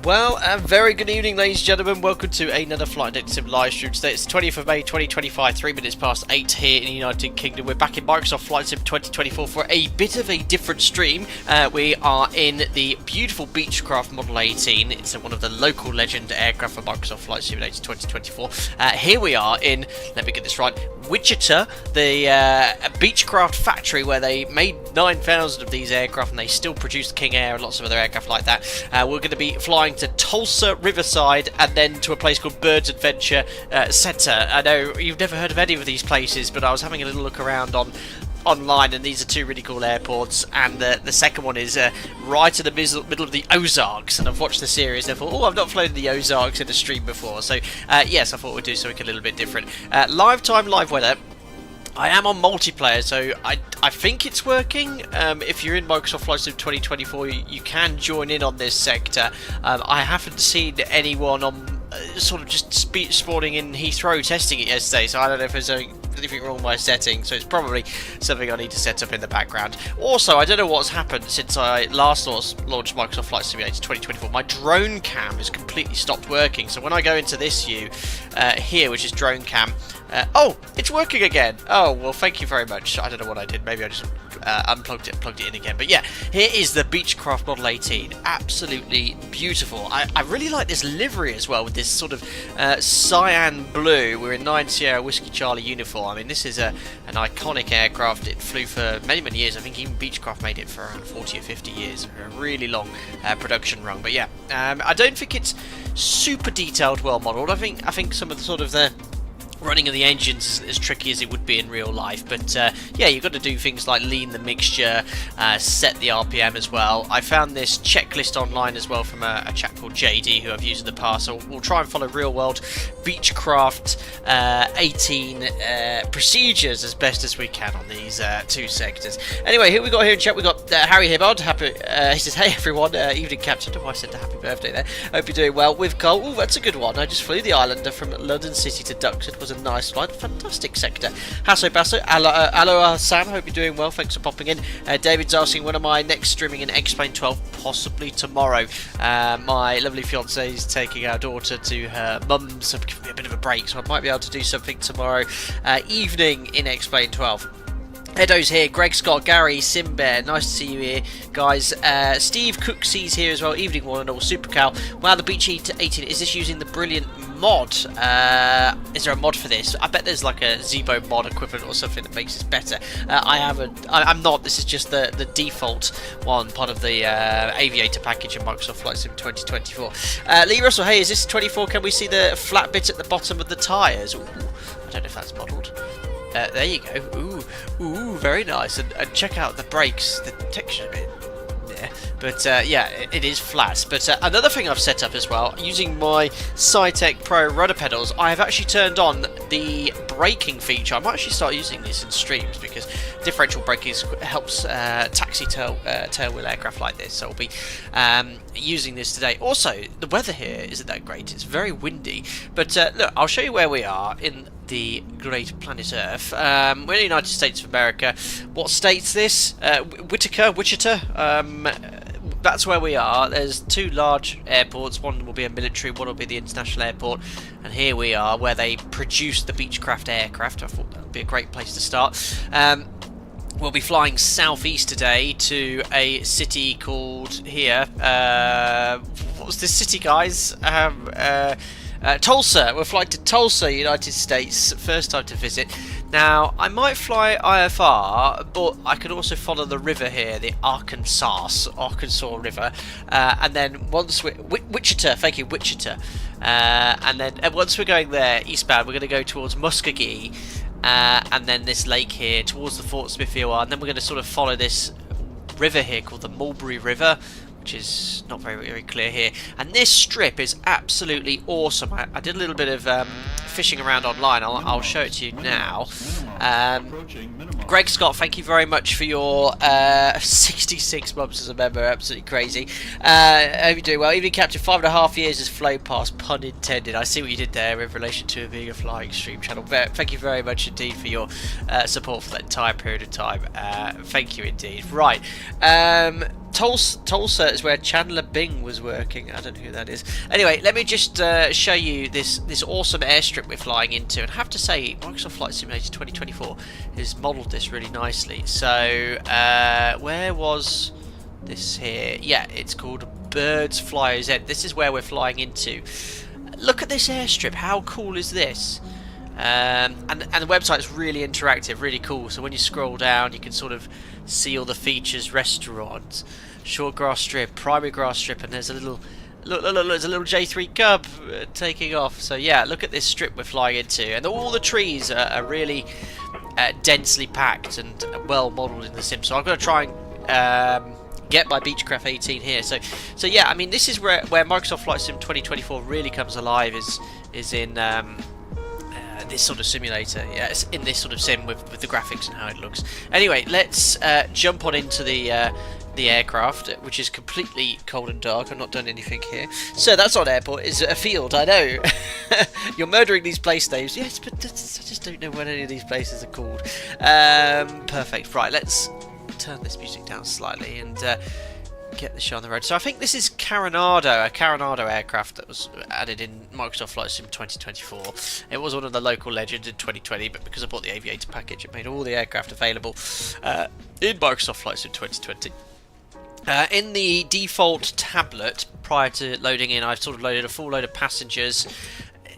Well, a very good evening, ladies and gentlemen. Welcome to another Flight Deck Sim live stream. Today it's the 20th of May 2025, 3 minutes past 8 here in the United Kingdom. We're back in Microsoft Flight Sim 2024 for a bit of a different stream. We are in the beautiful Beechcraft Model 18. It's one of the local legend aircraft for Microsoft Flight Simulator 2024. Here we are in, let me get this right, Wichita, the Beechcraft factory where they made 9,000 of these aircraft and they still produce the King Air and lots of other aircraft like that. We're going to be flying to Tulsa Riverside and then to a place called Byrds Adventure Centre. I know you've never heard of any of these places, but I was having a little look around online, and these are two really cool airports, and the second one is right in the middle of the Ozarks, and I've watched the series and I thought, oh, I've not flown the Ozarks in a stream before, so yes, I thought we'd do something a little bit different. Live time, live weather. I am on multiplayer, so I think it's working. If you're in Microsoft Flight Sim 2024, you can join in on this sector. I haven't seen anyone on sort of just spawning in Heathrow testing it yesterday, so I don't know if there's anything wrong with my settings, so it's probably something I need to set up in the background. Also, I don't know what's happened since I last launched Microsoft Flight Simulator 2024. My drone cam has completely stopped working, so when I go into this view here, which is drone cam, oh, it's working again. Oh, well, thank you very much. I don't know what I did. Maybe I just unplugged it and plugged it in again. But yeah, here is the Beechcraft Model 18. Absolutely beautiful. I really like this livery as well, with this sort of cyan blue. We're in 9 Sierra Whiskey Charlie uniform. I mean, this is an iconic aircraft. It flew for many, many years. I think even Beechcraft made it for around 40 or 50 years. A really long production run. But yeah, I don't think it's super detailed, well modelled. I think some of the sort of the running of the engines is as tricky as it would be in real life, but yeah, you've got to do things like lean the mixture, set the RPM as well. I found this checklist online as well from a chap called JD who I've used in the past, so we'll try and follow real world Beechcraft 18 procedures as best as we can on these two sectors. Anyway, who we got here in chat? We got Harry Hibbard. Happy, he says, hey everyone, evening captain. Oh, I said a happy birthday there. Hope you're doing well. With Cole, oh, that's a good one. I just flew the Islander from London City to Duxford. Was a nice flight, fantastic sector. Hasso Basso, hello Sam, hope you're doing well, thanks for popping in. David's asking, when am I next streaming in X-Plane 12? Possibly tomorrow. My lovely fiance is taking our daughter to her mum's, so giving me a bit of a break, so I might be able to do something tomorrow evening in X-Plane 12. Edo's here, Greg Scott, Gary, Simbear, nice to see you here, guys. Steve Cooksy's here as well, evening one and all, Super Cal. Wow, the Beech 18, is this using the brilliant mod? Is there a mod for this? I bet there's like a Zebo mod equivalent or something that makes this better. I'm not, this is just the default one, part of the Aviator package in Microsoft Flight Sim 2024. Lee Russell, hey, is this 24? Can we see the flat bit at the bottom of the tyres? Ooh, I don't know if that's modelled. There you go. Ooh, very nice. And check out the brakes, the texture a bit. Yeah, but yeah, it is flat. But another thing I've set up as well, using my Cytec Pro rudder pedals, I have actually turned on the braking feature. I might actually start using this in streams because differential braking helps taxi tailwheel aircraft like this. So I'll be using this today. Also, the weather here isn't that great. It's very windy. But look, I'll show you where we are in the great planet Earth. We're in the United States of America. What state's this? Wichita. That's where we are. There's two large airports. One will be a military, one will be the international airport. And here we are, where they produce the Beechcraft aircraft. I thought that would be a great place to start. We'll be flying southeast today to a city called here. What was this city, guys? Tulsa. We're flying to Tulsa, United States. First time to visit. Now, I might fly IFR, but I could also follow the river here, the Arkansas River. And then once we're... Wichita, thank you, Wichita. And then once we're going there, eastbound, we're going to go towards Muskogee. And then this lake here, towards the Fort Smith VOR. And then we're going to sort of follow this river here called the Mulberry River, which is not very clear here. And this strip is absolutely awesome. I did a little bit of fishing around online. I'll show it to you now. Greg Scott, thank you very much for your 66 months as a member. Absolutely crazy. I hope you're doing well. Even Captain, 5.5 years has flown past, pun intended. I see what you did there in relation to it being a flying stream channel. Thank you very much indeed for your support for that entire period of time. Thank you indeed. Right. Tulsa is where Chandler Bing was working. I don't know who that is. Anyway, let me just show you this awesome airstrip we're flying into. And I have to say, Microsoft Flight Simulator 2024 has modelled this really nicely. So, where was this here? Yeah, it's called Byrds Flyer Z. This is where we're flying into. Look at this airstrip. How cool is this? And the website's really interactive, really cool. So when you scroll down, you can sort of see all the features: restaurants, short grass strip, primary grass strip, and there's a little there's a little J3 Cub taking off. So yeah, look at this strip we're flying into, and all the trees are really densely packed and well modelled in the sim. So I'm going to try and get my Beechcraft 18 here. So yeah, I mean, this is where Microsoft Flight Sim 2024 really comes alive. Is in this sort of simulator. Yeah, it's in this sort of sim with the graphics and how it looks. Anyway, let's jump on into the aircraft, which is completely cold and dark. I've not done anything here. So that's not airport, it's a field, I know. You're murdering these place names. Yes, but I just don't know what any of these places are called. Perfect. Right, let's turn this music down slightly and get the show on the road. So I think this is a Coronado aircraft that was added in Microsoft Flight Sim 2024. It was one of the local legends in 2020, but because I bought the Aviator package, it made all the aircraft available in Microsoft Flight Sim 2020. In the default tablet, prior to loading in, I've sort of loaded a full load of passengers.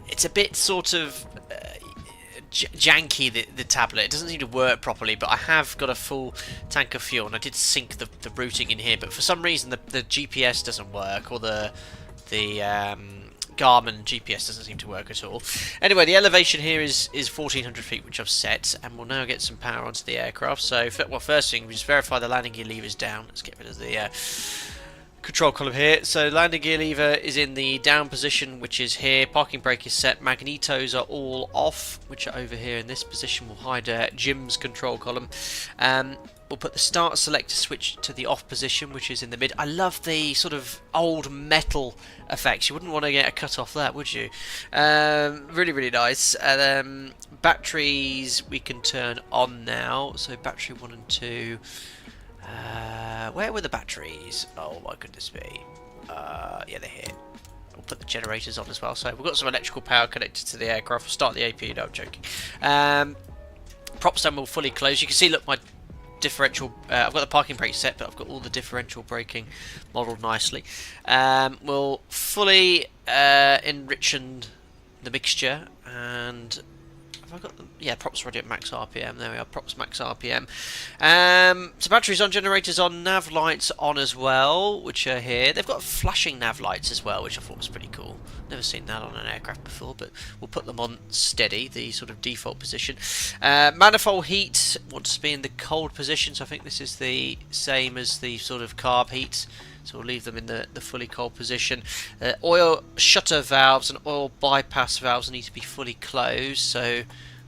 It's a bit sort of janky, the tablet. It doesn't seem to work properly, but I have got a full tank of fuel, and I did sync the routing in here, but for some reason the GPS doesn't work, or the Garmin GPS doesn't seem to work at all. Anyway, the elevation here is 1400 feet, which I've set, and we'll now get some power onto the aircraft. So, first thing, we just verify the landing gear lever is down. Let's get rid of the control column here. So landing gear lever is in the down position, which is here. Parking brake is set. Magnetos are all off, which are over here in this position. We'll hide Jim's control column. We'll put the start selector switch to the off position, which is in the mid. I love the sort of old metal effects. You wouldn't want to get a cut off that, would you? Really, really nice. Batteries we can turn on now. So battery 1 and 2. Where were the batteries? Oh my goodness me. Yeah, they're here. We'll put the generators on as well. So we've got some electrical power connected to the aircraft. We'll start the AP. No, I'm joking. Prop stand will fully close. You can see, look, my differential. I've got the parking brake set, but I've got all the differential braking modelled nicely. We'll fully enrichen the mixture, and have I got them? Yeah, props already at max RPM. There we are, props max RPM. So batteries on, generators on, nav lights on as well, which are here. They've got flashing nav lights as well, which I thought was pretty cool. Never seen that on an aircraft before, but we'll put them on steady, the sort of default position. Manifold heat wants to be in the cold position, so I think this is the same as the sort of carb heat. So we'll leave them in the fully cold position. Oil shutter valves and oil bypass valves need to be fully closed, so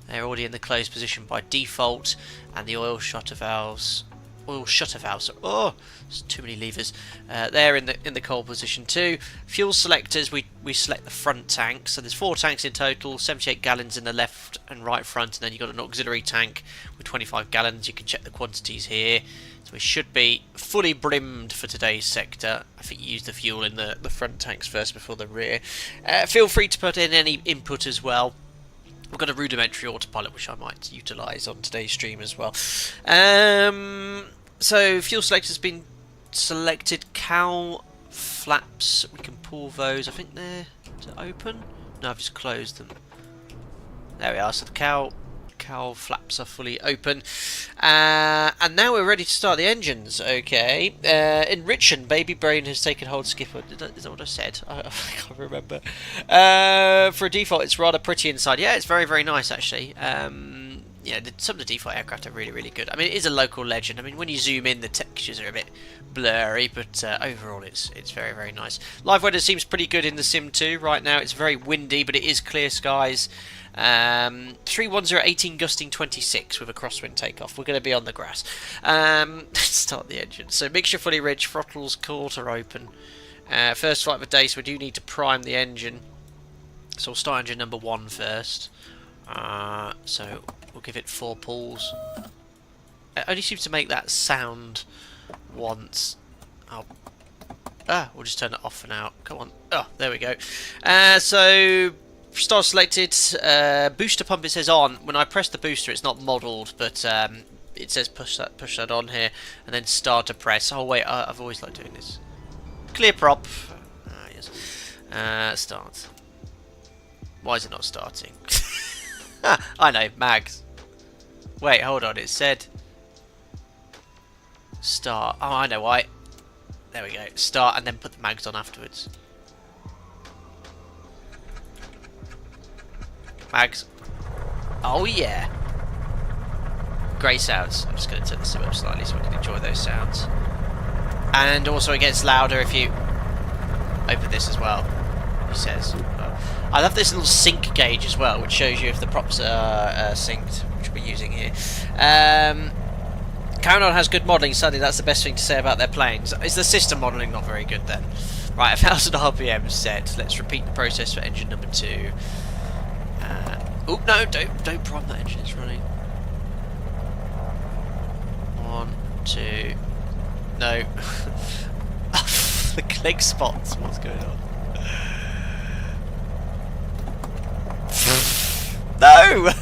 they're already in the closed position by default. And the oil shutter valves, oh, there's too many levers. They're in the cold position too. Fuel selectors, we select the front tank. So there's 4 tanks in total, 78 gallons in the left and right front, and then you've got an auxiliary tank with 25 gallons. You can check the quantities here. So we should be fully brimmed for today's sector. I think you use the fuel in the front tanks first before the rear. Feel free to put in any input as well. We've got a rudimentary autopilot which I might utilise on today's stream as well. So fuel selector's been selected. Cowl flaps, we can pull those. I think they're to open. No, I've just closed them. There we are. So the cowl flaps are fully open, and now we're ready to start the engines. Okay, enrichen, baby brain has taken hold. Skipper, is that what I said? I can't remember. For a default, it's rather pretty inside. Yeah, it's very, very nice actually. Yeah, some of the default aircraft are really, really good. I mean, it is a local legend. I mean, when you zoom in, the textures are a bit blurry, but overall, it's very, very nice. Live weather seems pretty good in the Sim 2 right now. It's very windy, but it is clear skies. 31018 gusting 26 with a crosswind takeoff. We're going to be on the grass. Let's start the engine. So mixture fully rich, throttles quarter open. First flight of the day, so we do need to prime the engine. So we'll start engine number 1 first. So we'll give it 4 pulls. It only seems to make that sound once. Oh. We'll just turn it off for now. Come on. Oh, there we go. So, star selected. Booster pump, it says on. When I press the booster, it's not modelled, but it says push that on here, and then start to press. Oh wait, I've always liked doing this. Clear prop. Yes. Start. Why is it not starting? I know, mags. Wait, hold on. It said start. Oh, I know why. There we go. Start and then put the mags on afterwards. Mags. Oh yeah. Great sounds. I'm just going to turn this up slightly so I can enjoy those sounds. And also it gets louder if you open this as well, he says. I love this little sync gauge as well, which shows you if the props are synced, which we're using here. Canon has good modelling, sadly that's the best thing to say about their planes. Is the system modelling not very good then? Right, 1000 RPM set. Let's repeat the process for engine number 2. Oh no, don't prime that engine, it's running. 1, 2. No. The click spots, what's going on? No!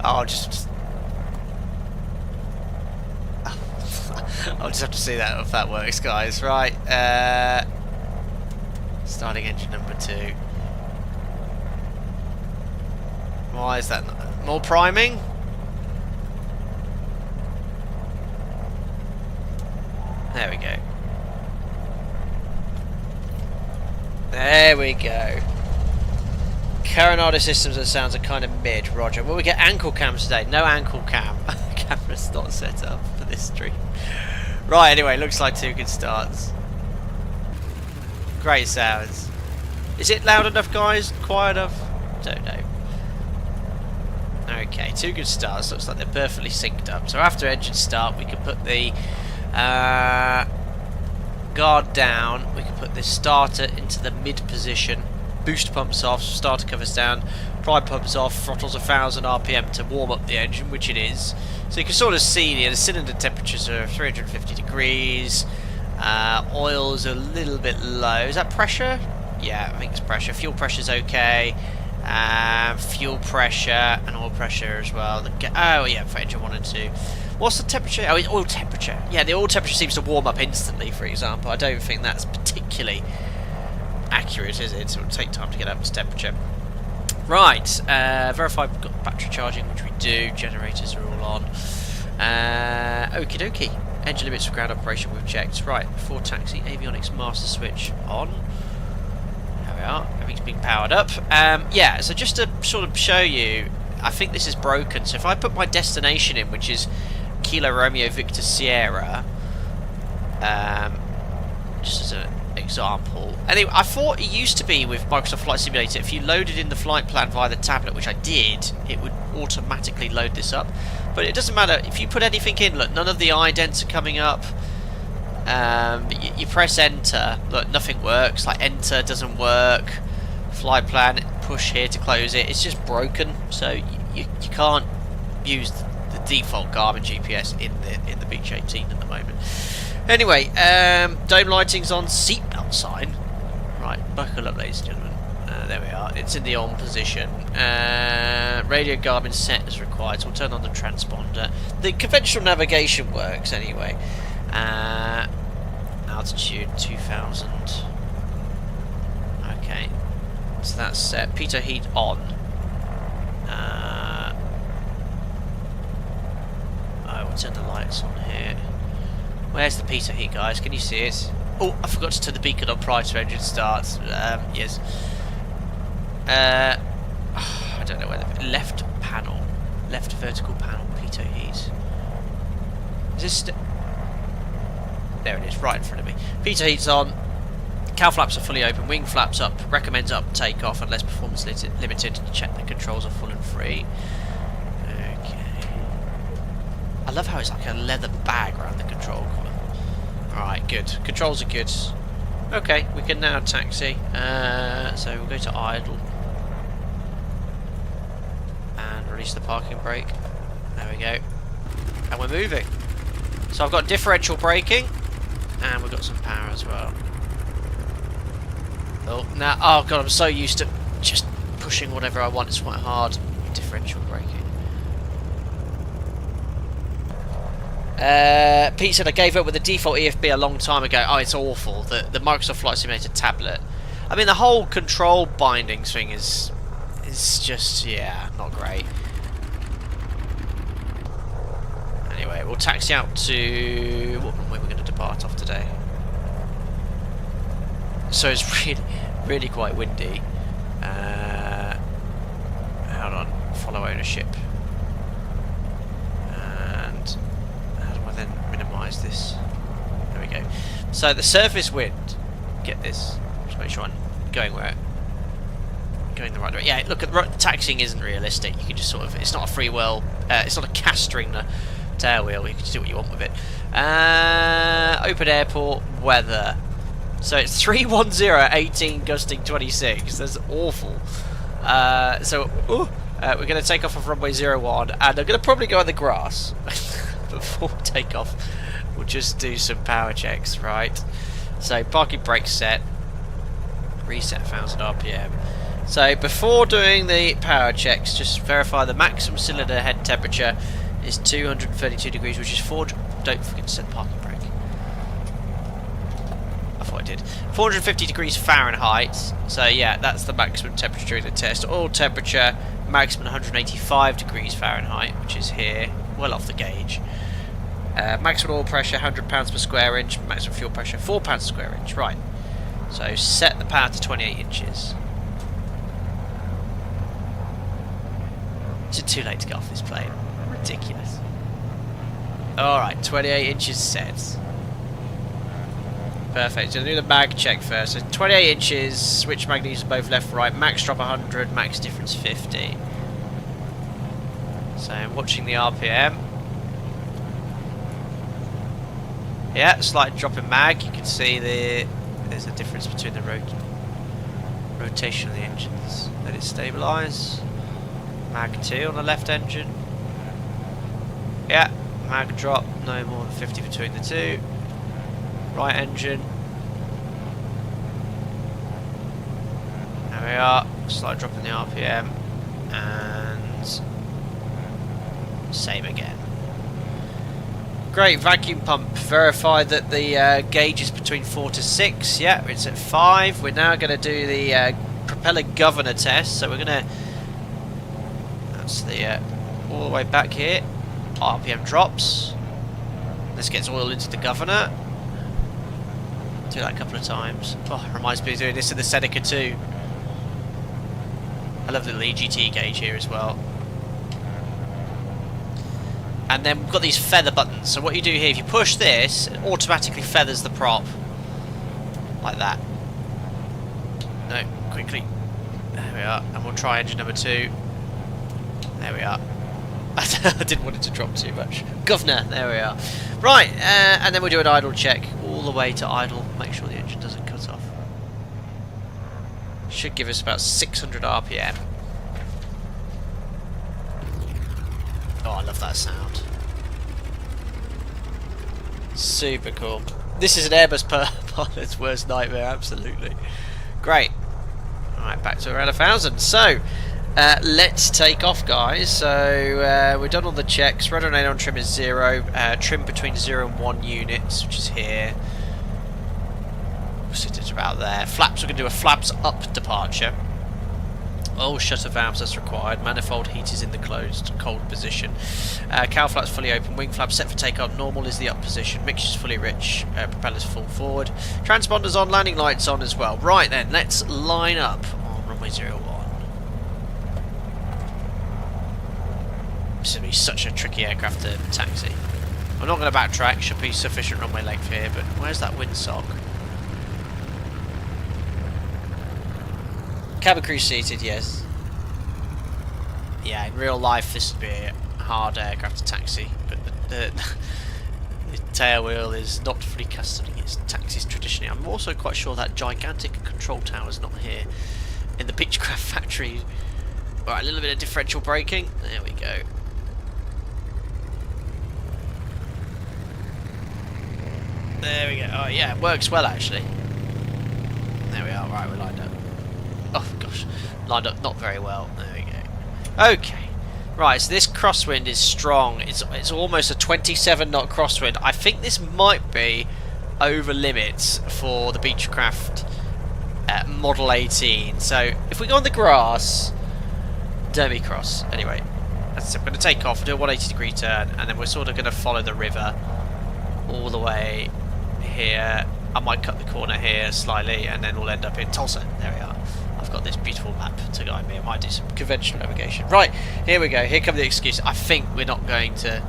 I'll just have to see that if that works, guys. Right, starting engine number 2. Why is that not? More priming? There we go. There we go. Current audio systems and sounds are kind of mid, roger. Will we get ankle cams today? No ankle cam. Camera's not set up for this stream. Right, anyway, looks like 2 good starts. Great sounds. Is it loud enough, guys? Quiet enough? Don't know. Okay, 2 good starts. Looks like they're perfectly synced up. So after engine start, we can put the guard down. We can put this starter into the mid position. Booster pumps off, starter covers down, prime pumps off, throttles 1000 RPM to warm up the engine, which it is. So you can sort of see here the cylinder temperatures are 350 degrees. Oil is a little bit low. Is that pressure? Yeah, I think it's pressure. Fuel pressure's okay. Fuel pressure and oil pressure as well. Oh yeah, for engine 1 and 2. What's the temperature? Oh, it's oil temperature. Yeah, the oil temperature seems to warm up instantly, for example. I don't think that's particularly accurate, is it? So it'll take time to get up to temperature. Right, verify we've got battery charging, which we do. Generators are all on. Okie dokie. Engine limits for ground operation we've checked. Right, before taxi, avionics master switch on. There we are. Everything's being powered up. Yeah, so just to sort of show you, I think this is broken. So if I put my destination in, which is Kilo Romeo Victor Sierra, just as an example. Anyway, I thought it used to be with Microsoft Flight Simulator, if you loaded in the flight plan via the tablet, which I did, it would automatically load this up. But it doesn't matter, if you put anything in, look, none of the idents are coming up. You press enter, look, nothing works, like enter doesn't work. Flight plan, push here to close it, it's just broken, so you can't use the default Garmin GPS in the Beech 18 at the moment. Anyway, dome lighting's on, seatbelt sign. Right, buckle up, ladies and gentlemen. There we are. It's in the on position. Radio Garmin set as required, so we'll turn on the transponder. The conventional navigation works anyway. Altitude 2000. Okay, so that's set. Pitot heat on. I will turn the lights on here. Where's the pitot heat, guys? Can you see it? Oh, I forgot to turn the beacon on prior to engine start. Yes. I don't know where the left panel, left vertical panel, pitot heat. Is this? There it is, right in front of me. Pitot heat's on. Cowl flaps are fully open. Wing flaps up. Recommends up takeoff unless performance limited. Check the controls are full and free. Okay. I love how it's like a leather bag around the control column. Alright, good. Controls are good. Okay, we can now taxi. So we'll go to idle. And release the parking brake. There we go. And we're moving. So I've got differential braking, and we've got some power as well. Oh, now, oh god, I'm so used to just pushing whatever I want. It's quite hard. Differential braking. Pete said I gave up with the default EFB a long time ago. Oh, it's awful. The Microsoft Flight Simulator tablet. I mean, the whole control bindings thing is just, yeah, not great. Anyway, we'll taxi out to... what runway we're going to depart off today. So it's really quite windy. Hold on, follow ownership. And how do I then minimise this? There we go. So the surface wind, get this, just make sure I'm going the right way. Yeah, look, the taxiing isn't realistic. You can just sort of, it's not a free wheel, it's not a castering tail wheel. You can just do what you want with it. Open airport weather. So it's 310, 18, gusting 26. That's awful. We're going to take off of runway 01, and I'm going to probably go on the grass before takeoff. We'll just do some power checks, right? So parking brake set, reset 1000 RPM. So before doing the power checks, just verify the maximum cylinder head temperature is 232 degrees, which is 400. Don't forget to set the parking brake. I thought I did. 450 degrees Fahrenheit. So yeah, that's the maximum temperature during the test. Oil temperature, maximum 185 degrees Fahrenheit, which is here, well off the gauge. Maximum oil pressure, 100 pounds per square inch. Maximum fuel pressure, 4 pounds per square inch. Right. So set the power to 28 inches. Is it too late to get off this plane? Ridiculous. Alright, 28 inches set. Perfect. So do the mag check first. So 28 inches, switch magnesium both left, right, max drop 100, max difference 50. So I'm watching the RPM. Yeah, slight drop in mag. You can see there's a difference between the rotation of the engines. Let it stabilise. Mag 2 on the left engine. Yeah, mag drop, no more than 50 between the two. Right engine. There we are, slight drop in the RPM, and same again. Great, vacuum pump, verified that the gauge is between 4 to 6, yeah, it's at 5. We're now going to do the propeller governor test, so we're going to, that's the, all the way back here, RPM drops, this gets oil into the governor. Do that a couple of times. Oh, it reminds me of doing this in the Seneca too. I love the little EGT gauge here as well. And then we've got these feather buttons. So what you do here, if you push this, it automatically feathers the prop. Like that. No, quickly. There we are. And we'll try engine number 2. There we are. I didn't want it to drop too much. Governor, there we are. Right, and then we'll do an idle check. All the way to idle. Make sure the engine doesn't cut off. Should give us about 600 RPM. Oh, I love that sound. Super cool. This is an Airbus pilot's worst nightmare, absolutely. Great. Alright, back to around 1000. So, let's take off, guys. So, we're done all the checks. Rudder and aileron trim is 0. Trim between 0 and 1 units, which is here. So it's about there. Flaps, we're going to do a flaps up departure. All shutter valves as required. Manifold heat is in the closed, cold position. Cowl flaps fully open. Wing flaps set for takeoff. Normal is the up position. Mixture's fully rich. Propellers full forward. Transponders on. Landing lights on as well. Right then, let's line up on runway 01. This is going to be such a tricky aircraft to taxi. I'm not going to backtrack. Should be sufficient runway length here. But where's that windsock? Cabin crew seated, yes. Yeah, in real life this would be a hard aircraft to taxi, but the tail wheel is not fully custodying its taxis traditionally. I'm also quite sure that gigantic control tower is not here in the Beechcraft factory. Alright, a little bit of differential braking. There we go. There we go. Oh yeah, it works well actually. There we are. Right, we're lined up. Oh gosh, lined up not very well. There we go. Okay. Right, so this crosswind is strong. It's almost a 27 knot crosswind. I think this might be over limits for the Beechcraft Model 18. So if we go on the grass, Derby Cross. Anyway, that's it. I'm going to take off, do a 180-degree turn, and then we're sort of going to follow the river all the way here. I might cut the corner here slightly, and then we'll end up in Tulsa. There we are. I've got this beautiful map to guide me. I might do some conventional navigation. Right, here we go. Here come the excuses. I think we're not going to,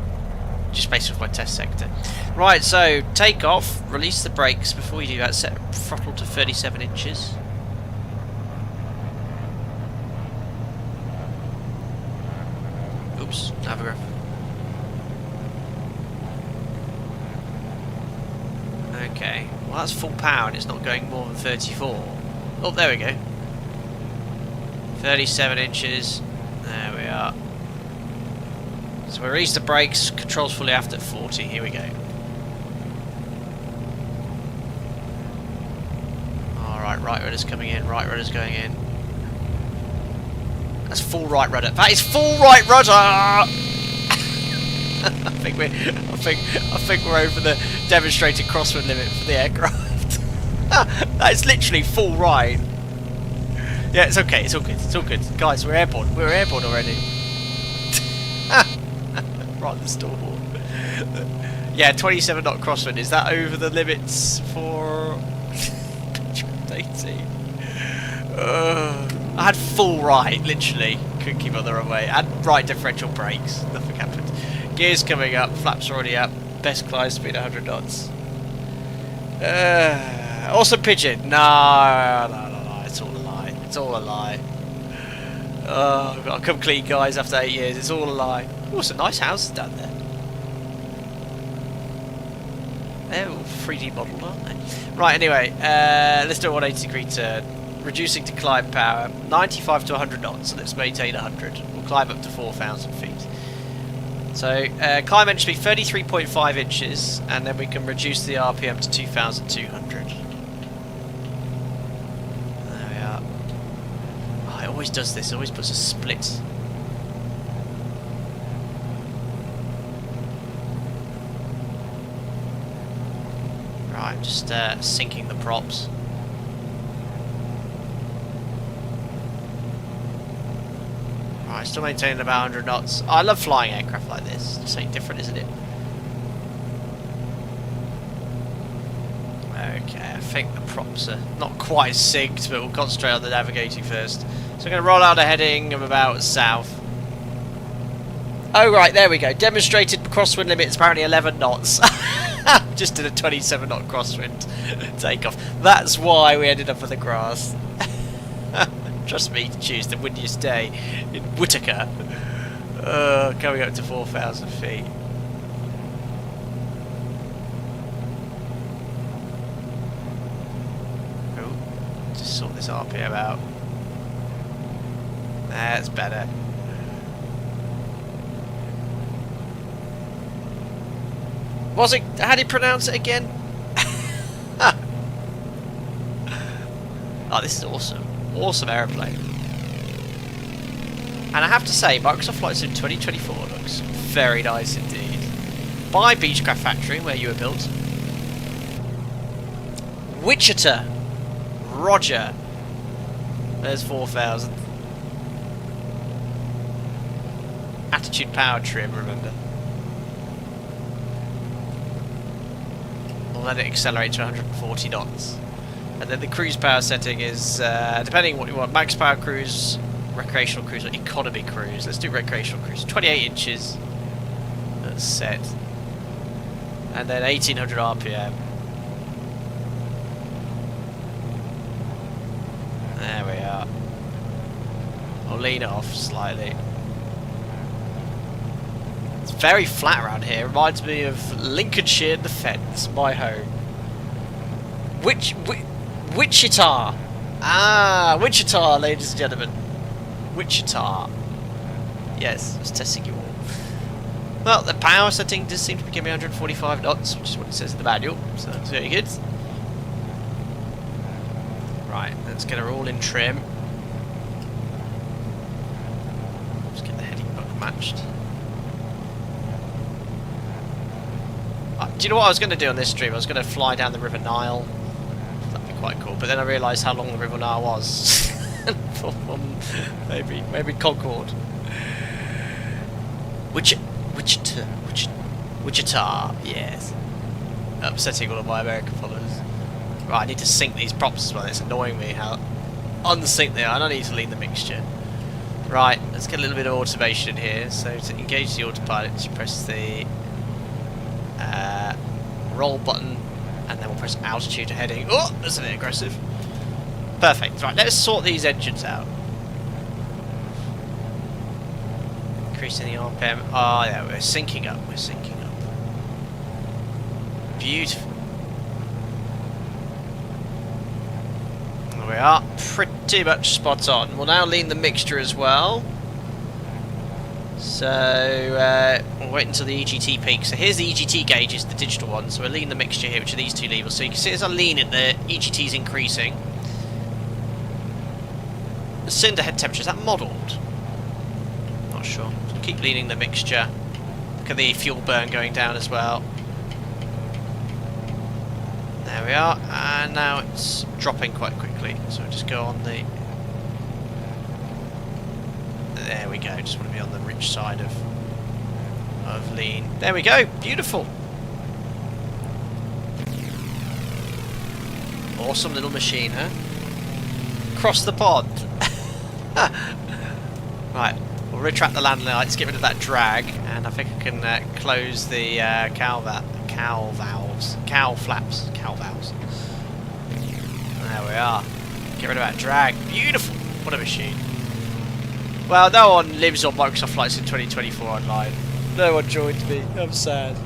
just based off my test sector. Right, so take off, release the brakes. Before you do that, set throttle to 37 inches. Oops, Navigraph. Okay, well that's full power and it's not going more than 34. Oh, there we go. 37 inches. There we are. So we release the brakes, controls fully aft at 40. Here we go. Alright, right rudder's coming in, right rudder's going in. That's full right rudder. That is full right rudder! I think we're over the demonstrated crosswind limit for the aircraft. That is literally full right. Yeah, it's okay, it's all good, it's all good. Guys, we're airborne. We're airborne already. Right, the stallboard. Yeah, 27 knot crosswind. Is that over the limits for 18? I had full right, literally. Couldn't keep on the wrong way. And right differential brakes. Nothing happened. Gears coming up, flaps already up. Best climb speed 100 knots. Awesome pigeon. No. It's all a lie. It's all a lie. Oh, I've got to come clean, guys, after 8 years. It's all a lie. Oh, some nice houses down there. They're all 3D modelled, aren't they? Right, anyway, let's do a 180-degree turn. Reducing to climb power, 95 to 100 knots, so let's maintain 100. We'll climb up to 4,000 feet. So, climb entry speed 33.5 inches, and then we can reduce the RPM to 2,200. There we are. Oh, it always does this, it always puts a split. Right, just sinking the props. Right, still maintaining about 100 knots. Oh, I love flying aircraft like this. Just ain't different, isn't it? Okay, I think the props are not quite synced, but we'll concentrate on the navigating first. So we're going to roll out a heading of about south. Oh, right, there we go. Demonstrated crosswind limit is apparently 11 knots. Just did a 27 knot crosswind takeoff. That's why we ended up with the grass. Trust me to choose the windiest day in Wichita. Coming up to 4,000 feet. Oh, just sort this RPM out. That's better. Was it? How do you pronounce it again? Oh, this is awesome. Awesome aeroplane. And I have to say, Microsoft Flight Sim 2024 looks very nice indeed. By Beechcraft Factory, where you were built. Wichita. Roger. There's 4,000. Attitude power trim, remember. We'll let it accelerate to 140 knots. And then the cruise power setting is, depending on what you want, max power cruise, recreational cruise, or economy cruise. Let's do recreational cruise. 28 inches. That's set. And then 1800 RPM. There we are. I'll lean off slightly. It's very flat around here. Reminds me of Lincolnshire and the Fens, my home. Wichita! Ah, Wichita, ladies and gentlemen. Wichita. Yes, just testing you all. Well, the power setting does seem to be giving me 145 knots, which is what it says in the manual, so that's very good. Right, let's get her all in trim. Let's get the heading book matched. Do you know what I was going to do on this stream? I was going to fly down the River Nile. That'd be quite cool. But then I realised how long the River Nile was. maybe Concord. Wichita, yes. Upsetting all of my American followers. Right, I need to sync these props as well. It's annoying me how unsynced they are. And I need to lean the mixture. Right, let's get a little bit of automation in here. So to engage the autopilot, you press the roll button, and then we'll press altitude to heading. Oh, that's a bit aggressive. Perfect. Right, let's sort these engines out. Increasing the RPM. Oh, yeah, we're syncing up. We're syncing up. Beautiful. There we are. Pretty much spot on. We'll now lean the mixture as well. So, we'll wait until the EGT peaks. So here's the EGT gauges, the digital one. So we'll lean the mixture here, which are these two levers. So you can see as I lean it, the EGT is increasing. The cylinder head temperature, is that modelled? Not sure. So keep leaning the mixture. Look at the fuel burn going down as well. There we are. And now it's dropping quite quickly. So we'll just go on the... There we go, just want to be on the rich side of lean. There we go, beautiful. Awesome little machine, huh? Across the pond. Right, we'll retract the landing lights, get rid of that drag, and I think I can close the cow valves. There we are. Get rid of that drag. Beautiful. What a machine. Well, no one lives on Microsoft Flight Sim 2024 online. No one joined me. I'm sad.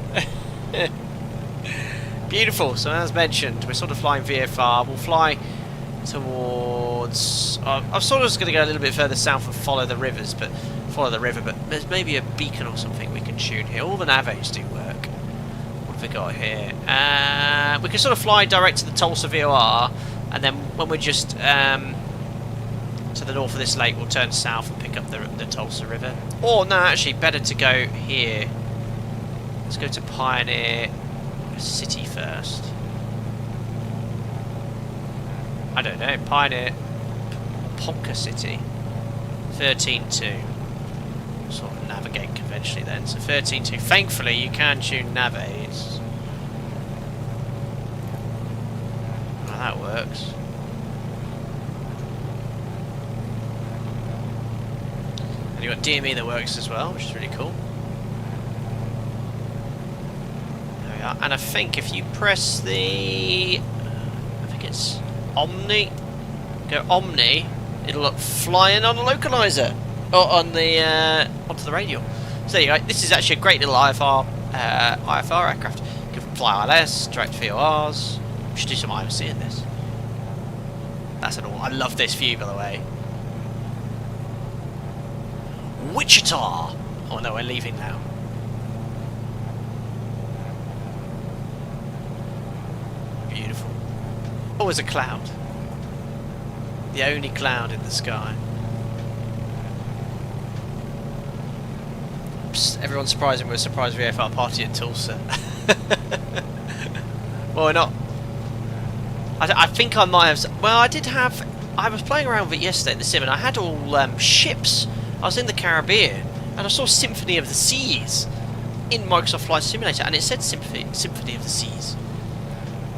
Beautiful. So as mentioned, we're sort of flying VFR. We'll fly towards... I'm sort of just going to go a little bit further south and follow the river, but there's maybe a beacon or something we can tune here. All the navies do work. What have we got here? We can sort of fly direct to the Tulsa VOR, and then when we're just... to the north of this lake, we'll turn south and pick up the Tulsa River. Or, no, actually, better to go here. Let's go to Pioneer City first. I don't know, Pioneer Ponca City. 13.2. Sort of navigate conventionally then. So 13.2. Thankfully, you can tune nav aids. Well, that works. And you've got DME that works as well, which is really cool. There we are. And I think if you press the... I think it's Omni. Go Omni, it'll look flying on a localizer. Or on the... onto the radio. So there you go. This is actually a great little IFR aircraft. You can fly ILS, direct VORs. We should do some IMC in this. That's an all. I love this view, by the way. Wichita! Oh no, we're leaving now. Beautiful. Oh, there's a cloud. The only cloud in the sky. Psst, everyone's surprising. We're a surprise VFR party at Tulsa. Well, we're not. I think I might have... Well, I did have... I was playing around with it yesterday in the sim, and I had all ships. I was in the Caribbean, and I saw Symphony of the Seas in Microsoft Flight Simulator, and it said Symphony of the Seas.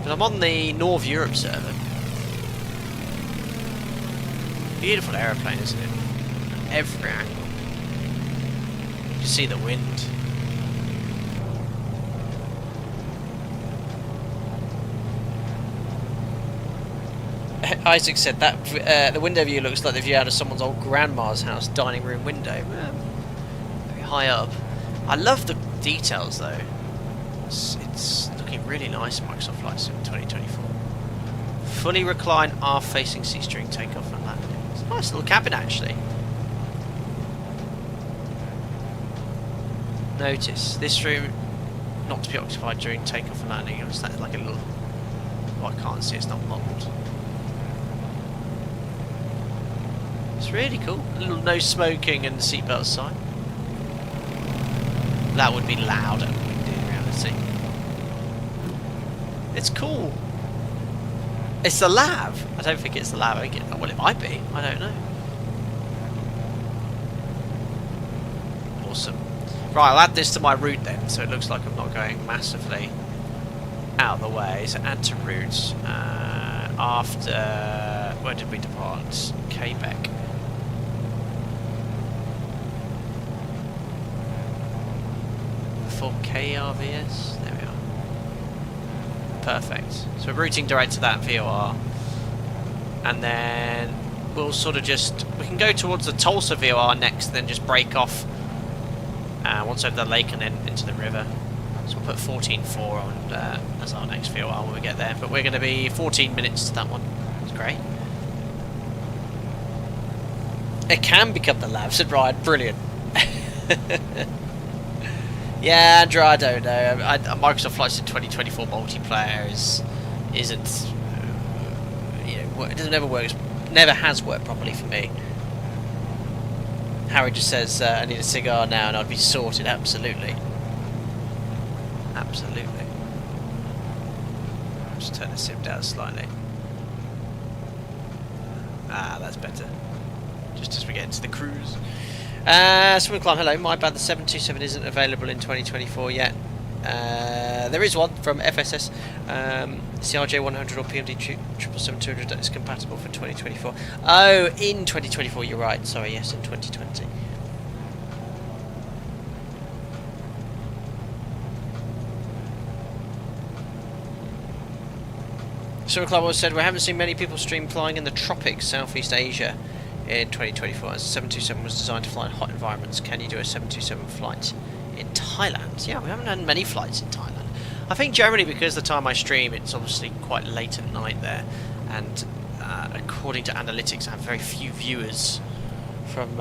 But I'm on the North Europe server. Beautiful aeroplane, isn't it? Every angle. You can see the wind. Isaac said that the window view looks like the view out of someone's old grandma's house dining room window. Very high up. I love the details though. It's looking really nice, Microsoft Flight Sim 2024. Fully reclined aft-facing seats during takeoff and landing. It's a nice little cabin actually. Notice this room not to be occupied during takeoff and landing. It's like a little. Oh, I can't see. It's not modelled. It's really cool. A little no smoking and seatbelt sign. That would be loud and windy in reality. It's cool. It's the lav. I don't think it's the lav. Well, it might be. I don't know. Awesome. Right, I'll add this to my route then, so it looks like I'm not going massively out of the way. So add to route after. Where did we depart? KBEC. Before KRVS. There we are. Perfect. So we're routing direct to that VOR, and then we'll sort of we can go towards the Tulsa VOR next, and then just break off once over the lake and then into the river. So we'll put 14.4 on as our next VOR when we get there, but we're going to be 14 minutes to that one. It's great. It can become the lab, said Ryan. Brilliant. Yeah, Andrew, I don't know. Microsoft Flight Sim 2024 multiplayer isn't it doesn't never has worked properly for me. Harry just says I need a cigar now and I'd be sorted. Absolutely, absolutely. I'll just turn the sim down slightly. Ah, that's better. Just as we get into the cruise. Swim Climb, hello. My bad, the 727 isn't available in 2024 yet. There is one from FSS. CRJ 100 or PMD 777-200 that is compatible for 2024. Oh, in 2024, you're right. Sorry, yes, in 2020. Swim Club said we haven't seen many people stream flying in the tropics, Southeast Asia, in 2024, as the 727 was designed to fly in hot environments. Can you do a 727 flight in Thailand? Yeah, we haven't had many flights in Thailand. I think generally because the time I stream, it's obviously quite late at night there, and according to analytics, I have very few viewers from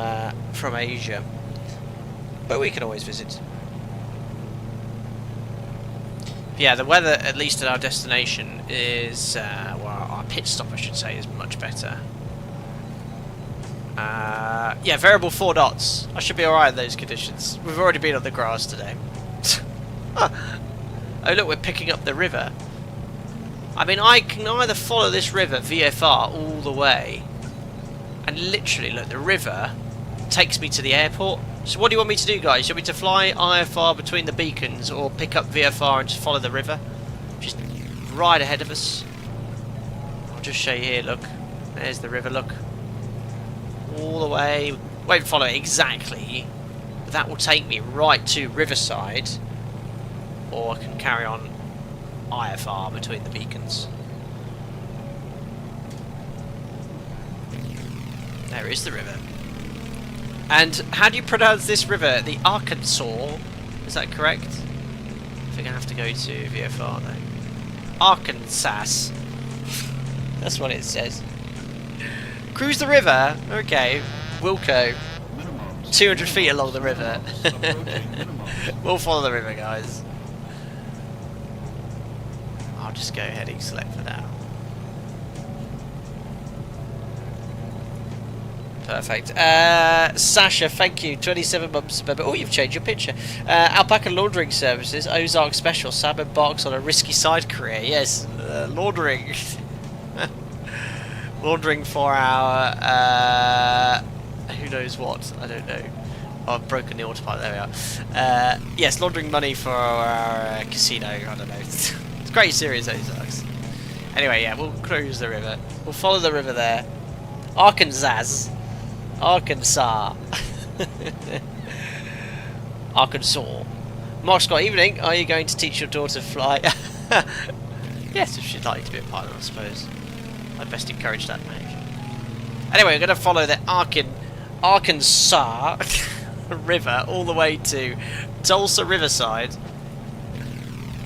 Asia. But we can always visit. Yeah, the weather, at least at our destination, is well, our pit stop, I should say, is much better. Yeah, variable 4 knots. I should be alright in those conditions. We've already been on the grass today. Oh look, we're picking up the river. I mean, I can either follow this river, VFR, all the way, and literally, look, the river takes me to the airport. So what do you want me to do, guys? You want me to fly IFR between the beacons, or pick up VFR and just follow the river? Just right ahead of us. I'll just show you here, look. There's the river, look. All the way, won't follow it exactly, but that will take me right to Riverside, or I can carry on IFR between the beacons. There is the river. And how do you pronounce this river? The Arkansas, is that correct? I think I have to go to VFR though. Arkansas. That's what it says. Cruise the river? Okay. Wilco. 200 feet along the river. We'll follow the river, guys. I'll just go heading select for now. Perfect. Sasha, thank you. 27 months. Oh, you've changed your picture. Alpaca Laundering Services. Ozarks Special. Sam embarks on a risky side career. Yes. Laundering. Laundering for our who knows what, I don't know. Oh, I've broken the autopilot, there we are. Yes, laundering money for our casino, I don't know. It's a great series, Ozarks. Anyway, yeah, we'll cruise the river. We'll follow the river there. Arkansas. Arkansas. Arkansas. Mark Scott, evening. Are you going to teach your daughter to fly? Yes, if she'd like to be a pilot, I suppose. I'd best encourage that, mate. Anyway, we're going to follow the Arkansas river all the way to Tulsa Riverside.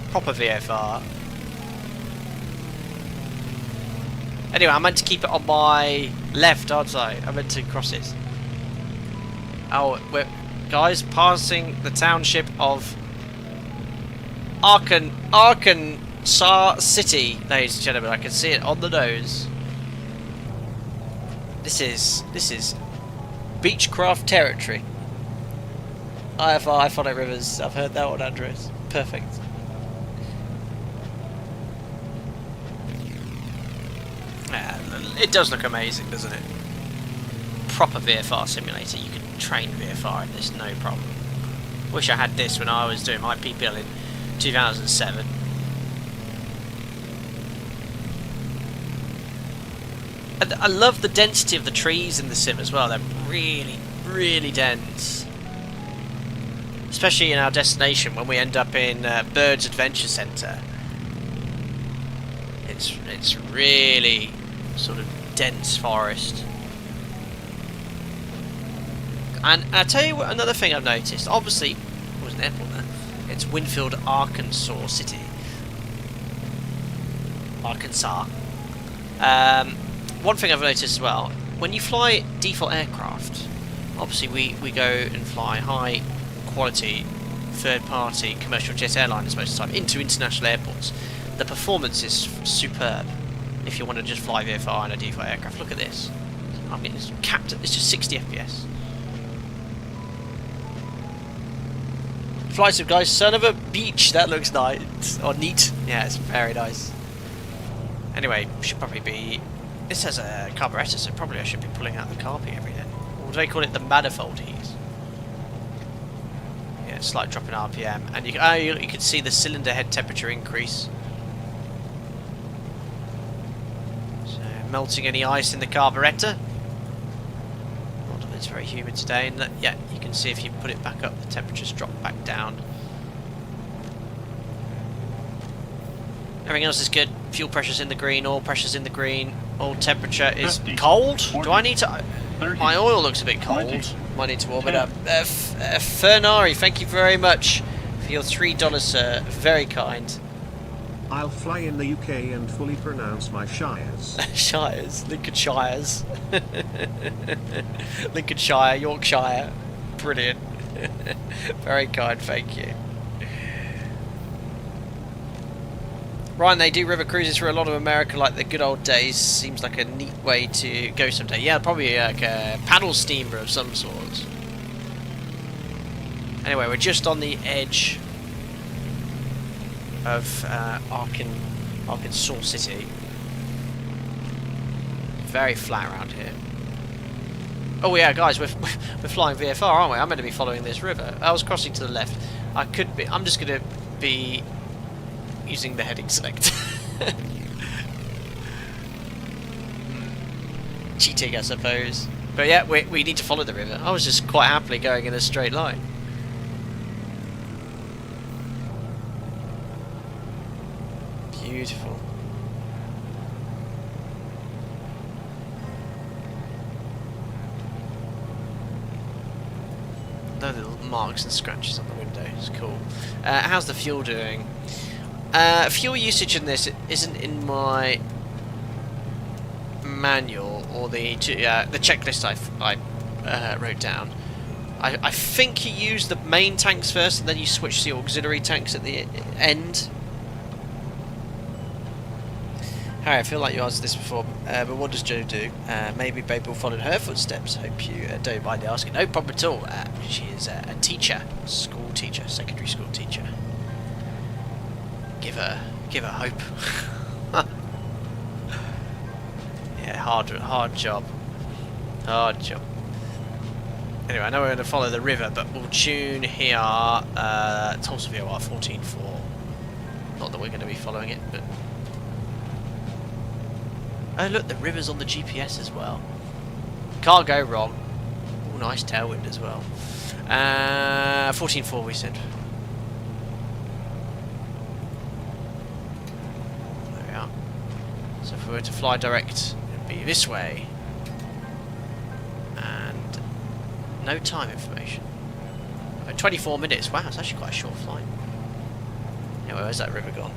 Proper VFR. Anyway, I meant to keep it on my left, aren't I? I meant to cross it. Oh, guys, passing the township of Arkansas City, ladies and gentlemen. I can see it on the nose. This is Beechcraft territory. IFR, Iphonic Rivers. I've heard that one, Andrews. Perfect. Yeah, it does look amazing, doesn't it? Proper VFR simulator. You can train VFR in this, no problem. Wish I had this when I was doing my PPL in 2007. And I love the density of the trees in the sim as well. They're really, really dense. Especially in our destination when we end up in Byrds Adventure Centre. It's really sort of dense forest. And I'll tell you what, another thing I've noticed. Obviously, there was an airport there. It's Winfield, Arkansas City. Arkansas. One thing I've noticed as well, when you fly default aircraft, obviously we go and fly high quality third-party commercial jet airliners most of the time into international airports. The performance is superb if you want to just fly VFR in a default aircraft. Look at this. I mean, it's capped at, it's just 60 FPS. Flight sim, guys, son of a beach. That looks nice. Or neat. Yeah, it's very nice. Anyway, should probably be... This has a carburetor, so probably I should be pulling out the carby every day. Or do they call it the manifold heat? Yeah, slight drop in RPM. And you can see the cylinder head temperature increase. So, melting any ice in the carburetor. Not that it's very humid today. And yeah, you can see if you put it back up, the temperature's dropped back down. Everything else is good. Fuel pressure's in the green, oil pressure's in the green, oil temperature is 50, cold. 40, do I need to... 30, my oil looks a bit cold. 20, might need to warm 10. It up. Fernari, thank you very much for your $3, sir. Very kind. I'll fly in the UK and fully pronounce my shires. Shires? Lincolnshires. Lincolnshire, Yorkshire. Brilliant. Very kind, thank you. Ryan, they do river cruises for a lot of America like the good old days. Seems like a neat way to go someday. Yeah, probably like a paddle steamer of some sort. Anyway, we're just on the edge of Arkansas City. Very flat around here. Oh yeah, guys, we're flying VFR, aren't we? I'm meant to be following this river. I was crossing to the left. I could be. I'm just going to be using the heading select. Cheating, I suppose. But yeah, we need to follow the river. I was just quite happily going in a straight line. Beautiful. No little marks and scratches on the window. It's cool. How's the fuel doing? Fuel usage in this isn't in my manual or the checklist I wrote down. I think you use the main tanks first and then you switch to the auxiliary tanks at the end. Harry, I feel like you answered this before, but what does Jo do? Maybe Babe will follow in her footsteps. Hope you don't mind asking. No problem at all. She is a teacher, school teacher, secondary school teacher. Give her hope. Yeah, hard job. Hard job. Anyway, I know we're going to follow the river, but we'll tune here Tulsa VOR 14.4. Not that we're going to be following it, but... Oh look, the river's on the GPS as well. Can't go wrong. Oh, nice tailwind as well. 14.4 we said. There we are. So if we were to fly direct, it'd be this way. And no time information. 24 minutes. Wow, it's actually quite a short flight. Anyway, where's that river gone?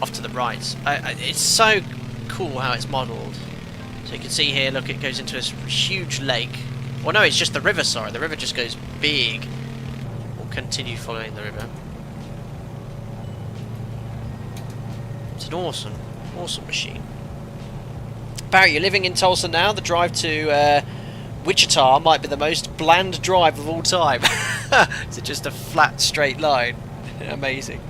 Off to the right. It's so cool how it's modelled. So you can see here, look, it goes into this huge lake. Well, no, it's just the river, sorry. The river just goes big. We'll continue following the river. It's an awesome, awesome machine. Barry, you're living in Tulsa now. The drive to Wichita might be the most bland drive of all time. Is it just a flat, straight line? Amazing.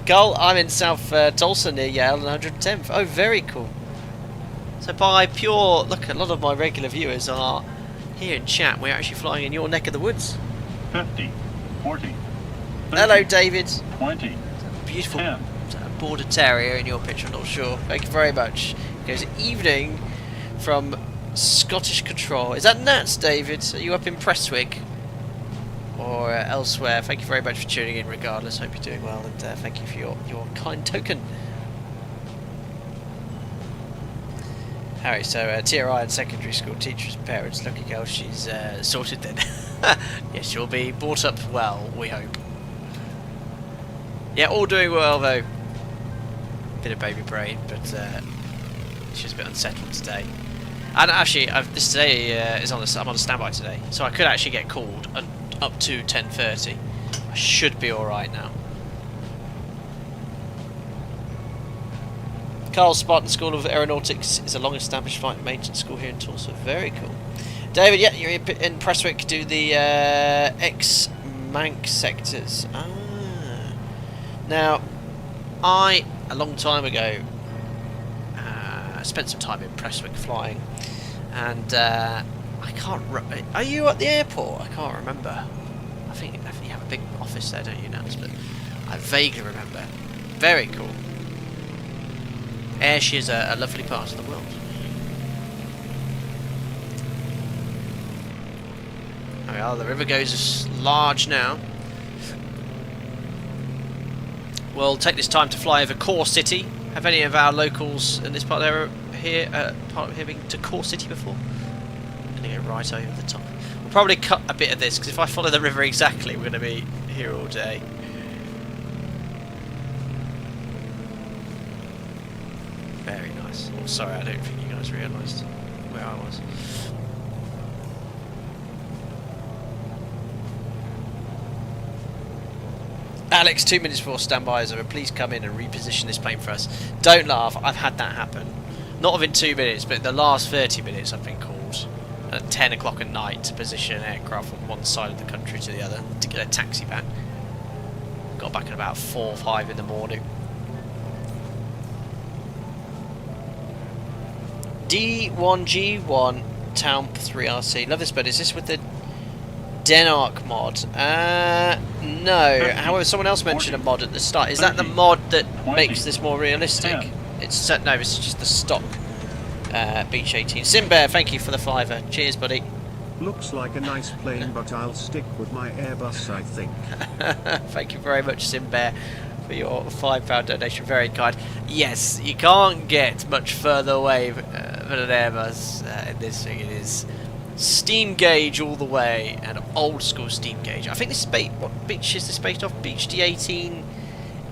Carl, I'm in South Tulsa near Yale and 110th. Oh, very cool. So by pure... Look, a lot of my regular viewers are here in chat. We're actually flying in your neck of the woods. 50, 40, 30, hello, David. 20, Beautiful 10. border terrier in your picture, I'm not sure. Thank you very much. It goes evening from Scottish Control. Is that Nats, David? Are you up in Prestwick or elsewhere? Thank you very much for tuning in regardless. Hope you're doing well, and thank you for your kind token. Harry, so TRI and secondary school teachers, parents, lucky girl, she's sorted then. Yes, she'll be brought up well, we hope. Yeah, all doing well though. Bit of baby brain, but she's a bit unsettled today. And actually, this today is I'm on a standby today, so I could actually get called up to 10:30. I should be all right now. Carl, Spartan School of Aeronautics is a long-established flight and maintenance school here in Tulsa. Very cool. David, yeah, you're in Prestwick. Do the ex-Manx sectors. Ah. Now, a long time ago, spent some time in Prestwick flying, and I can't. Are you at the airport? I can't remember. I think you have a big office there, don't you, Nats? But I vaguely remember. Very cool. Ayrshire is a lovely part of the world. There we are. The river goes large now. We'll take this time to fly over Core City. Have any of our locals in this part of here been to Core City before? I'm going to go right over the top. We'll probably cut a bit of this, because if I follow the river exactly, we're going to be here all day. Very nice. Oh, sorry, I don't think you guys realised where I was. Alex, 2 minutes before standby is over. Please come in and reposition this plane for us. Don't laugh, I've had that happen. Not within 2 minutes, but in the last 30 minutes I've been called at 10 o'clock at night to position an aircraft from one side of the country to the other to get a taxi back. Got back at about 4 or 5 in the morning. D1G1 Town 3RC. Love this bird. Is this with the Denark mod? No. However, someone else mentioned a mod at the start. Is that the mod that makes this more realistic? It's no, this is just the stock Beech 18. Simbear, thank you for the $5. Cheers, buddy. Looks like a nice plane, but I'll stick with my Airbus, I think. Thank you very much, Simbear, for your £5 donation. Very kind. Yes, you can't get much further away than an Airbus in this thing. It is steam gauge all the way, and old school steam gauge. I think this is what Beech is this based off? Beech D18.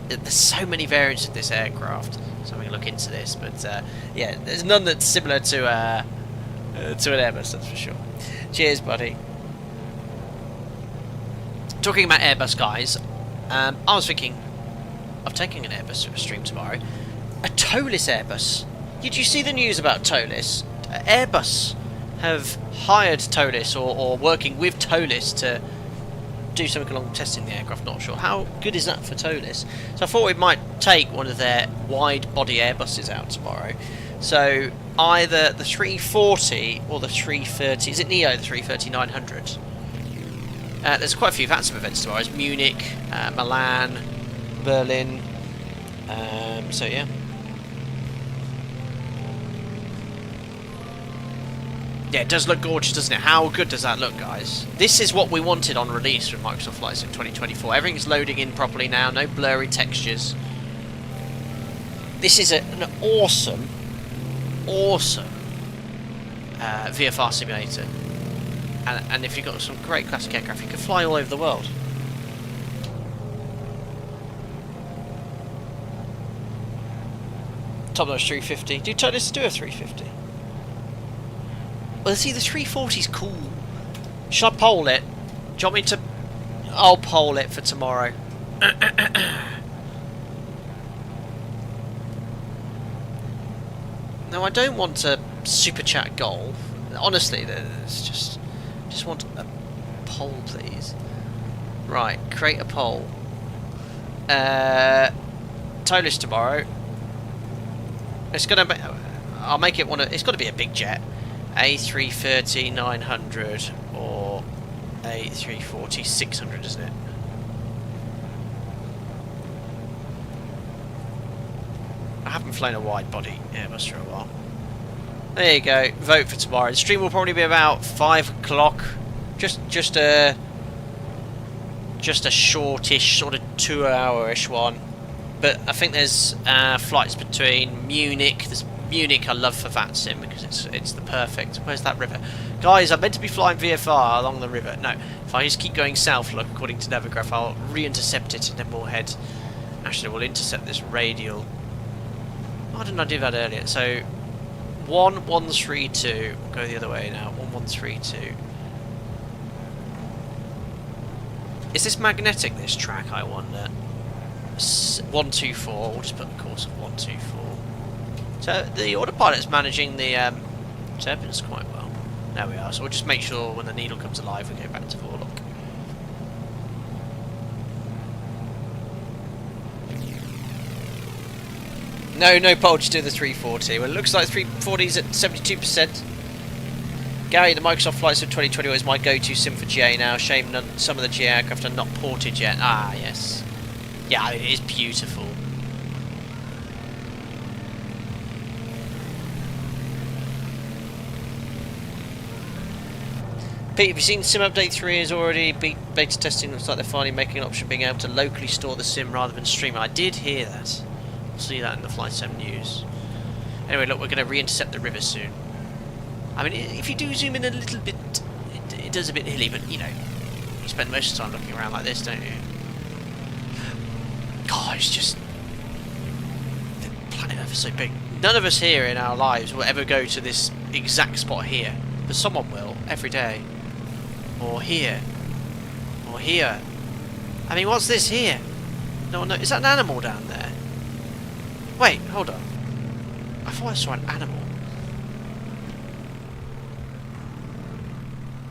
There's so many variants of this aircraft, so I'm going to look into this. But yeah, there's none that's similar to an Airbus, that's for sure. Cheers, buddy. Talking about Airbus, guys, I was thinking of taking an Airbus to a stream tomorrow. A toeless Airbus. Did you see the news about toeless? Airbus have hired toeless or working with toeless to do something along testing the aircraft. Not sure how good is that for toeless. So I thought we might take one of their wide body Airbuses out tomorrow. So either the 340 or the 330. Is it Neo, the 330-900? There's quite a few VATSIM events tomorrow. It's Munich, Milan, Berlin. So yeah. Yeah, it does look gorgeous, doesn't it? How good does that look, guys? This is what we wanted on release with Microsoft Flight Sim 2024. Everything's loading in properly now, no blurry textures. This is an awesome VFR simulator. And if you've got some great classic aircraft, you can fly all over the world. Top notch 350. Do toeless do a 350? Well, see, the 340's cool, Should I poll it? Do you want me to... I'll poll it for tomorrow. No, I don't want a super chat goal. Honestly, there's just want a poll, please. Right, create a poll. Tow list tomorrow. It's gonna be... I'll make it one of... It's got to be a big jet. A330-900 or A340-600, isn't it? I haven't flown a wide body Airbus for a while. There you go. Vote for tomorrow. The stream will probably be about 5 o'clock. Just a shortish, sort of 2-hour-ish one. But I think there's flights between Munich. There's Munich I love for VATSIM because it's the perfect. Where's that river? Guys, I'm meant to be flying VFR along the river. No, if I just keep going south, look, according to Navigraph, I'll re-intercept it and then we'll head... Actually, we'll intercept this radial. Why didn't I do that earlier? So, 1132. We'll go the other way now. 1132. Is this magnetic, this track, I wonder? 124. We'll just put the course of 124. So the autopilot's managing the turbines quite well. There we are. So we'll just make sure when the needle comes alive we go back to Vorlock. No poll, just do the 340. Well, it looks like 340's at 72%. Gary, the Microsoft Flight Sim 2020 is my go-to sim for GA now. Shame some of the GA aircraft are not ported yet. Ah, yes. Yeah, it is beautiful. Pete, have you seen Sim Update 3 is already beta testing? Looks like they're finally making an option being able to locally store the sim rather than stream it. I did hear that. We'll see that in the Flight Sim news. Anyway, look, we're going to re-intercept the river soon. I mean, if you do zoom in a little bit, it does a bit hilly, but, you know, you spend most of the time looking around like this, don't you? God, it's just... The planet Earth is so big. None of us here in our lives will ever go to this exact spot here, but someone will, every day. Or here. Or here. I mean, what's this here? No, is that an animal down there? Wait, hold on. I thought I saw an animal.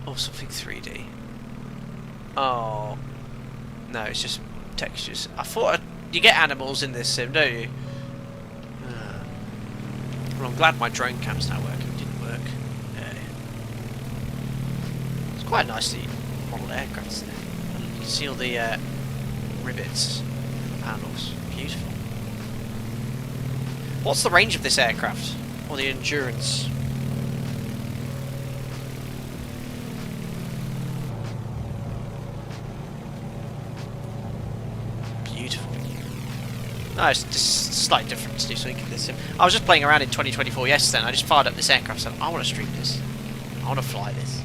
Or something 3D. Oh. No, it's just textures. I thought you get animals in this sim, don't you? Well, I'm glad my drone cam's now working. It didn't work. It's quite a nicely modelled aircraft, isn't it? And you can see all the rivets, panels. Beautiful. What's the range of this aircraft? Or the endurance? Beautiful. No, it's just slightly different to do something in this sim. I was just playing around in 2024 yesterday and I just fired up this aircraft and said, I want to stream this. I want to fly this.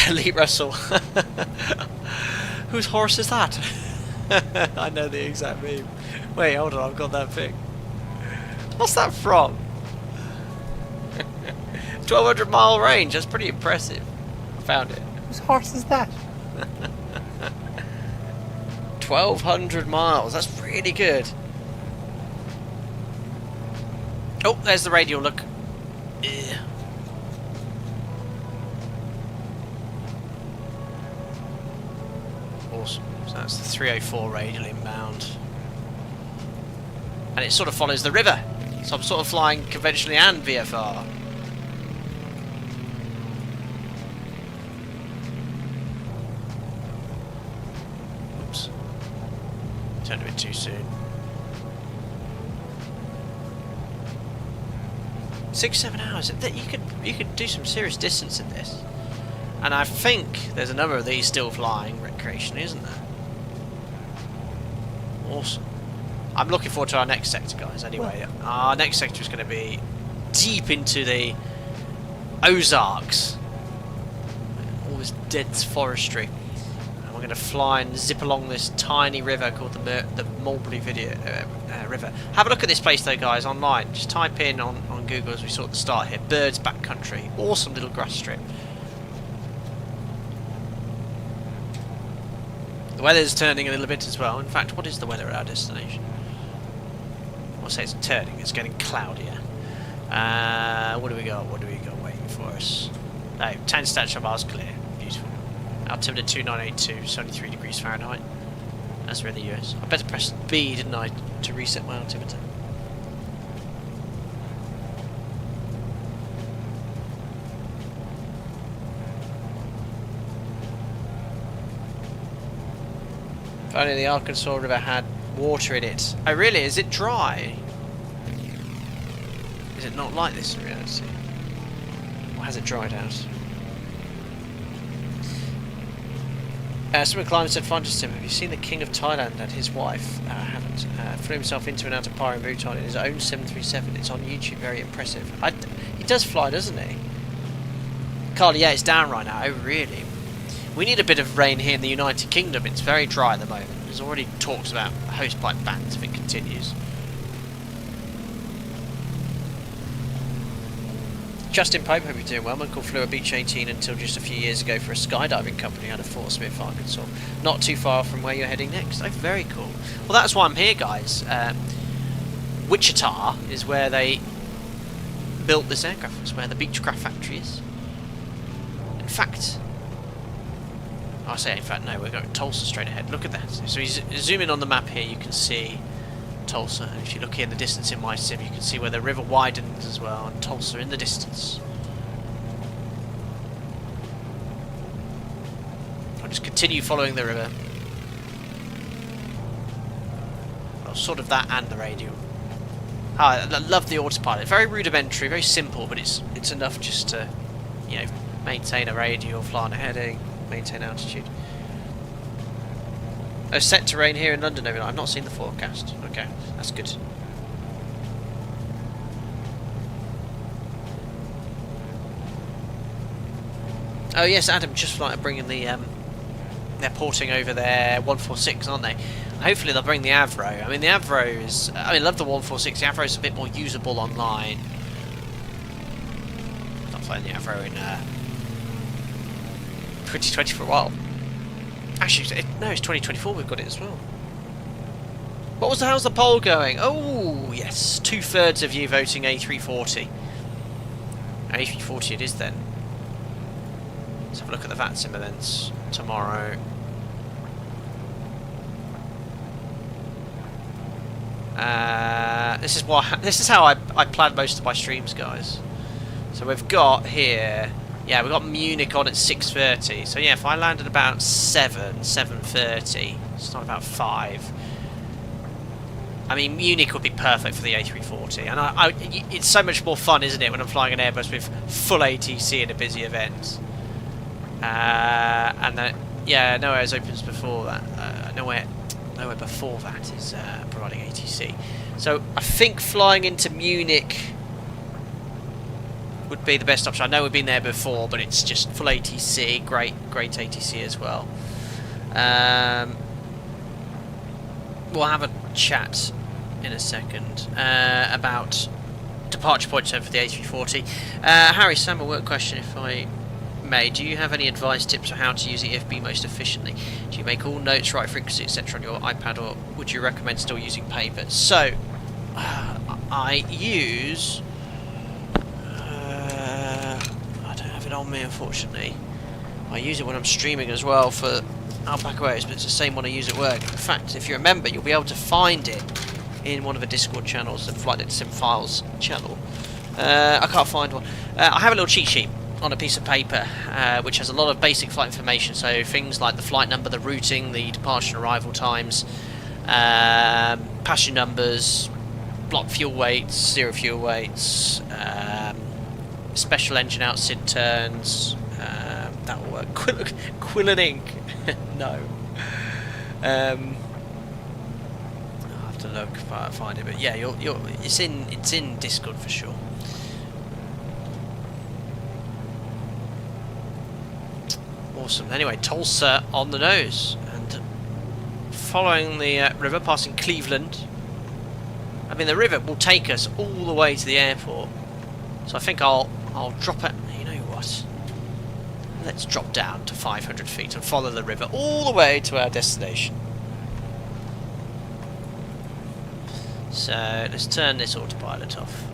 Elite Russell. Whose horse is that? I know the exact meme. Wait, hold on, I've got that thing. What's that from? 1200 mile range, that's pretty impressive. I found it. Whose horse is that? 1200 miles, that's really good. Oh, there's the radial, look. Ugh. Awesome. So that's the 304 radial inbound. And it sort of follows the river. So I'm sort of flying conventionally and VFR. Oops. Turned a bit too soon. 6-7 hours. You could do some serious distance in this. And I think there's a number of these still flying recreationally, isn't there? Awesome. I'm looking forward to our next sector, guys, anyway. Our next sector is going to be deep into the Ozarks. All this dense forestry. And we're going to fly and zip along this tiny river called the Mulberry River. Have a look at this place though, guys, online. Just type in on Google, as we saw at the start here, Byrds Backcountry. Awesome little grass strip. The weather's turning a little bit as well. In fact, what is the weather at our destination? I'll say it's turning. It's getting cloudier. What do we got? What do we got waiting for us? No, 10 statute miles clear. Beautiful. Altimeter 2982, 73 degrees Fahrenheit. As we're in the US. I better press B, didn't I, to reset my altimeter. If only the Arkansas River had water in it. Oh really? Is it dry? Is it not like this in reality? Or has it dried out? Someone climbed said, "Find us, Tim. Have you seen the King of Thailand and his wife?" I haven't. Flew himself into and out of Pyro and Bhutan in his own 737. It's on YouTube. Very impressive. He does fly, doesn't he? Carl, yeah, it's down right now. Oh, really? We need a bit of rain here in the United Kingdom. It's very dry at the moment. There's already talks about hosepipe bans if it continues. Justin Pope, hope you're doing well. My uncle flew a Beech 18 until just a few years ago for a skydiving company out of Fort Smith, Arkansas. Not too far from where you're heading next. Oh, very cool. Well, that's why I'm here, guys. Wichita is where they built this aircraft. It's where the Beechcraft factory is. In fact, I say in fact, no, we're going Tulsa straight ahead. Look at that. So you zoom in on the map here, you can see Tulsa, and if you look here in the distance in my sim, you can see where the river widens as well, and Tulsa in the distance. I'll just continue following the river. Well, sort of that and the radio. Oh, I love the autopilot. Very rudimentary, very simple, but it's enough just to, you know, maintain a radio, fly on a heading, maintain altitude. Oh, set to rain here in London overnight. I've not seen the forecast. Okay, that's good. Oh yes, Adam, just like bringing the they're porting over their 146, aren't they? Hopefully they'll bring the Avro. I mean, the Avro is, I mean, I love the 146. The Avro is a bit more usable online. Not flying the Avro in 2020 for a while. Actually, no, it's 2024 we've got it as well. What was how's the poll going? Oh, yes, 2/3 of you voting A340. A340 it is then. Let's have a look at the VATSIM events tomorrow. This is how I plan most of my streams, guys. So we've got here. Yeah, we've got Munich on at 6:30. So yeah, if I landed about 7:30, start about 5. I mean, Munich would be perfect for the A340, and it's so much more fun, isn't it, when I'm flying an Airbus with full ATC in a busy event. And then, yeah, nowhere opens before that. Nowhere before that is providing ATC. So I think flying into Munich would be the best option. I know we've been there before, but it's just full ATC, great ATC as well. We'll have a chat in a second about departure points over the A340. Harry, Sam, a work question if I may. Do you have any advice, tips on how to use the EFB most efficiently? Do you make all notes, write frequency, etc. on your iPad, or would you recommend still using paper? So, I use... I don't have it on me, unfortunately. I use it when I'm streaming as well for Alpaca Waves, but it's the same one I use at work. In fact, if you're a member, you'll be able to find it in one of the Discord channels, the Flight Deck Sim Files channel. I can't find one. I have a little cheat sheet on a piece of paper, which has a lot of basic flight information, so things like the flight number, the routing, the departure and arrival times, passenger numbers, block fuel weights, zero fuel weights, special engine out SID turns, that will work. Quill and ink. No. I'll have to look if I find it, but yeah, it's in Discord for sure. Awesome. Anyway, Tulsa on the nose, and following the river, passing Cleveland. I mean, the river will take us all the way to the airport, so I think I'll drop it. You know what? Let's drop down to 500 feet and follow the river all the way to our destination. So let's turn this autopilot off.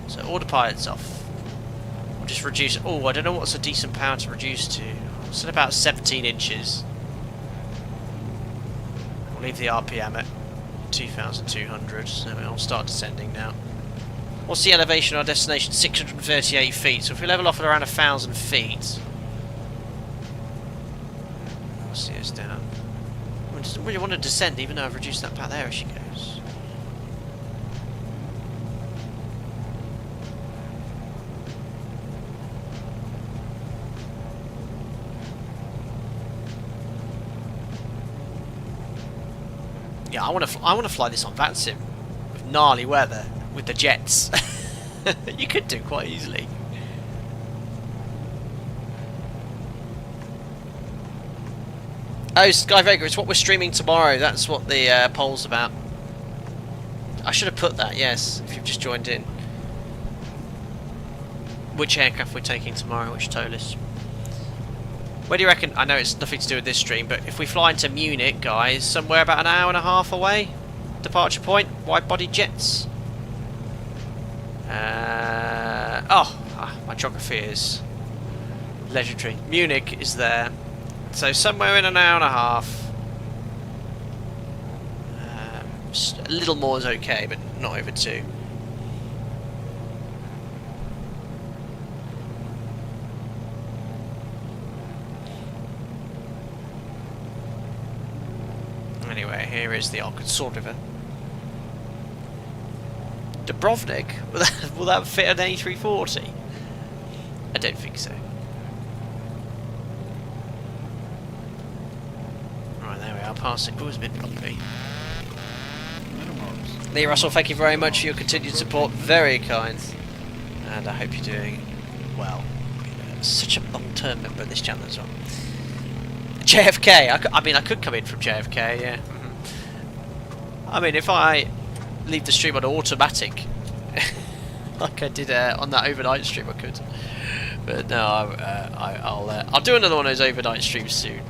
So autopilot's off. We'll just reduce. Oh, I don't know what's a decent power to reduce to. It's at about 17 inches. We'll leave the RPM at 2,200. So I'll start descending now. What's the elevation of our destination? 638 feet. So if we level off at around 1,000 feet, we'll see us down. I doesn't really want to descend, even though I've reduced that power. There she goes. Yeah, I want to fly this on VATSIM with gnarly weather with the jets. You could do quite easily. Oh, Sky Vega, it's what we're streaming tomorrow. That's what the poll's about. I should have put that, yes, if you've just joined in. Which aircraft we're taking tomorrow, which TOLIS. Where do you reckon? I know it's nothing to do with this stream, but if we fly into Munich, guys, somewhere about an hour and a half away, departure point, wide-body jets. My geography is legendary. Munich is there, so somewhere in an hour and a half. A little more is okay, but not over 2. Anyway, here is the Arkansas River. Dubrovnik? Will that fit an A340? I don't think so. Right, there we are, passing. Oh, it's a bit bumpy. Lee Russell, thank you very much for your continued support. Very kind. And I hope you're doing well. Such a long-term member of this channel as well. JFK. I mean, I could come in from JFK, yeah. I mean, if I leave the stream on automatic, like I did on that overnight stream, I could. But no, I'll do another one of those overnight streams soon.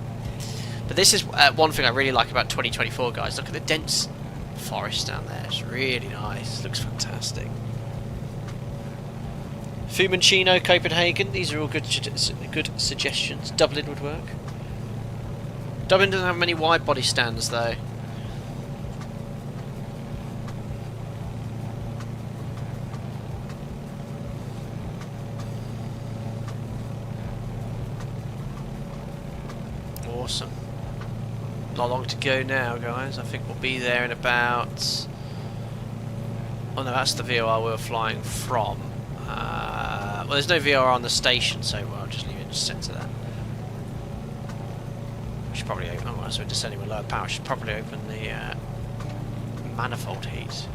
But this is one thing I really like about 2024, guys. Look at the dense forest down there. It's really nice. Looks fantastic. Fumancino, Copenhagen. These are all good suggestions. Dublin would work. Dublin doesn't have many wide body stands though. Awesome. Not long to go now, guys. I think we'll be there in about... Oh no, that's the VOR we were flying from. Well, there's no VOR on the station, so I'll just leave it set to that. We should probably open... Oh, as we're descending with lower power, I should probably open the manifold heat.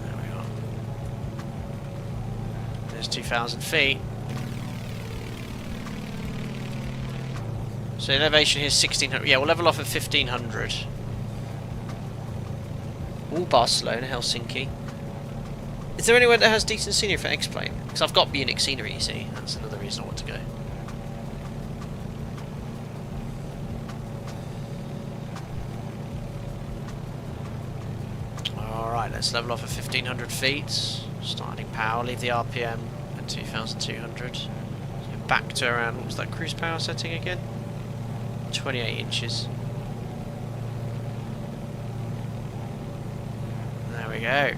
There we are. There's 2,000 feet. So elevation here is 1,600. Yeah, we'll level off at 1,500. All Barcelona, Helsinki. Is there anywhere that has decent scenery for X-Plane? Because I've got Munich scenery, you see. That's another reason I want to go. Alright, let's level off at 1,500 feet. Starting power, leave the RPM at 2,200. So back to around, what was that cruise power setting again? 28 inches. There we go.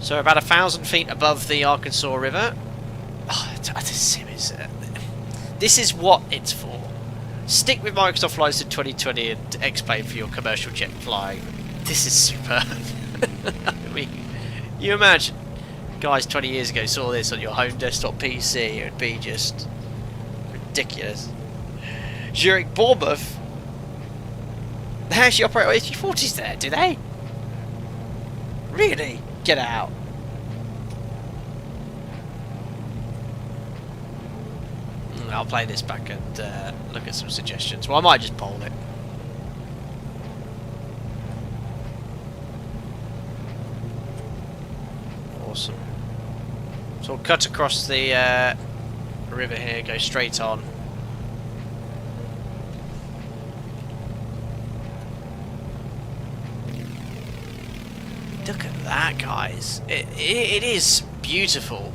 So about 1,000 feet above the Arkansas River. Oh, this is what it's for. Stick with Microsoft Flight Sim 2020 and X-Plane for your commercial jet flying. This is superb. I mean, you imagine guys 20 years ago saw this on your home desktop PC, it would be just ridiculous. Zurich, Bournemouth. They actually operate A340s there, do they? Really? Get out. I'll play this back and look at some suggestions. Well, I might just poll it. Awesome. So we'll cut across the river here, go straight on. Look at that, guys. It is beautiful.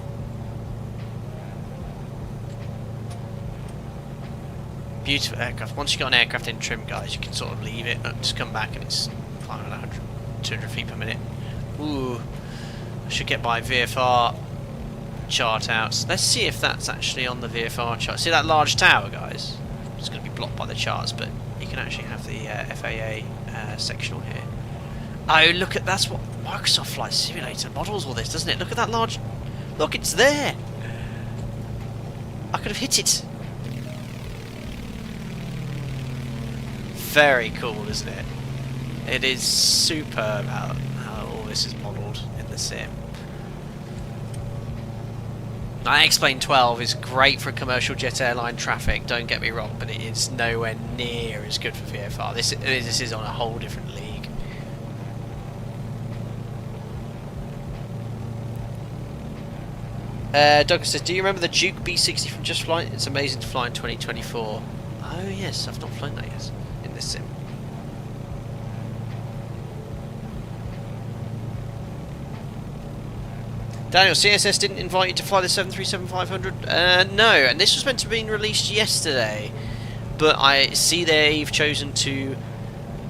Beautiful aircraft. Once you've got an aircraft in trim, guys, you can sort of leave it, just come back and it's climbing 100, 200 feet per minute. Ooh. I should get my VFR chart out. So let's see if that's actually on the VFR chart. See that large tower, guys? It's going to be blocked by the charts, but you can actually have the FAA sectional here. Oh, look at, that's what Microsoft Flight Simulator models all this, doesn't it? Look at that large... Look, it's there! I could have hit it. Very cool, isn't it? It is superb how all this is modelled in the sim. Now, X-Plane 12 is great for commercial jet airline traffic, don't get me wrong, but it is nowhere near as good for VFR. This is on a whole different league. Douglas says, do you remember the Duke B60 from Just Flight? It's amazing to fly in 2024. Oh yes, I've not flown that yet in this sim. Daniel, CSS didn't invite you to fly the 737-500? No, and this was meant to have been released yesterday, but I see they've chosen to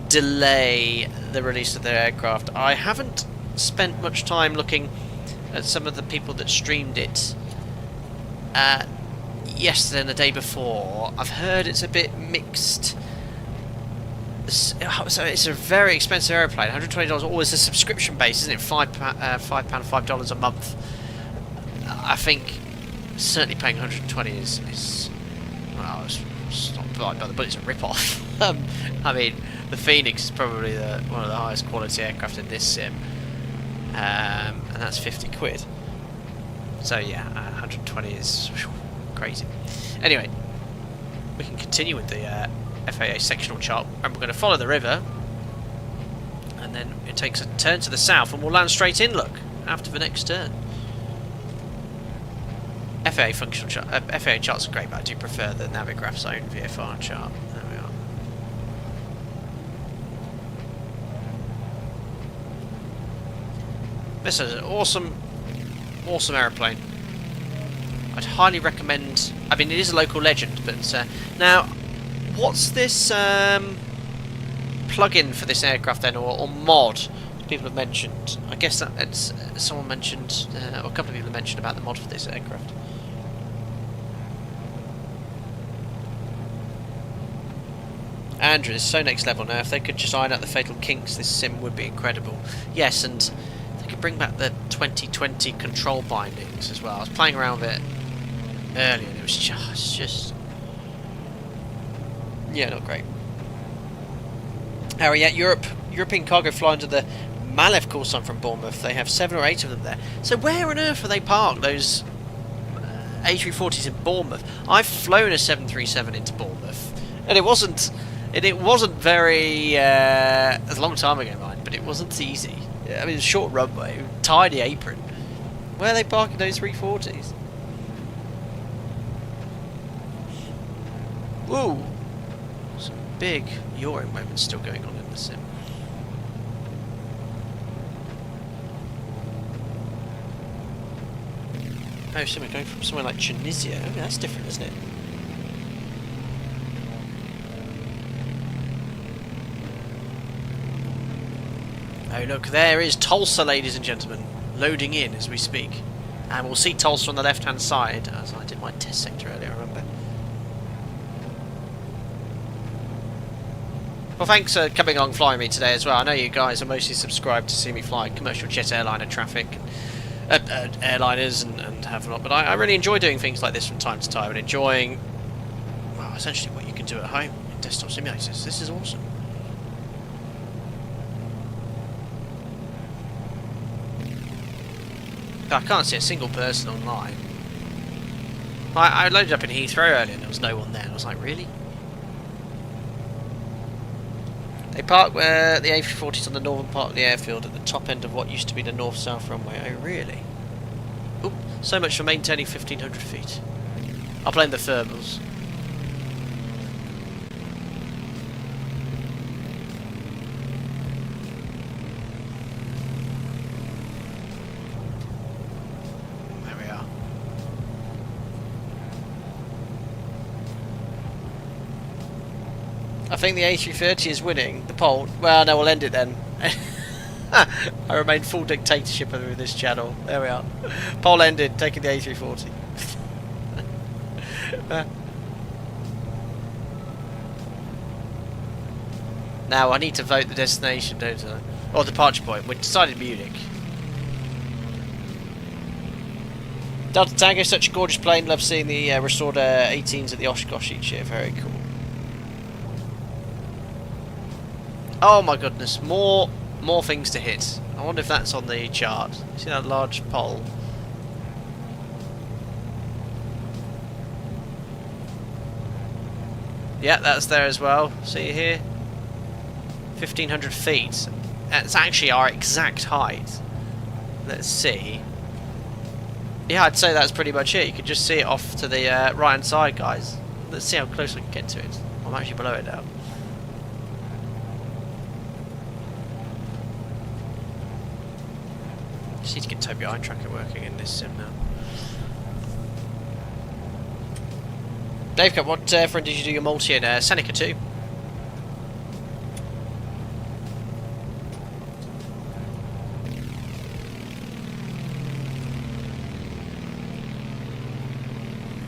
delay the release of their aircraft. I haven't spent much time looking at some of the people that streamed it yesterday and the day before. I've heard it's a bit mixed. So it's a very expensive aeroplane, $120. Always a subscription base, isn't it? $5 a month. I think certainly paying 120 is well, it's not blind by the bullet, it's a rip-off. I mean, the Phoenix is probably one of the highest quality aircraft in this sim. And that's 50 quid. So yeah, 120 is crazy. Anyway, we can continue with the FAA sectional chart, and we're going to follow the river, and then it takes a turn to the south, and we'll land straight in. Look, after the next turn. FAA functional chart. FAA charts are great, but I do prefer the Navigraph's own VFR chart. There we are. This is an awesome aeroplane. I'd highly recommend. I mean, it is a local legend, but now, what's this plug-in for this aircraft then, or mod people have mentioned? I guess that it's someone mentioned, or a couple of people have mentioned about the mod for this aircraft. Andrew, it's so next level now. If they could just iron out the fatal kinks, this sim would be incredible. Yes, and they could bring back the 2020 control bindings as well. I was playing around with it earlier and it was just yeah, not great. Harry, yeah, European cargo fly under the Malev call sign from Bournemouth. They have 7 or 8 of them there. So where on earth are they parked, those A340s in Bournemouth? I've flown a 737 into Bournemouth, and it wasn't very it was a long time ago, mind, but it wasn't easy. I mean, it was a short runway, tiny apron. Where are they parking those 340s? Woo! Some big yawing moments still going on in the sim. Oh, so we're going from somewhere like Tunisia. Oh, that's different, isn't it? Oh, look, there is Tulsa, ladies and gentlemen, loading in as we speak. And we'll see Tulsa on the left-hand side, as I did my test sector earlier, I remember. Well, thanks for coming along flying me today as well. I know you guys are mostly subscribed to see me fly commercial jet airliner traffic, airliners and have not, but I really enjoy doing things like this from time to time and enjoying, well, essentially what you can do at home in desktop simulators. This is awesome. I can't see a single person online. I loaded up in Heathrow earlier and there was no one there. And I was like, really? They park where the A340's on the northern part of the airfield at the top end of what used to be the north-south runway. Oh, really? Oop, so much for maintaining 1,500 feet. I'll blame the thermals. There we are. I think the A330 is winning the poll. Well, no, we'll end it then. I remain full dictatorship over this channel. There we are. Poll ended, taking the A340. Now I need to vote the destination, don't I? Or departure point. We decided Munich. Delta Tango, such a gorgeous plane. Love seeing the restored 18s at the Oshkosh each year. Very cool. Oh my goodness, more things to hit. I wonder if that's on the chart. See that large pole? Yeah, that's there as well. See here? 1,500 feet. That's actually our exact height. Let's see. Yeah, I'd say that's pretty much it. You can just see it off to the right hand side, guys. Let's see how close I can get to it. I'm actually below it now. Just need to get Toby Eye Tracker working in this sim now. Dave, what friend did you do your multi in? Seneca 2.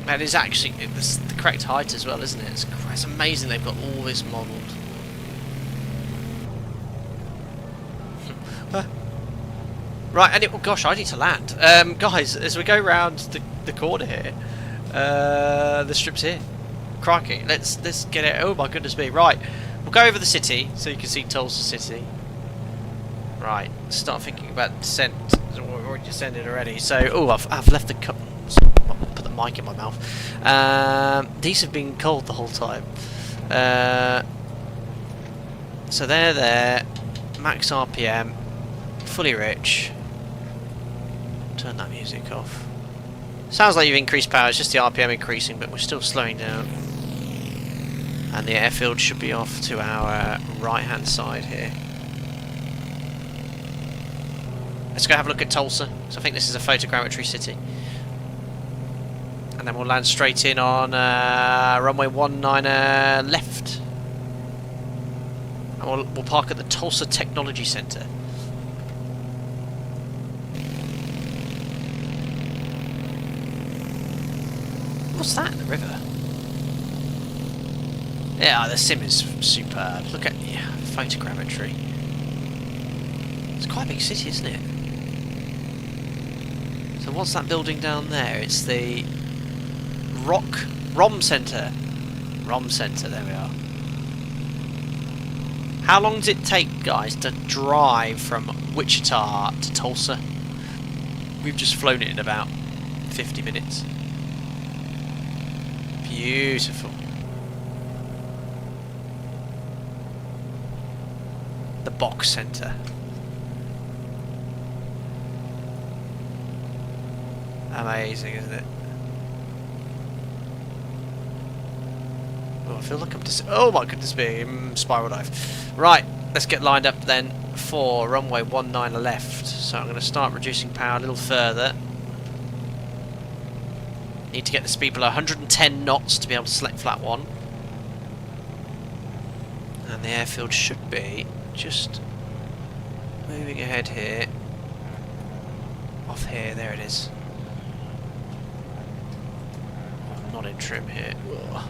That is actually the correct height as well, isn't it? It's amazing they've got all this modelled. Right, and oh gosh, I need to land. Guys, as we go round the corner here, the strip's here. Crikey, let's get it. Oh my goodness me! Right, we'll go over the city so you can see Tulsa City. Right, start thinking about descent. We've already descended already. So, oh, I've left the cup. I'll put the mic in my mouth. These have been cold the whole time. So they're there. Max RPM, fully rich. Turn that music off. Sounds like you've increased power, it's just the RPM increasing, but we're still slowing down. And the airfield should be off to our right hand side here. Let's go have a look at Tulsa. So I think this is a photogrammetry city. And then we'll land straight in on runway 19 left. And we'll park at the Tulsa Technology Centre. What's that in the river? Yeah, the sim is superb. Look at photogrammetry. It's quite a big city, isn't it? So what's that building down there? It's the ROM Centre. ROM Centre, there we are. How long does it take, guys, to drive from Wichita to Tulsa? We've just flown it in about 50 minutes. Beautiful. The box centre. Amazing, isn't it? Oh, I feel like I'm just... Oh my goodness me, spiral dive. Right, let's get lined up then for runway 19 left. So I'm going to start reducing power a little further. Need to get the speed below 110 knots to be able to select flat 1. And the airfield should be just moving ahead here. Off here, there it is. I'm not in trim here. Ugh.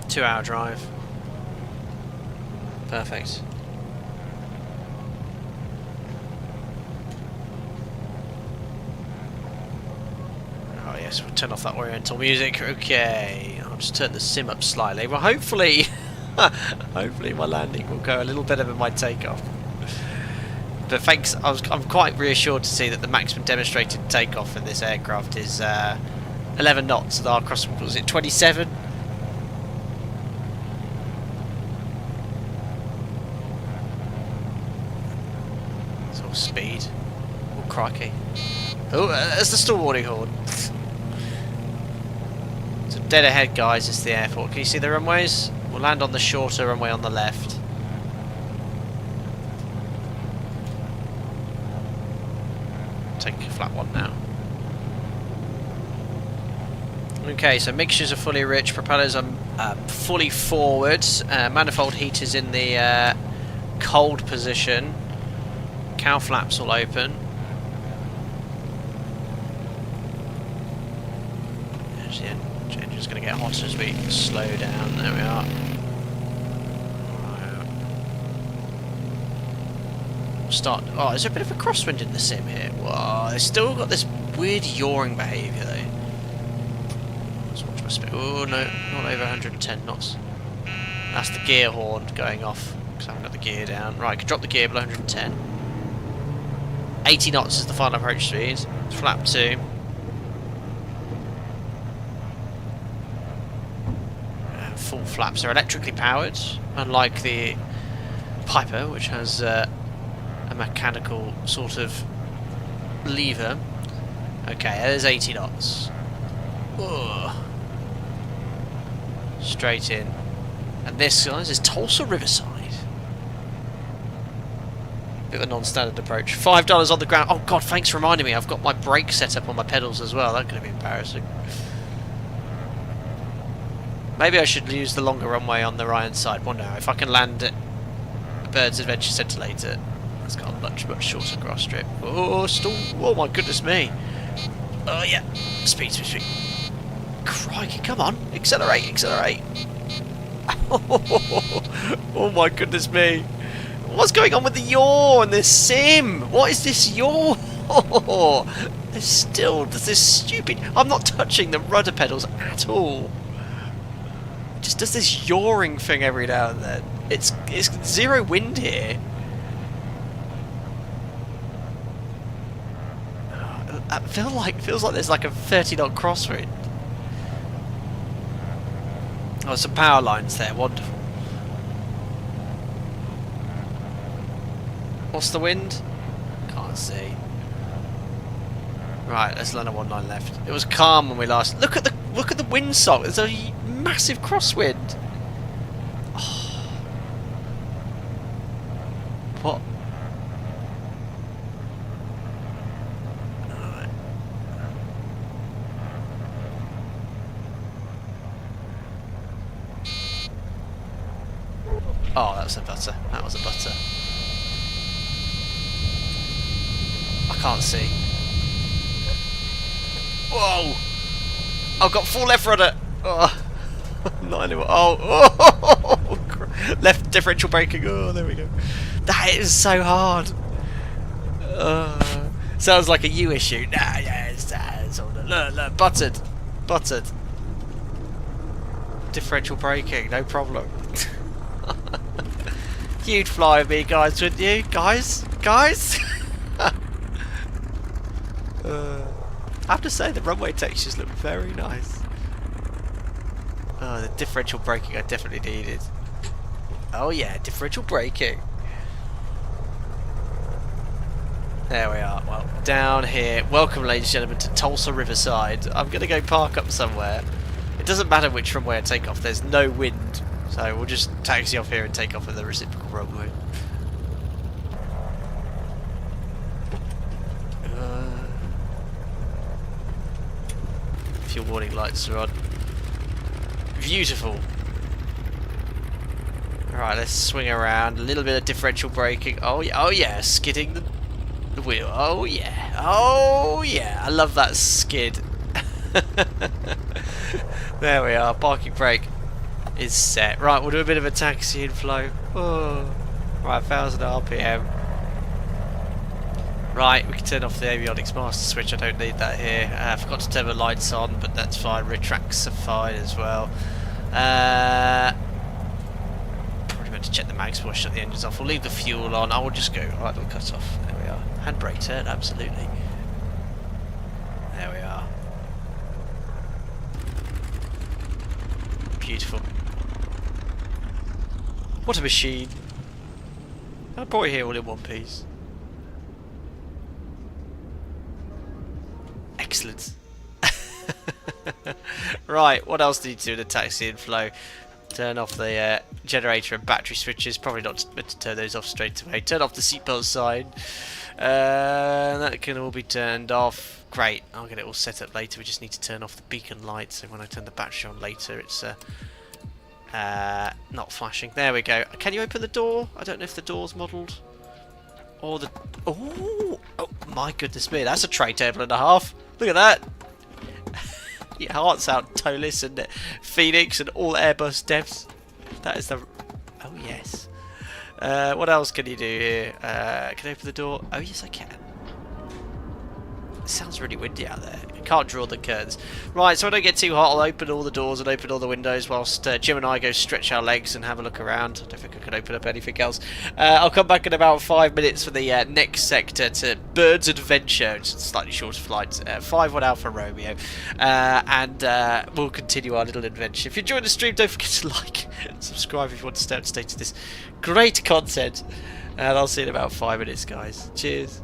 2-hour drive. Perfect. Oh yes, we'll turn off that Oriental music. Okay, I'll just turn the sim up slightly. Well, hopefully, hopefully my landing will go a little better than my takeoff. But thanks, I'm quite reassured to see that the maximum demonstrated takeoff in this aircraft is 11 knots. So our cross was it 27? It's all speed. Oh crikey! Oh, there's the stall warning horn. So dead ahead, guys, is the airport. Can you see the runways? We'll land on the shorter runway on the left. Take a flat one now. Okay, so mixtures are fully rich, propellers are fully forward, manifold heaters in the cold position, cow flaps all open. Actually, the engine's going to get hotter as we slow down. There we are. Start. Oh, there's a bit of a crosswind in the sim here. Whoa, it's still got this weird yawing behaviour though. Let's watch my speed. Oh no, not over 110 knots. That's the gear horn going off because I haven't got the gear down. Right, I can drop the gear below 110. 80 knots is the final approach speed. Flap 2. Full flaps are electrically powered, unlike the Piper, which has a mechanical sort of lever. Okay, there's 80 knots. Ugh. Straight in. And this, guys, is Tulsa Riverside. Bit of a non-standard approach. $5 on the ground. Oh god, thanks for reminding me. I've got my brake set up on my pedals as well. That's going to be embarrassing. Maybe I should use the longer runway on the right-hand side. Well, no, if I can land at Byrds Adventure Centre later. It's got a much shorter grass strip. Oh, stall! Oh my goodness me! Oh yeah, speed, speed, speed! Crikey, come on, accelerate, accelerate! Oh my goodness me! What's going on with the yaw in this sim? What is this yaw? There's this stupid. I'm not touching the rudder pedals at all. It just does this yawing thing every now and then. It's zero wind here. It feels like there's like a 30-knot crosswind. Oh, some power lines there, wonderful. What's the wind? Can't see. Right, let's land on 19 left. It was calm when we last. Look at the windsock. There's a massive crosswind. Oh. What? Oh, that was a butter. That was a butter. I can't see. Whoa! I've got full left rudder. Oh, not anymore. Oh, left differential braking. Oh, there we go. That is so hard. Sounds like a you issue. Nah, yeah, it's all look, buttered. Differential braking, no problem. You'd fly with me, guys, wouldn't you? Guys? I have to say, the runway textures look very nice. Oh, the differential braking I definitely needed. Oh yeah, differential braking. There we are. Well, down here. Welcome, ladies and gentlemen, to Tulsa Riverside. I'm going to go park up somewhere. It doesn't matter which runway I take off. There's no wind. So we'll just taxi off here and take off at the reciprocal runway. Fuel warning lights are on. Beautiful. Alright, let's swing around. A little bit of differential braking. Oh yeah, skidding the wheel. Oh yeah. I love that skid. There we are. Parking brake is set. Right, we'll do a bit of a taxi and flow. Oh. Right, 1000 RPM. Right, we can turn off the avionics master switch. I don't need that here. I forgot to turn the lights on, but that's fine. Rear tracks are fine as well. Probably meant to check the mags before I shut the engines off. We'll leave the fuel on. I will just go idle cut off. There we are. Handbrake turn, absolutely. There we are. Beautiful. What a machine. I brought it here all in one piece. Excellent. Right, what else do you do in the taxi inflow? Turn off the generator and battery switches. Probably not meant to turn those off straight away. Turn off the seatbelt sign. That can all be turned off. Great, I'll get it all set up later. We just need to turn off the beacon light, so when I turn the battery on later, it's not flashing. There we go. Can you open the door? I don't know if the door's modelled. Or the... Ooh! Oh, my goodness me. That's a tray table and a half. Look at that. Your heart's out, Tolis and Phoenix and all Airbus devs. That is the... Oh, yes. What else can you do here? Can I open the door? Oh, yes, I can. It sounds really windy out there. I can't draw the curtains. Right, so I don't get too hot, I'll open all the doors and open all the windows whilst Jim and I go stretch our legs and have a look around. I don't think I can open up anything else. I'll come back in about 5 minutes for the next sector to Byrds Adventure. It's a slightly shorter flight. 5-1 Alpha Romeo. And we'll continue our little adventure. If you enjoyed the stream, don't forget to like and subscribe if you want to stay up to date with this great content. And I'll see you in about 5 minutes, guys. Cheers.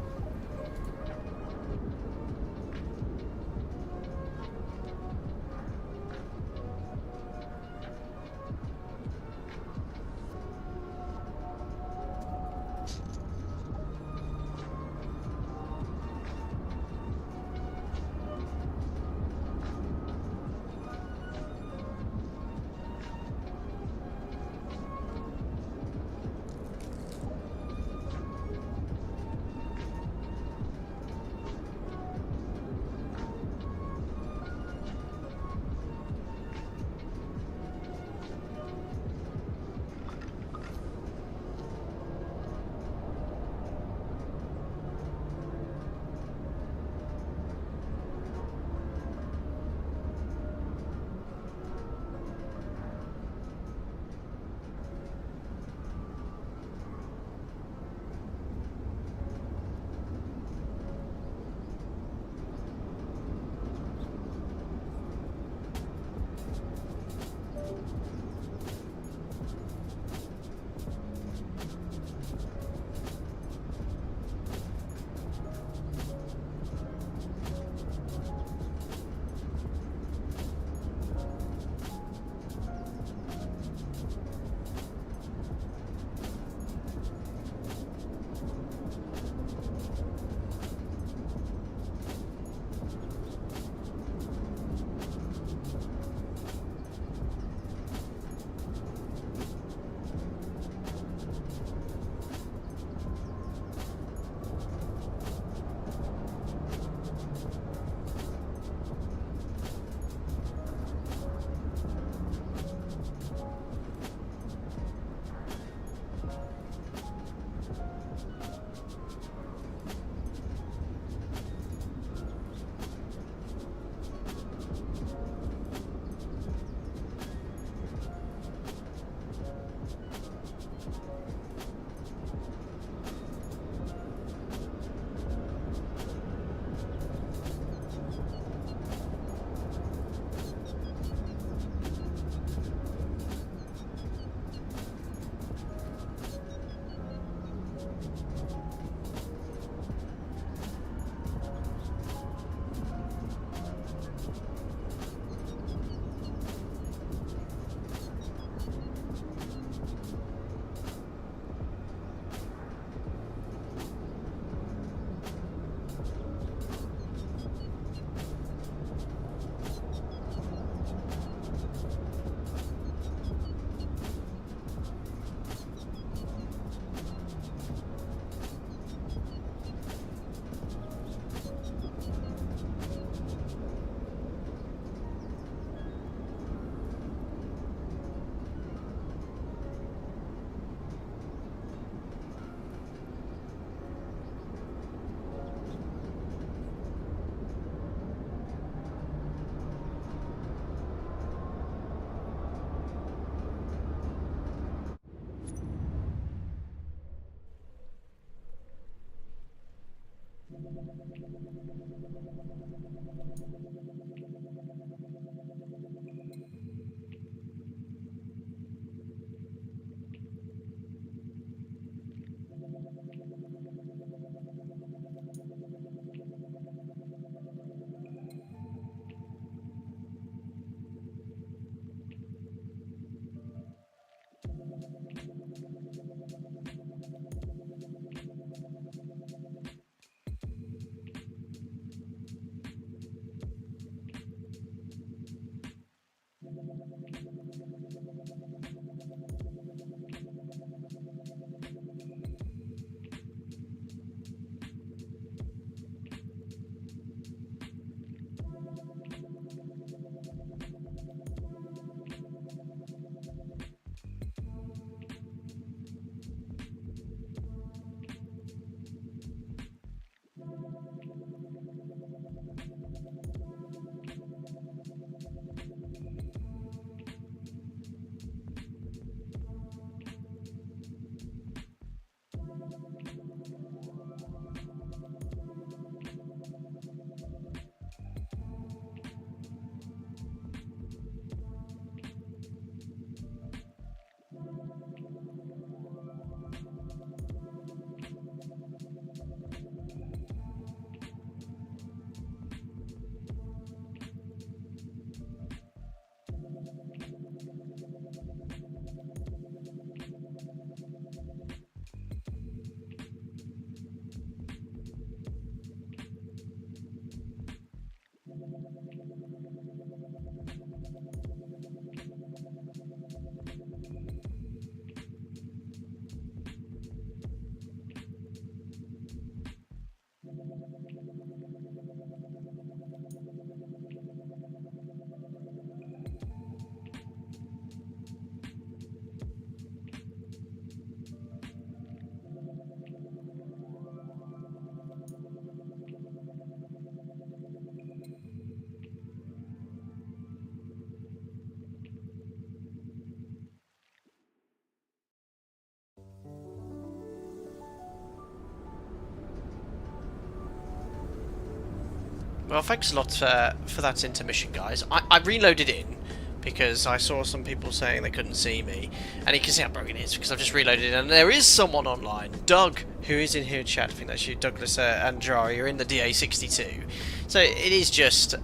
Well, thanks a lot for that intermission, guys. I reloaded in because I saw some people saying they couldn't see me, and you can see how broken it is because I've just reloaded in, and there is someone online, Doug, who is in here in chat. I think that's you, Douglas Andrari. You're in the DA62, so it is just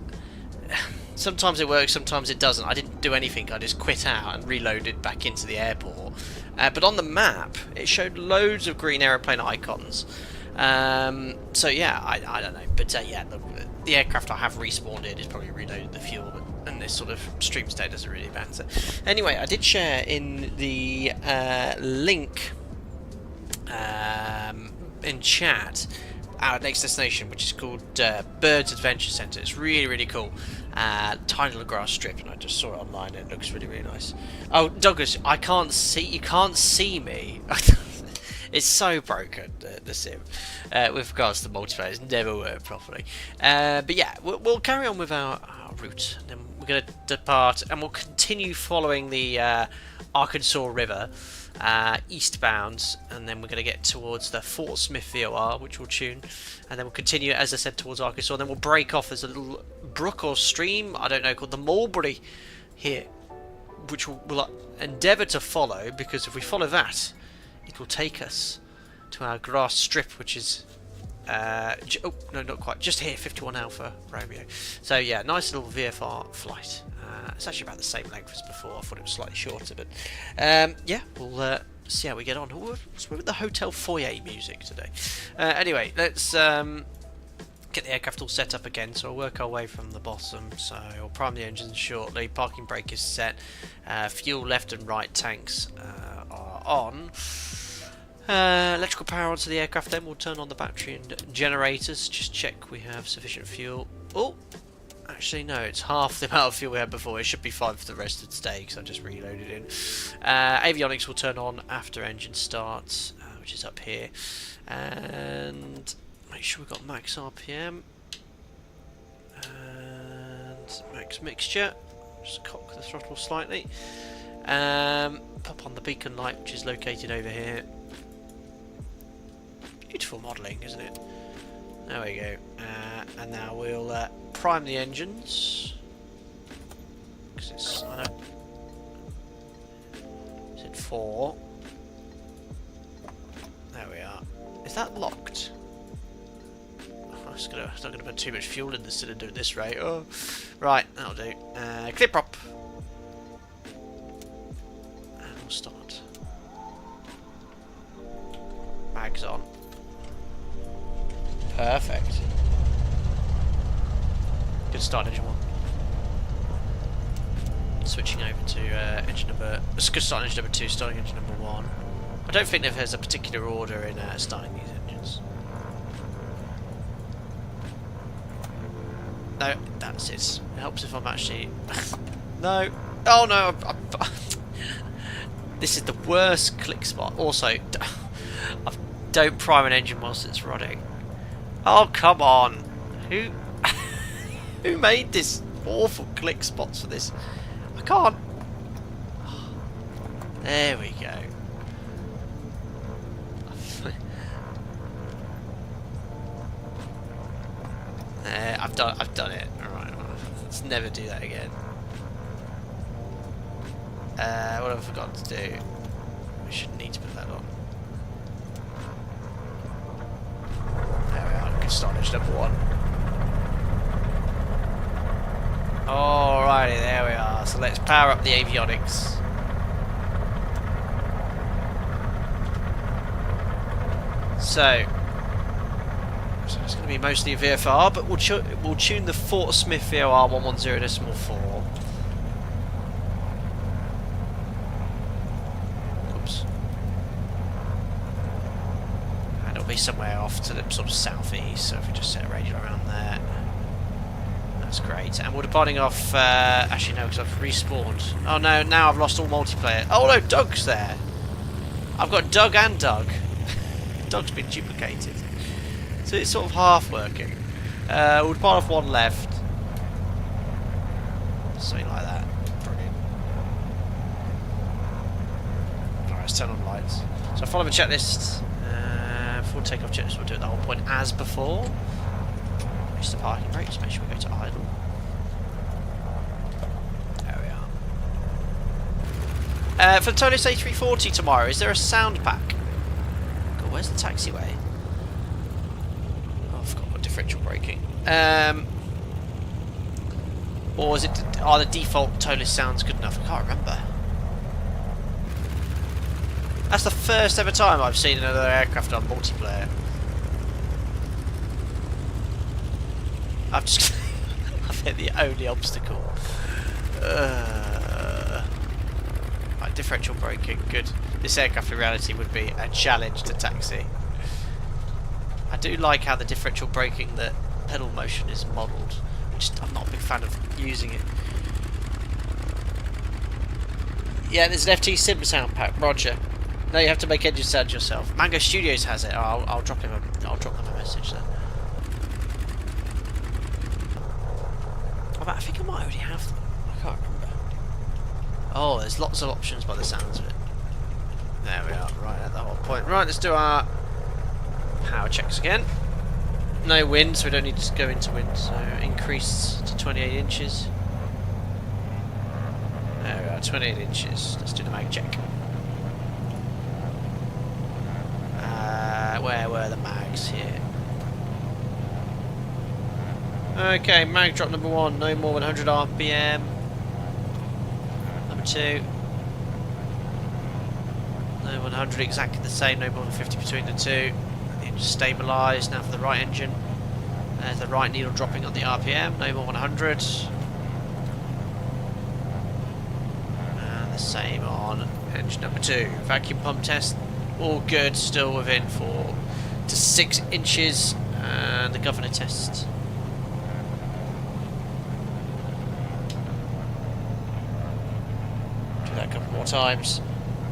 sometimes it works, sometimes it doesn't. I didn't do anything. I just quit out and reloaded back into the airport. But on the map, it showed loads of green aeroplane icons. So yeah, I don't know, but yeah, the aircraft I have respawned in is probably reloaded the fuel, and this sort of stream state doesn't really matter. Anyway, I did share in the link in chat our next destination, which is called Byrds Adventure Centre. It's really, really cool. Tiny little grass strip, and I just saw it online, and it looks really, really nice. Oh, Douglas, I can't see. You can't see me. It's so broken, the sim, with regards to multiplayer. It's never worked properly. But yeah, we'll carry on with our route. And then we're going to depart, and we'll continue following the Arkansas River eastbound, and then we're going to get towards the Fort Smith VOR, which we'll tune, and then we'll continue, as I said, towards Arkansas. And then we'll break off. There's a little brook or stream, I don't know, called the Mulberry here, which we'll endeavour to follow, because if we follow that, it will take us to our grass strip, which is oh no, not quite, just here, 51 Alpha Romeo. So yeah, nice little VFR flight. It's actually about the same length as before. I thought it was slightly shorter, but yeah, we'll see how we get on. What's with the hotel foyer music today? Anyway, let's get the aircraft all set up again. So we'll work our way from the bottom. So we'll prime the engines shortly. Parking brake is set. Fuel left and right tanks are on. Electrical power onto the aircraft, then we'll turn on the battery and generators, just check we have sufficient fuel. Oh, actually no, it's half the amount of fuel we had before. It should be 5 for the rest of the day because I just reloaded in. Avionics will turn on after engine starts, which is up here, and make sure we've got max RPM and max mixture. Just cock the throttle slightly. Pop on the beacon light, which is located over here. Beautiful modelling, isn't it? There we go. And now we'll prime the engines. Because it's, I don't... Is it 4? There we are. Is that locked? Oh, it's not gonna put too much fuel in the cylinder at this rate. Oh, right, that'll do. Clear prop. And we'll start. Mags on. Perfect. Good start, engine 1. Switching over to engine number... It's good start, engine number 2, starting engine number 1. I don't think there's a particular order in starting these engines. No, that's it. It helps if I'm actually... No! Oh no! This is the worst click spot. Also, don't prime an engine whilst it's running. Oh, come on! Who who made this awful click spots for this? I can't. There we go. I've done it. Alright, let's never do that again. What have I forgotten to do? We shouldn't need to put that on. There we are, good start engine number 1. Alrighty, there we are. So let's power up the avionics. So it's going to be mostly a VFR, but we'll tune the Fort Smith VOR 110.4. Oops. And it'll be somewhere off to the sort of southeast, so if we just set a radio around there. That's great. And we're departing off... actually no, because I've respawned. Oh no, now I've lost all multiplayer. Oh no, Doug's there! I've got Doug and Doug. Doug's been duplicated. So it's sort of half working. We'll depart off 1 left. Something like that. Brilliant. Alright, let's turn on lights. So follow the checklist. Before takeoff checklist, we'll do it the whole point as before. Reach the parking brake, just make sure we go to idle. There we are. For the Tolis A340 tomorrow, is there a sound pack? God, where's the taxiway? Oh, I forgot what differential braking. Or is it? Are the default Tolis sounds good enough? I can't remember. That's the first ever time I've seen another aircraft on multiplayer. I've just I've hit the only obstacle. Right, differential braking, good. This aircraft in reality would be a challenge to taxi. I do like how the differential braking, the pedal motion is modelled. I'm not a big fan of using it. Yeah, there's an FT Sim sound pack, Roger. No, you have to make engine sound yourself. Mango Studios has it. Oh, I'll drop them a message then. I think I might already have them. I can't remember. Oh, there's lots of options by the sounds of it. There we are, right at the whole point. Right, let's do our power checks again. No wind, so we don't need to go into wind. So increased to 28 inches. There we are, 28 inches. Let's do the mag check. Where were the mags here? Okay, mag drop number 1, no more than 100 RPM. Number 2, no 100, exactly the same, no more than 50 between the two. The engine stabilised. Now for the right engine. There's the right needle dropping on the RPM, no more than 100. And the same on engine number 2. Vacuum pump test, all good, still within 4 to 6 inches. And the governor test. A couple more times.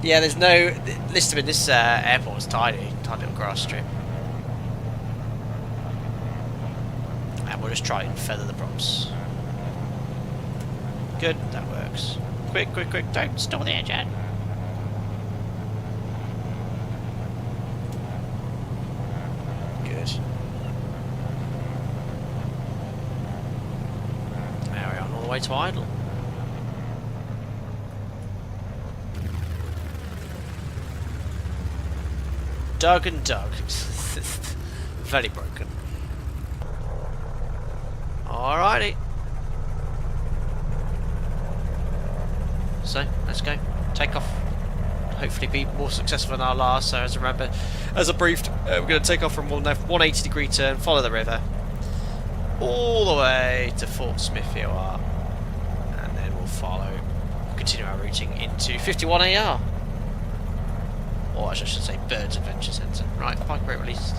Yeah, there's no list of in this airport is tiny little grass strip. And we'll just try and feather the props. Good, that works. Quick, don't stall the engine. Good. the way to idle. Dug and dug. Very broken. Alrighty. So, let's go. Take off. Hopefully be more successful than our last. So as I briefed, we're going to take off from 180 degree turn, follow the river, all the way to Fort Smith EOR, and then we'll continue our routing into 51 AR. Or as I should say, Byrds Adventure Centre. Right, bike brake released.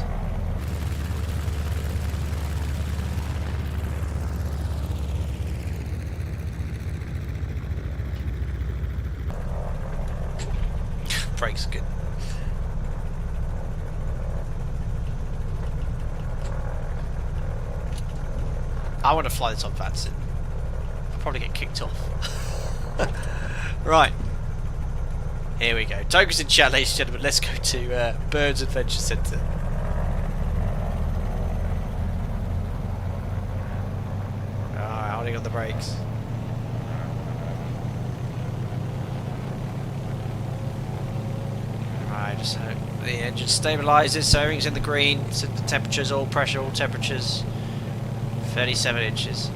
Brakes are good. I want to fly this on Vanson. I'll probably get kicked off. Right. Here we go. Tokens in chat, ladies and gentlemen. Let's go to Byrds Adventure Centre. Alright, holding on the brakes. Right, so the engine stabilises, so everything's in the green, so the temperatures, all pressure, all temperatures. 37 inches.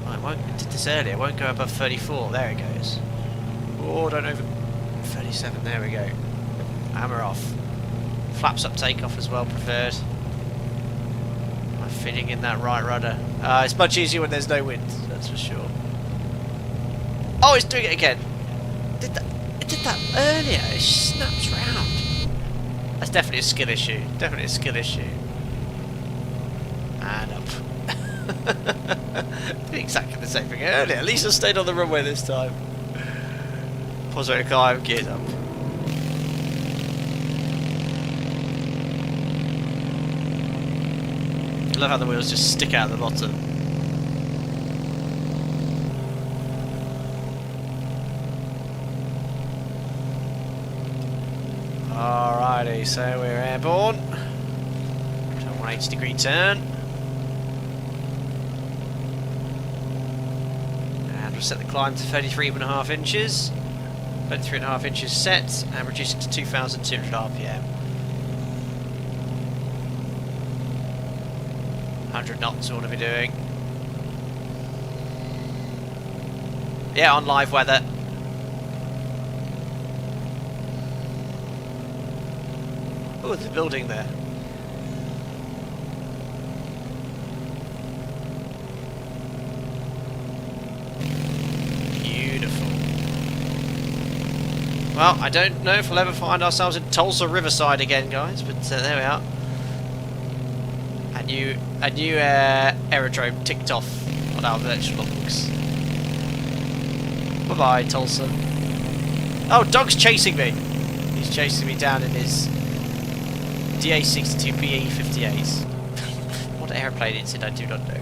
Right, I did this earlier, it won't go above 34. There it goes. Oh, don't over 37, there we go. Hammer off. Flaps up takeoff as well, preferred. I'm fitting in that right rudder. It's much easier when there's no wind, that's for sure. Oh, it's doing it again. It did that earlier, it snaps round. That's definitely a skill issue. Definitely a skill issue. And up. Did exactly the same thing earlier. At least I stayed on the runway this time. Positive climb, gears up. I love how the wheels just stick out at the bottom. Alrighty, so we're airborne. 180 degree turn. And we'll set the climb to 33.5 inches. 33.5 inches set, and reduce it to 2,200 RPM. 100 knots we want to be doing. Yeah, on live weather. Oh, there's a building there. Beautiful. Well, I don't know if we'll ever find ourselves in Tulsa Riverside again, guys, but there we are. A new aerodrome ticked off on our virtual logs. Bye bye, Tulsa. Oh, dog's chasing me. He's chasing me down in his DA62 BE58. What aeroplane it's in, I do not know.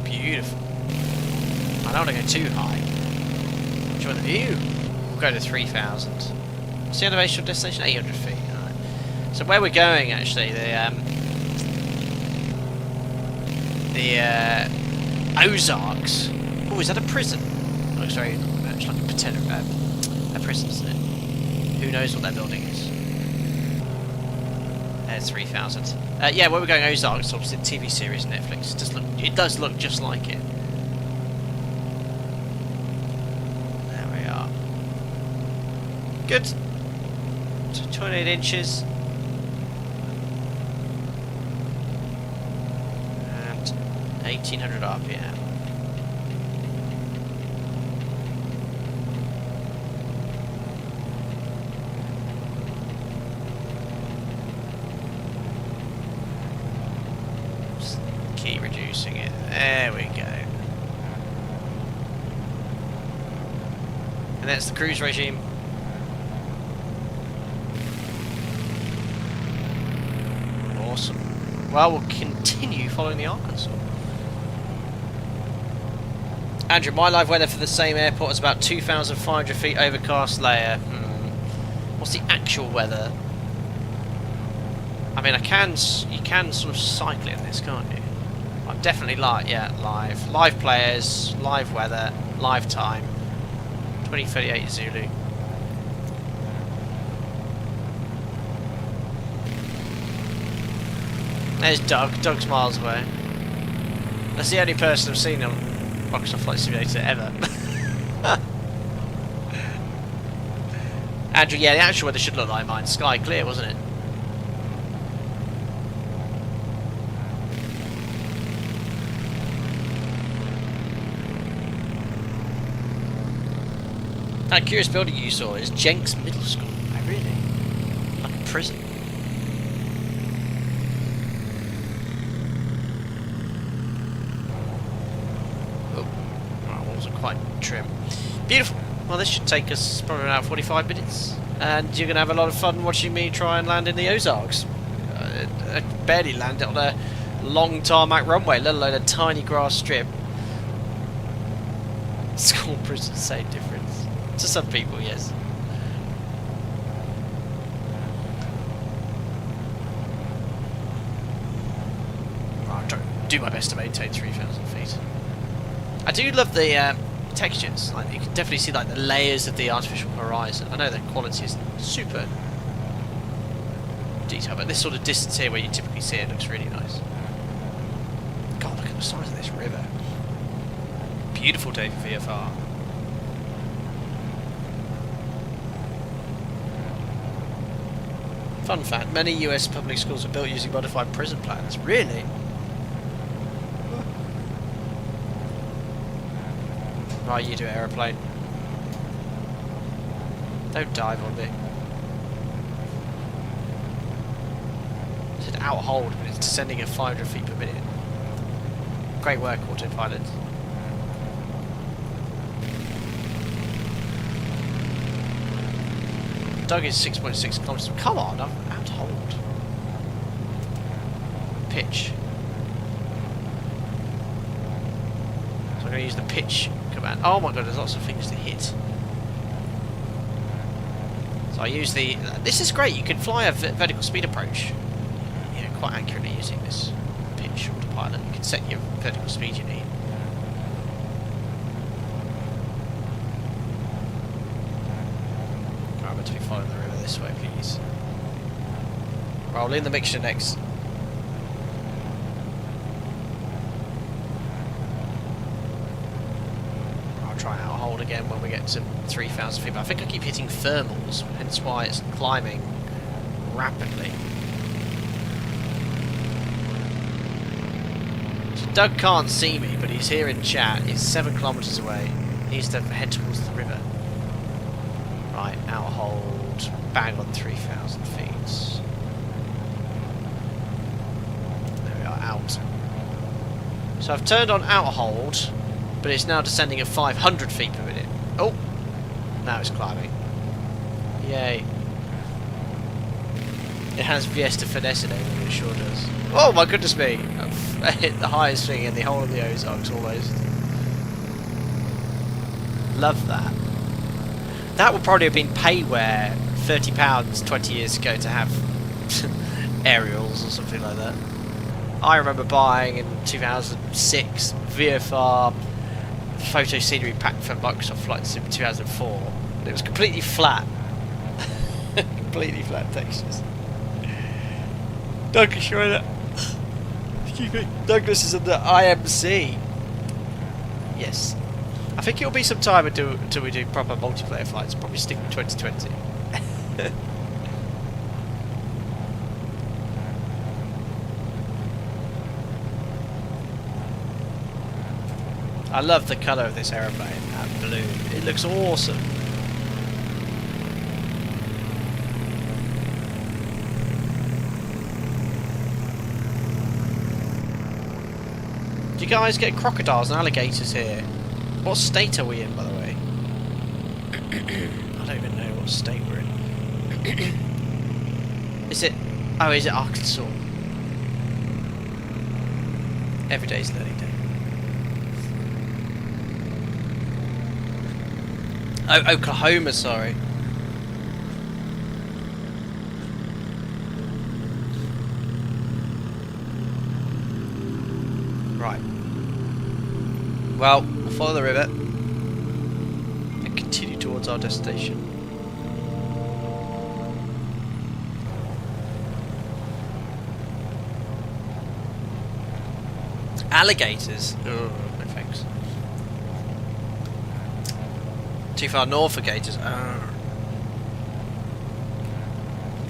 Beautiful. I don't want to go too high. Enjoy the view. We'll go to 3,000. What's the elevation of destination? 800 feet. Right. So where we're going, actually, the Ozarks. Oh, is that a prison? Looks very much like a prison, isn't it? Who knows what that building is? There's 3,000. Yeah, where we're going, Ozarks, obviously the TV series Netflix. It does look just like it. There we are. Good. 28 inches. And 1,800 RPM. Keep reducing it. There we go. And that's the cruise regime. Awesome. Well, we'll continue following the Arkansas. Andrew, my live weather for the same airport is about 2,500 feet overcast layer. What's the actual weather? I mean, you can sort of cycle in this, can't you? I'm definitely live players, live weather, live time. 2038 Zulu. There's Doug. Doug's miles away. That's the only person I've seen on Microsoft Flight Simulator ever. Andrew, yeah, the actual weather should look like mine. Sky clear, wasn't it? That curious building you saw is Jenks Middle School. Oh, really? Like a prison. Oh, that wasn't quite trim. Beautiful. Well, this should take us probably about 45 minutes. And you're going to have a lot of fun watching me try and land in the Ozarks. I barely landed on a long tarmac runway, let alone a tiny grass strip. School prison, same difference. To some people, yes. I'll try to do my best to maintain 3,000 feet. I do love the textures. Like, you can definitely see like the layers of the artificial horizon. I know the quality is super detailed, but this sort of distance here where you typically see it looks really nice. God, look at the size of this river. Beautiful day for VFR. Fun fact, many US public schools are built using modified prison plans. Really? Right, you do aeroplane. Don't dive on me. It said out hold, but it's descending at 500 feet per minute. Great work, autopilot. Doug is 6.6 kilometers. Come on, I'm out hold. Pitch. So I'm going to use the pitch command. Oh my god, there's lots of things to hit. So I use the. This is great. You can fly a vertical speed approach. Yeah, quite accurately using this pitch autopilot. You can set your vertical speed you need. To be following the river this way, please. Roll in the mixture next. I'll try out hold again when we get to 3,000 feet. But I think I keep hitting thermals, hence why it's climbing rapidly. So Doug can't see me, but he's here in chat. He's 7 kilometers away. He needs to head towards the river. Right, out hold, bang on 3,000 feet. There we are, out. So I've turned on out hold, but it's now descending at 500 feet per minute. Oh, now it's climbing. Yay. It has VS to finesse it, it sure does. Oh my goodness me! I've hit the highest thing in the whole of the Ozarks almost. Love that. That would probably have been payware £30 20 years ago to have aerials or something like that. I remember buying in 2006 VFR photo scenery pack for Microsoft Flight Sim 2004. And it was completely flat. Completely flat textures. Doug is showing it. Excuse me. Douglas is in the IMC. Yes. I think it'll be some time until we do proper multiplayer flights. Probably stick with 2020. I love the colour of this aeroplane, that blue. It looks awesome. Do you guys get crocodiles and alligators here? What state are we in, by the way? I don't even know what state we're in. Is it... Oh, is it Arkansas? Every day's learning day. Oh, Oklahoma, sorry. Well, we'll follow the river and continue towards our destination. Alligators? Oh, no thanks. Too far north for gators. Oh.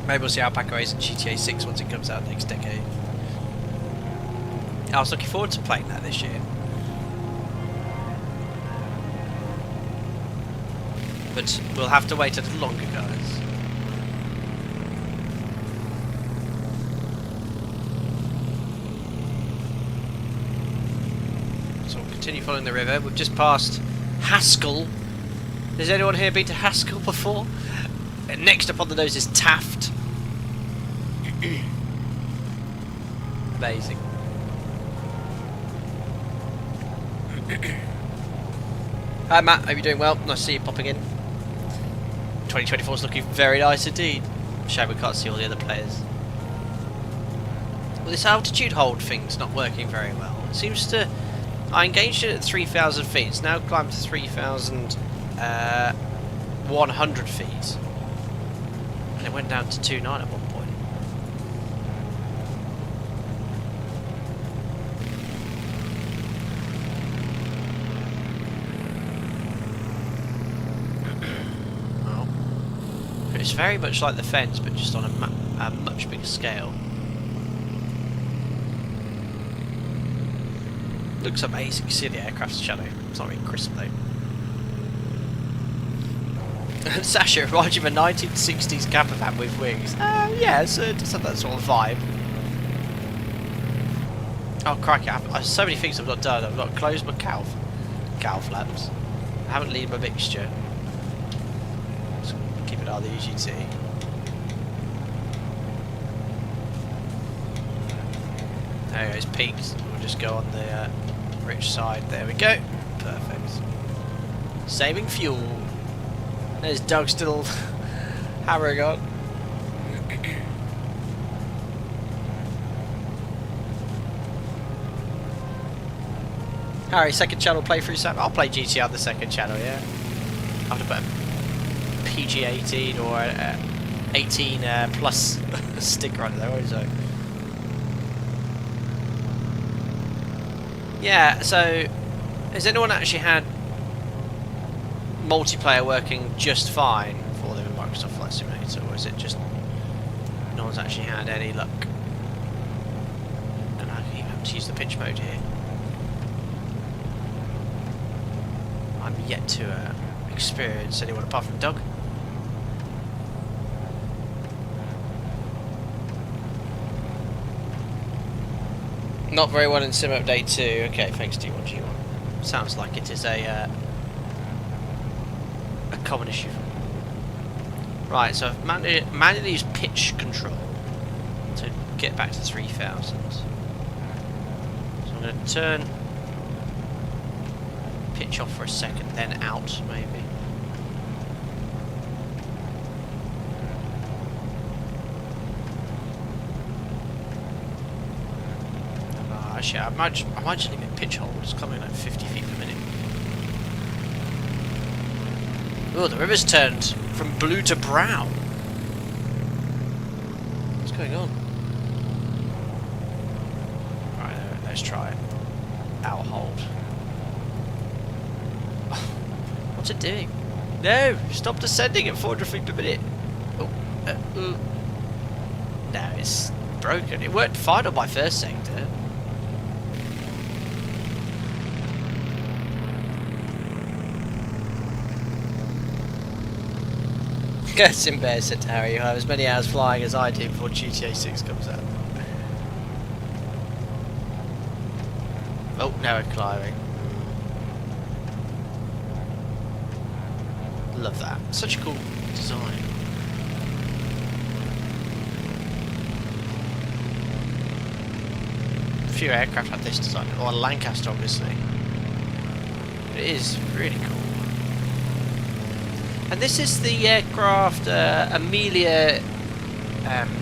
Maybe we'll see Alpaca Race in GTA 6 once it comes out next decade. I was looking forward to playing that this year. But we'll have to wait a little longer, guys. So we'll continue following the river. We've just passed Haskell. Has anyone here been to Haskell before? And next up on the nose is Taft. Amazing. Hi Matt, hope you're doing well. Nice to see you popping in. 2024 is looking very nice indeed. Shame we can't see all the other players. Well, this altitude hold thing's not working very well. It seems to... I engaged it at 3,000 feet. It's now climbed to 3,100 feet. And it went down to 2.9 at one point. Well, it's very much like the fence, but just on a much bigger scale. Looks amazing. You see the aircraft's shadow. It's not really crisp though. Sasha, it reminds you of a 1960s camper van with wings. Yeah, so it does have that sort of vibe. Oh crikey, so many things I've not done. I've not closed my cow flaps. I haven't leaned my mixture. Just keep it out of the UGT. There it is, peaked. We'll just go on the rich side. There we go. Perfect. Saving fuel. There's Doug still hammering on. Harry, second channel playthrough, Sam? I'll play GT on the second channel, yeah. I'll have to put a PG-18 or a 18 plus sticker on there, won't I? Yeah, so has anyone actually had multiplayer working just fine for them in Microsoft Flight Simulator, or is it just no one's actually had any luck? And I even have to use the pitch mode here. I'm yet to experience anyone apart from Doug. Not very well in Sim Update 2. Okay, thanks D1G1. Sounds like it is a common issue. Right, so I've manually used pitch control to get back to 3,000. So I'm going to turn pitch off for a second, then out maybe. Actually, I might just leave it pitch hold. It's coming like 50 feet per minute. Oh, the river's turned from blue to brown. What's going on? Right, let's try it. Out hold. What's it doing? No! Stop descending at 400 feet per minute. Oh, no, it's broken. It worked fine on my first sector. Simbear said to Harry, you have as many hours flying as I do before GTA 6 comes out. Oh, now we're climbing. Love that. Such a cool design. A few aircraft have this design, or Lancaster obviously. But it is really cool. And this is the aircraft Amelia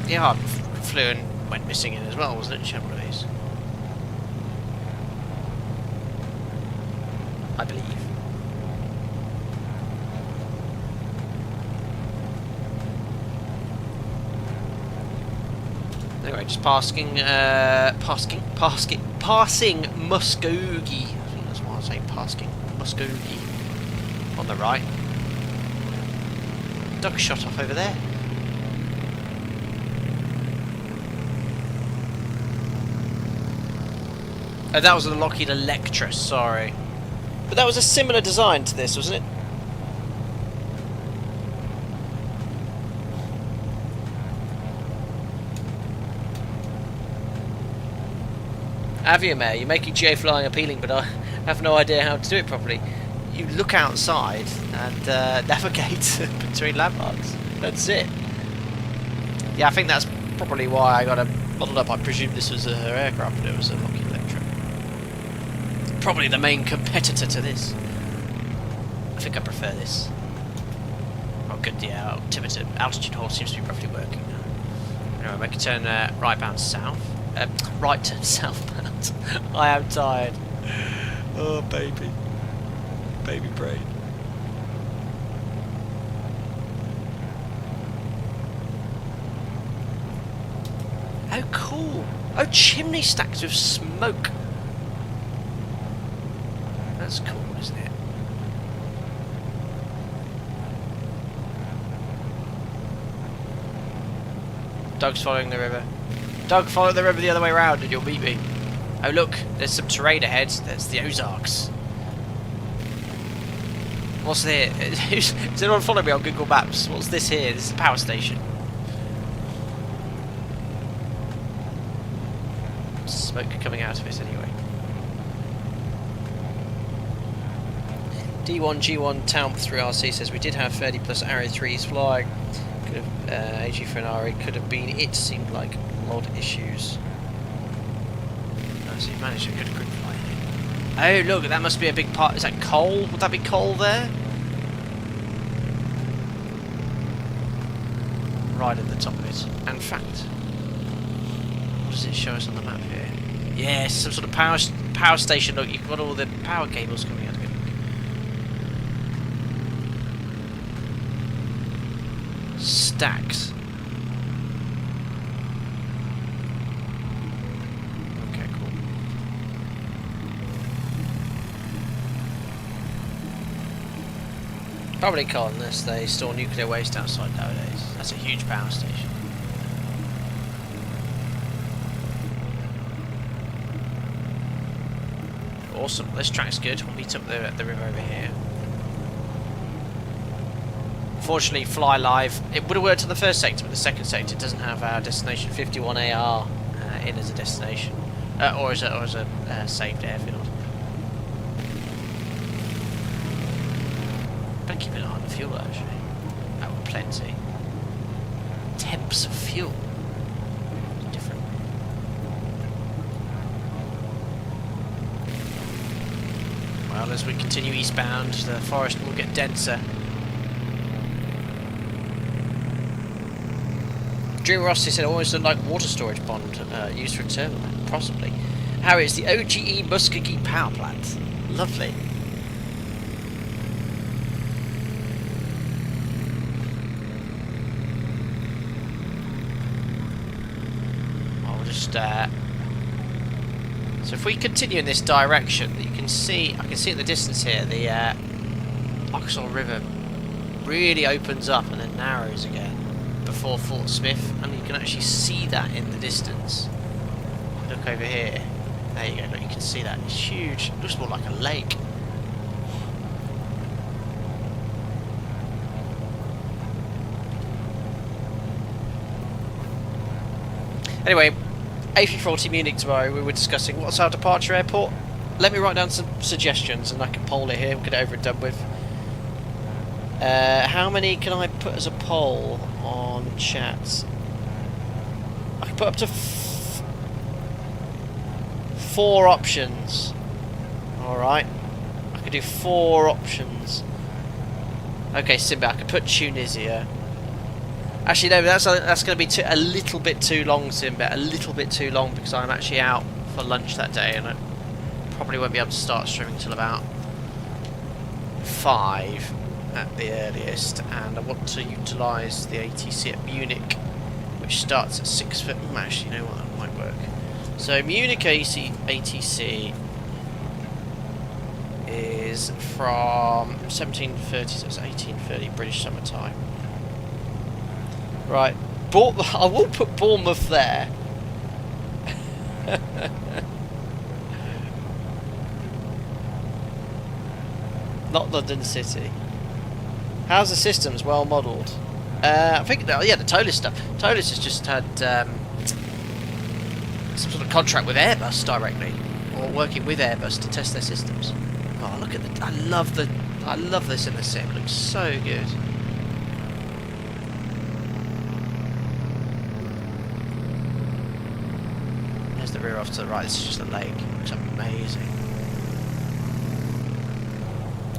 yeah, flew and went missing in as well, wasn't it? She had one of these. I believe. Anyway, just passing Muskogee. I think that's what I was saying, passing Muskogee on the right. Duck shot off over there. Oh, that was a Lockheed Electra, sorry. But that was a similar design to this, wasn't it? Aviomare, you're making GA flying appealing, but I have no idea how to do it properly. You look outside and navigate between landmarks. That's it. Yeah, I think that's probably why I got it modelled up. I presume this was her aircraft, but it was a Lockheed Electra. Probably the main competitor to this. I think I prefer this. Oh, good, yeah, altimeter, altitude hold seems to be roughly working now. Anyway, make a turn right bound south. Right turn southbound. I am tired. Oh, baby. Baby brain. Oh, cool. Oh, chimney stacks with smoke. That's cool, isn't it? Doug's following the river. Doug, follow the river the other way around and you'll meet me. Oh look, there's some terrain ahead. That's the Ozarks. What's there? Does anyone follow me on Google Maps? What's this here? This is a power station. Smoke coming out of it anyway. D1 G1 Town 3RC says we did have 30 plus Arrow 3s flying. Could have AG for an RE could have been it. Seemed like mod issues. Oh, so you managed a good group flight here. Oh look, that must be a big part. Is that coal? Would that be coal there? Right at the top of it. In fact, what does it show us on the map here? Yes, some sort of power station. Look, you've got all the power cables coming out of it. Stacks. Okay, cool. Probably can't unless they store nuclear waste outside nowadays. That's a huge power station. Awesome. This track's good. We'll meet up there at the river over here. Unfortunately, Fly Live, it would have worked on the first sector, but the second sector doesn't have our destination 51AR in as a destination, or as a saved airfield. Better keep an eye on the fuel actually. That would plenty. Temps of fuel. Different. Well, as we continue eastbound, the forest will get denser. Drew Rossi said it almost looked like water storage pond used for a terminal. Possibly. Harry, it's the OGE Muskogee power plant. Lovely. I'll just so if we continue in this direction, you can see, I can see in the distance here, the Arkansas River really opens up and then narrows again before Fort Smith, and you can actually see that in the distance. Look over here. There you go, look, you can see that. It's huge. It looks more like a lake. Anyway, A340 Munich tomorrow, we were discussing what's our departure airport. Let me write down some suggestions and I can poll it here, we'll get it over and done with. How many can I put as a poll on chat? I can put up to 4 options. Alright. I could do 4 options. Okay, Simba, I could put Tunisia. Actually, no, that's going to be a little bit too long, Simba. A little bit too long because I'm actually out for lunch that day and I probably won't be able to start streaming till about 5 at the earliest, and I want to utilise the ATC at Munich, which starts at 6. Actually, you know what, that might work. So Munich ATC is from 17:30, so it's 18:30 British summer time. Right, I will put Bournemouth there. Not London City. How's the systems? Well modelled. I think, yeah, the Tolis stuff. Tolis has just had some sort of contract with Airbus directly, or working with Airbus to test their systems. Oh, look at I love this in the sim. It looks so good. There's the rear off to the right. This is just a lake. It's amazing.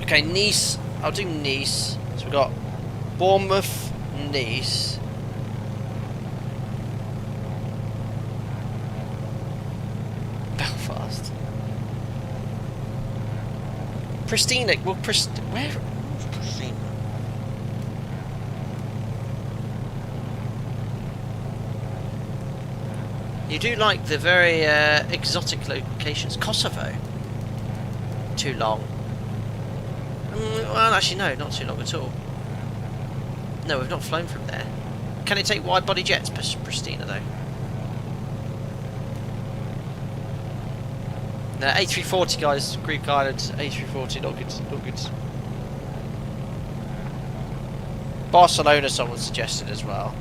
Okay, Nice. I'll do Nice. So we've got Bournemouth, Nice. Belfast. Pristina. Well, where? Pristina. You do like the very exotic locations. Kosovo. Too long. Well, actually, no, not too long at all. No, we've not flown from there. Can it take wide-body jets? Pristina, though. No, A340, guys. Greek Islands, A340, not good. Not good. Barcelona, someone suggested as well.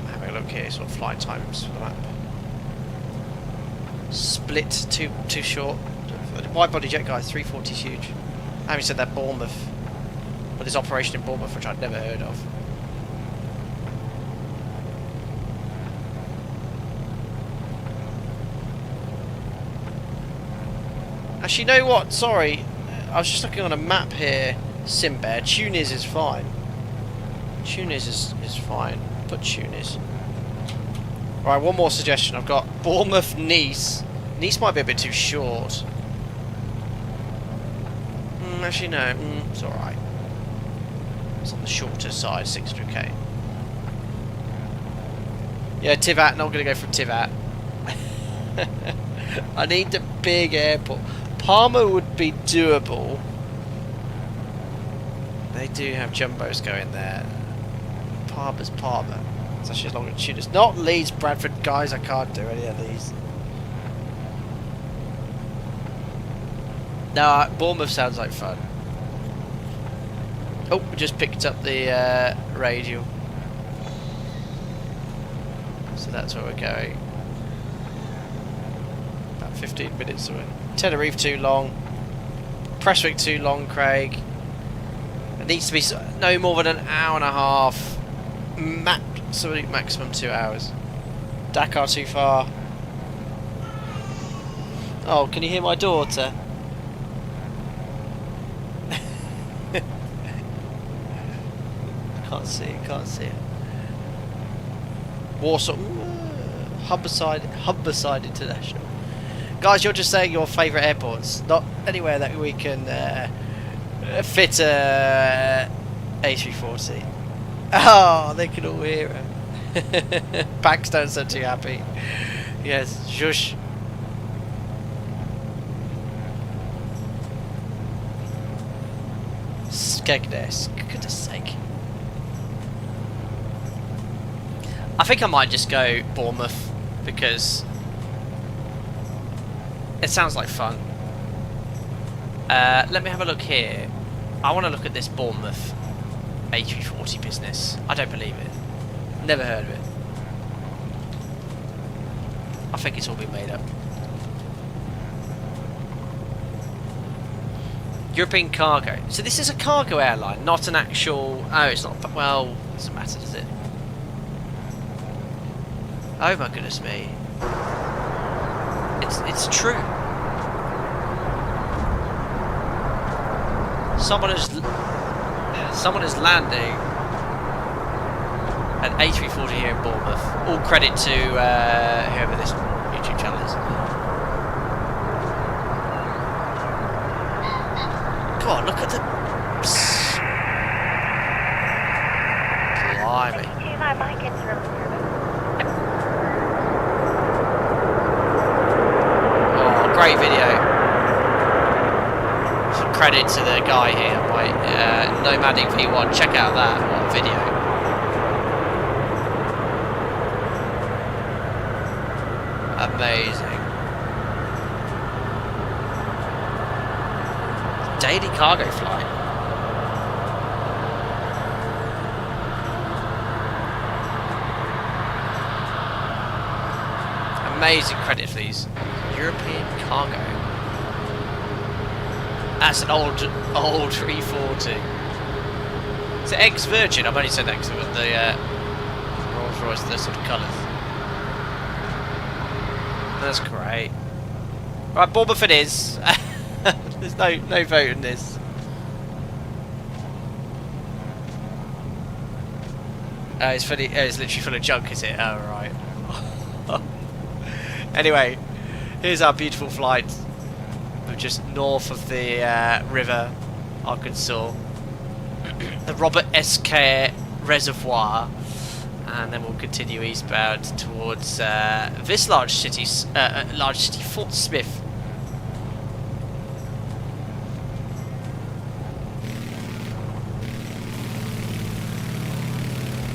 Having a look here, sort of flight times for the map. Split too short. Wide body jet, guys. 340 is huge. Having said that, Bournemouth, but there's operation in Bournemouth which I'd never heard of. Actually, you know what? Sorry, I was just looking on a map here. Simbear. Tunis is fine. Tunis is fine. Put Tunis. Right, one more suggestion. I've got Bournemouth, Nice. Nice might be a bit too short. Actually, no. It's alright. It's on the shorter side, 600k. Yeah, Tivat. Not going to go for Tivat. I need the big airport. Palma would be doable. They do have jumbos going there. Palma's Palma. It's actually as long as Tunis. Not Leeds, Bradford, guys. I can't do any of these. No, Bournemouth sounds like fun. Oh, we just picked up the radial. So that's where we're going. About 15 minutes away. Tenerife too long. Prestwick too long, Craig. It needs to be no more than an hour and a half. Absolute maximum 2 hours. Dakar too far. Oh, can you hear my daughter? Can't see it. Warsaw, Humberside International. Guys, you're just saying your favourite airports, not anywhere that we can fit a A340. Oh, they can all hear it. Backs don't sound too happy. Yes, shush. Skegness, goodness sake. I think I might just go Bournemouth because it sounds like fun. Let me have a look here. I want to look at this Bournemouth A340 business. I don't believe it. Never heard of it. I think it's all been made up. European cargo. So this is a cargo airline, not an actual... Oh, it's not... Well, it doesn't matter, does it? Oh my goodness me. It's true. Someone is landing an A340 here in Bournemouth. All credit to whoever this YouTube channel is. God, look at the... Blimey. Oh, great video. Some credit to the guy here, my Nomadic V1. Check out that, what video. Amazing. Daily cargo flight. Amazing credit for these. European cargo. That's an old 340. It's an ex-Virgin. I've only said ex with the Rolls Royce, those sort of colours. That's great. Right, Bournemouth it is. There's no vote in this. It's literally full of junk, is it? Oh, right. Anyway, here's our beautiful flight. We're just north of the river, Arkansas. The Robert S. Kerr Reservoir. And then we'll continue eastbound towards this large city, Fort Smith.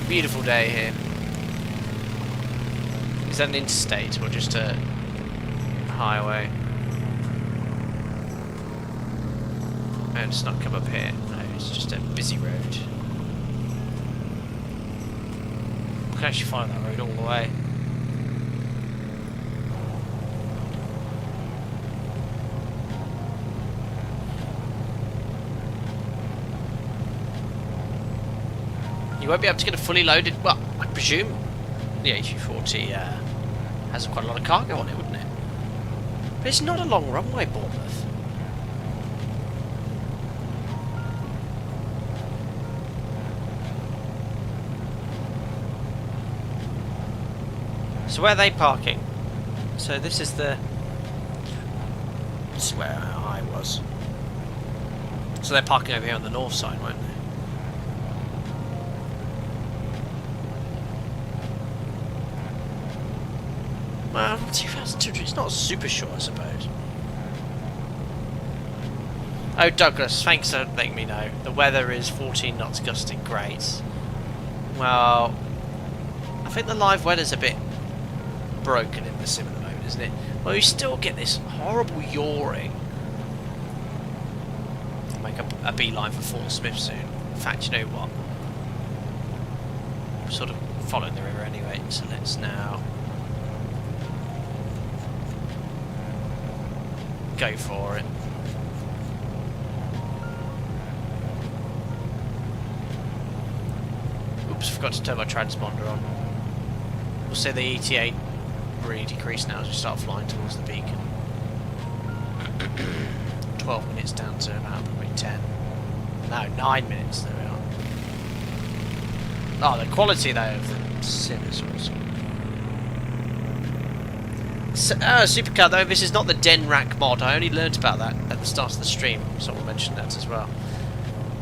Beautiful day here. Is that an interstate or just a highway? And it's not come up here. No, it's just a busy road. I can actually follow that road all the way. You won't be able to get a fully loaded, well, I presume the A340 has quite a lot of cargo on it, wouldn't it? But it's not a long runway, Bournemouth. So where are they parking? So this is where I was. So they're parking over here on the north side, won't they? Well, 2,200, it's not super short, I suppose. Oh, Douglas, thanks for letting me know. The weather is 14 knots gusting, great. Well, I think the live weather's a bit broken in the sim at the moment, isn't it? Well, you still get this horrible yawing. I'll make a beeline for Fort Smith soon. In fact, you know what? I'm sort of following the river anyway, so let's now go for it. Oops, forgot to turn my transponder on. We'll say the ETA really decreased now as we start flying towards the beacon. 12 minutes down to about probably 10. No, 9 minutes, there we are. Oh, the quality though of the sim is awesome. Supercar though, this is not the Den Rack mod. I only learnt about that at the start of the stream. Someone mentioned that as well.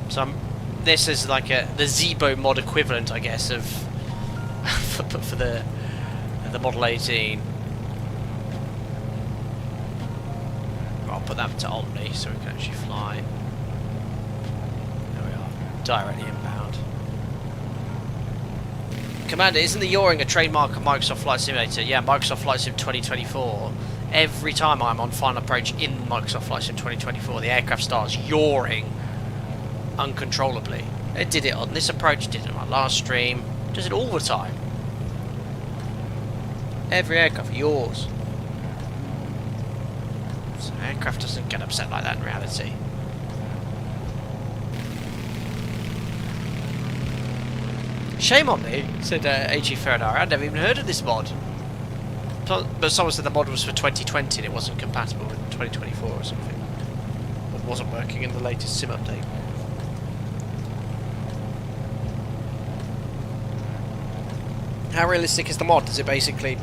So this is like the Zebo mod equivalent, I guess, of for the Model 18. I'll put that to Omni so we can actually fly. There we are, directly inbound. Commander, isn't the yawing a trademark of Microsoft Flight Simulator? Yeah, Microsoft Flight Sim 2024. Every time I'm on final approach in Microsoft Flight Sim 2024, the aircraft starts yawing uncontrollably. It did it on this approach, did it on my last stream, does it all the time. Every aircraft yaws. So aircraft doesn't get upset like that in reality. Shame on me, said A.G. Ferradar. I'd never even heard of this mod. But someone said the mod was for 2020 and it wasn't compatible with 2024 or something. It wasn't working in the latest sim update. How realistic is the mod? Is it basically...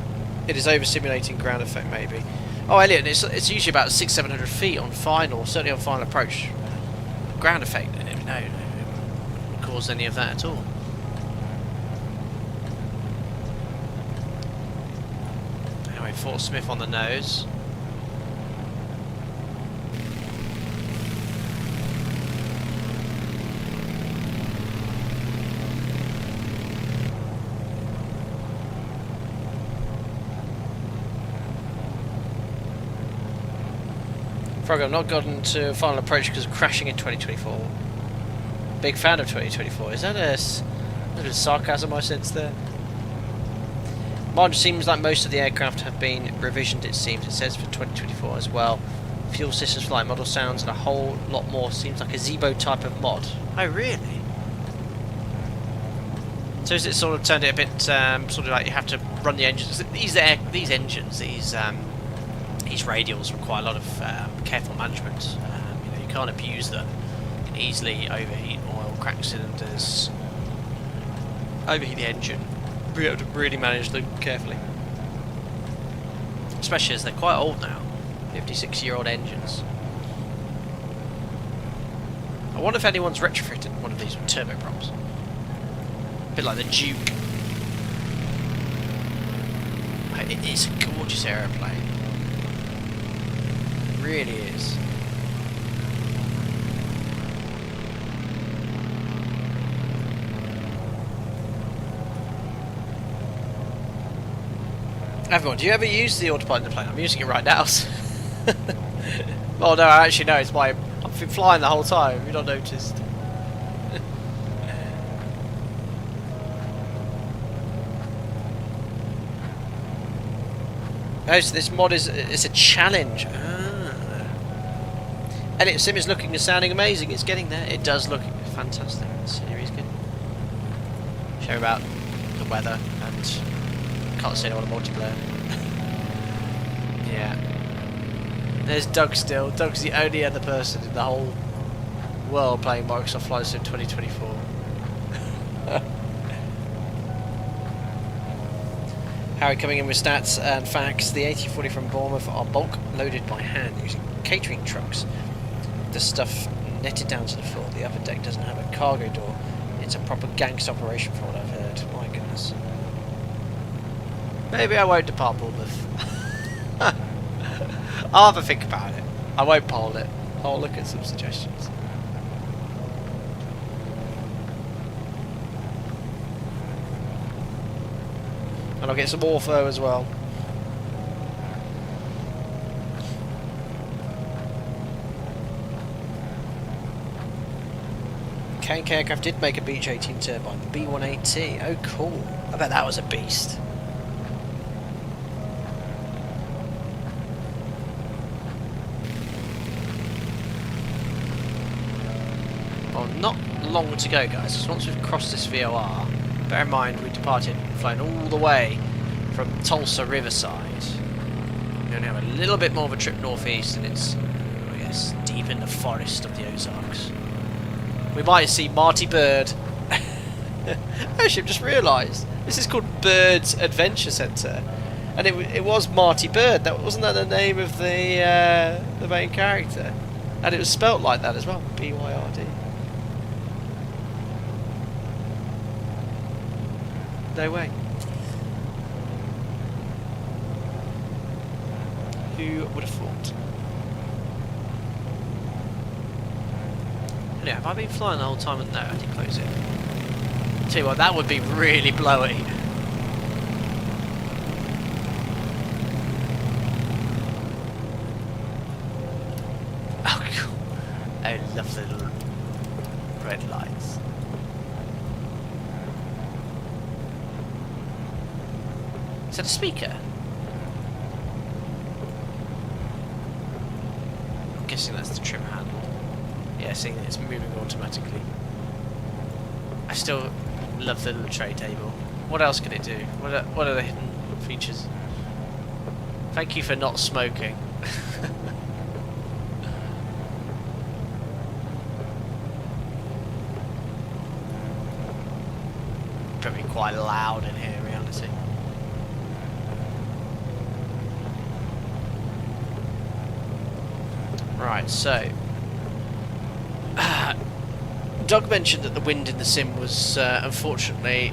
It is over simulating ground effect, maybe. Oh, Elliot, it's usually about 600-700 feet on final, certainly on final approach. ground effect. No, it wouldn't cause any of that at all. Anyway, Fort Smith on the nose. Frog, I've not gotten to final approach because of crashing in 2024. Big fan of 2024. Is that a bit of sarcasm I sense there? Mod seems like most of the aircraft have been revisioned, it seems. It says for 2024 as well. Fuel systems, flight model sounds, and a whole lot more. Seems like a Zebo type of mod. Oh, really? So is it sort of turned it a bit, sort of like you have to run the engines? These engines, these radials require a lot of careful management. You know, you can't abuse them. You can easily overheat oil, crack cylinders, overheat the engine. You have to really manage them carefully. Especially as they're quite old now. 56-year-old engines. I wonder if anyone's retrofitted one of these with turboprops. A bit like the Duke. It's a gorgeous aeroplane. It really is. Everyone, do you ever use the autopilot in the plane? I'm using it right now. Oh no, actually no, it's my... I've been flying the whole time, you've not noticed. Oh, so this mod is it's a challenge. And it sim is looking and sounding amazing. It's getting there. It does look fantastic. The scenery is good. Show about the weather and can't see anyone on multiplayer. Yeah. There's Doug still. Doug's the only other person in the whole world playing Microsoft Flight Sim 2024. Harry coming in with stats and facts. The 8040 from Bournemouth are bulk loaded by hand using catering trucks. The stuff netted down to the floor. The upper deck doesn't have a cargo door. It's a proper gangster operation from what I've heard. My goodness. Maybe I won't depart Bournemouth. I'll have a think about it. I won't poll it. I'll look at some suggestions. And I'll get some Ortho as well. K&K Aircraft did make a Beech 18 turbine, the B18T. Oh cool. I bet that was a beast. Well, not long to go, guys, because once we've crossed this VOR, bear in mind we departed, flown all the way from Tulsa Riverside. We only have a little bit more of a trip northeast, and it's, I guess, deep in the forest of the Ozarks. We might see Marty Bird. Actually, I've just realised this is called Byrds Adventure Centre, and it was Marty Bird. Wasn't that the name of the main character? And it was spelt like that as well, B-Y-R-D. No way. Who would have thought? Yeah, have I been flying the whole time? No, I didn't close it. Tell you what, that would be really blowy. Oh, cool. I love the little red lights. Is that a speaker? I'm guessing that's the trim handle. Yeah, seeing that it's moving automatically. I still love the little tray table. What else can it do? What are the hidden features? Thank you for not smoking. Probably quite loud in here, in reality. Right, so Doug mentioned that the wind in the sim was unfortunately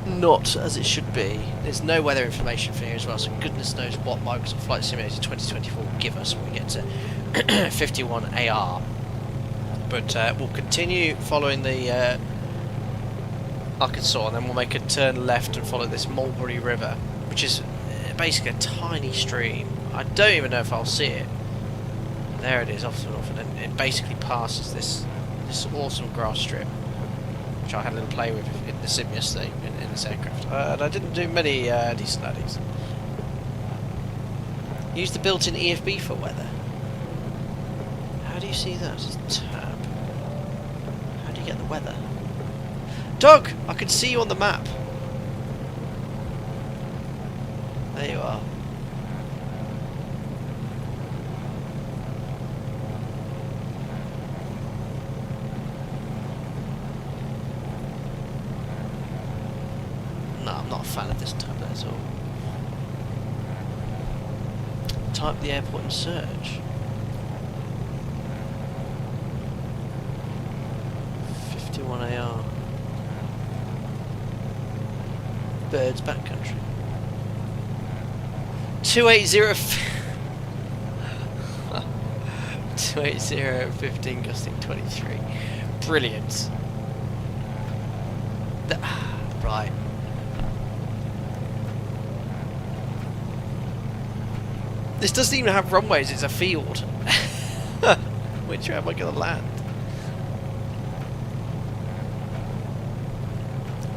not as it should be. There's no weather information for here as well, so goodness knows what Microsoft Flight Simulator 2024 will give us when we get to 51 AR. But we'll continue following the Arkansas, and then we'll make a turn left and follow this Mulberry River, which is basically a tiny stream. I don't even know if I'll see it. There it is, off to the north, and then it basically passes this awesome grass strip, which I had a little play with in the sim yesterday in this aircraft, and I didn't do many decent studies. Use the built-in EFB for weather. How do you see that? It's a tab. How do you get the weather? Doug, I can see you on the map. There you are. No, I'm not a fan of this tablet at all. Type the airport and search. 51 AR. Byrds Backcountry. 280 280 15 gusting 23. Brilliant. Right. This doesn't even have runways, it's a field. Which way am I going to land?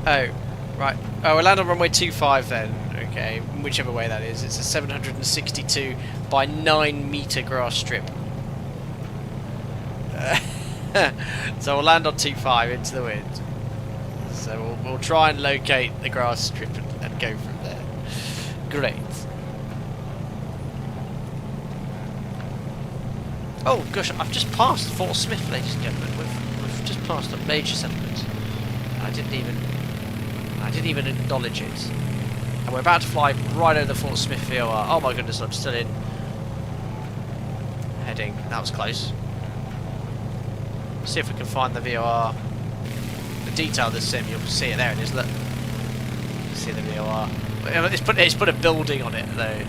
Oh, right. Oh, we'll land on runway 25 then. Okay, whichever way that is. It's a 762 by 9 metre grass strip. So we'll land on 25 into the wind. So we'll try and locate the grass strip and go from there. Great. Oh gosh, I've just passed Fort Smith, ladies and gentlemen. We've just passed a major settlement. I didn't even acknowledge it. And we're about to fly right over the Fort Smith VOR. Oh my goodness, I'm still in heading. That was close. See if we can find the VOR. The detail of the sim, you'll see it. There it is, look. You see the VOR. It's put a building on it though.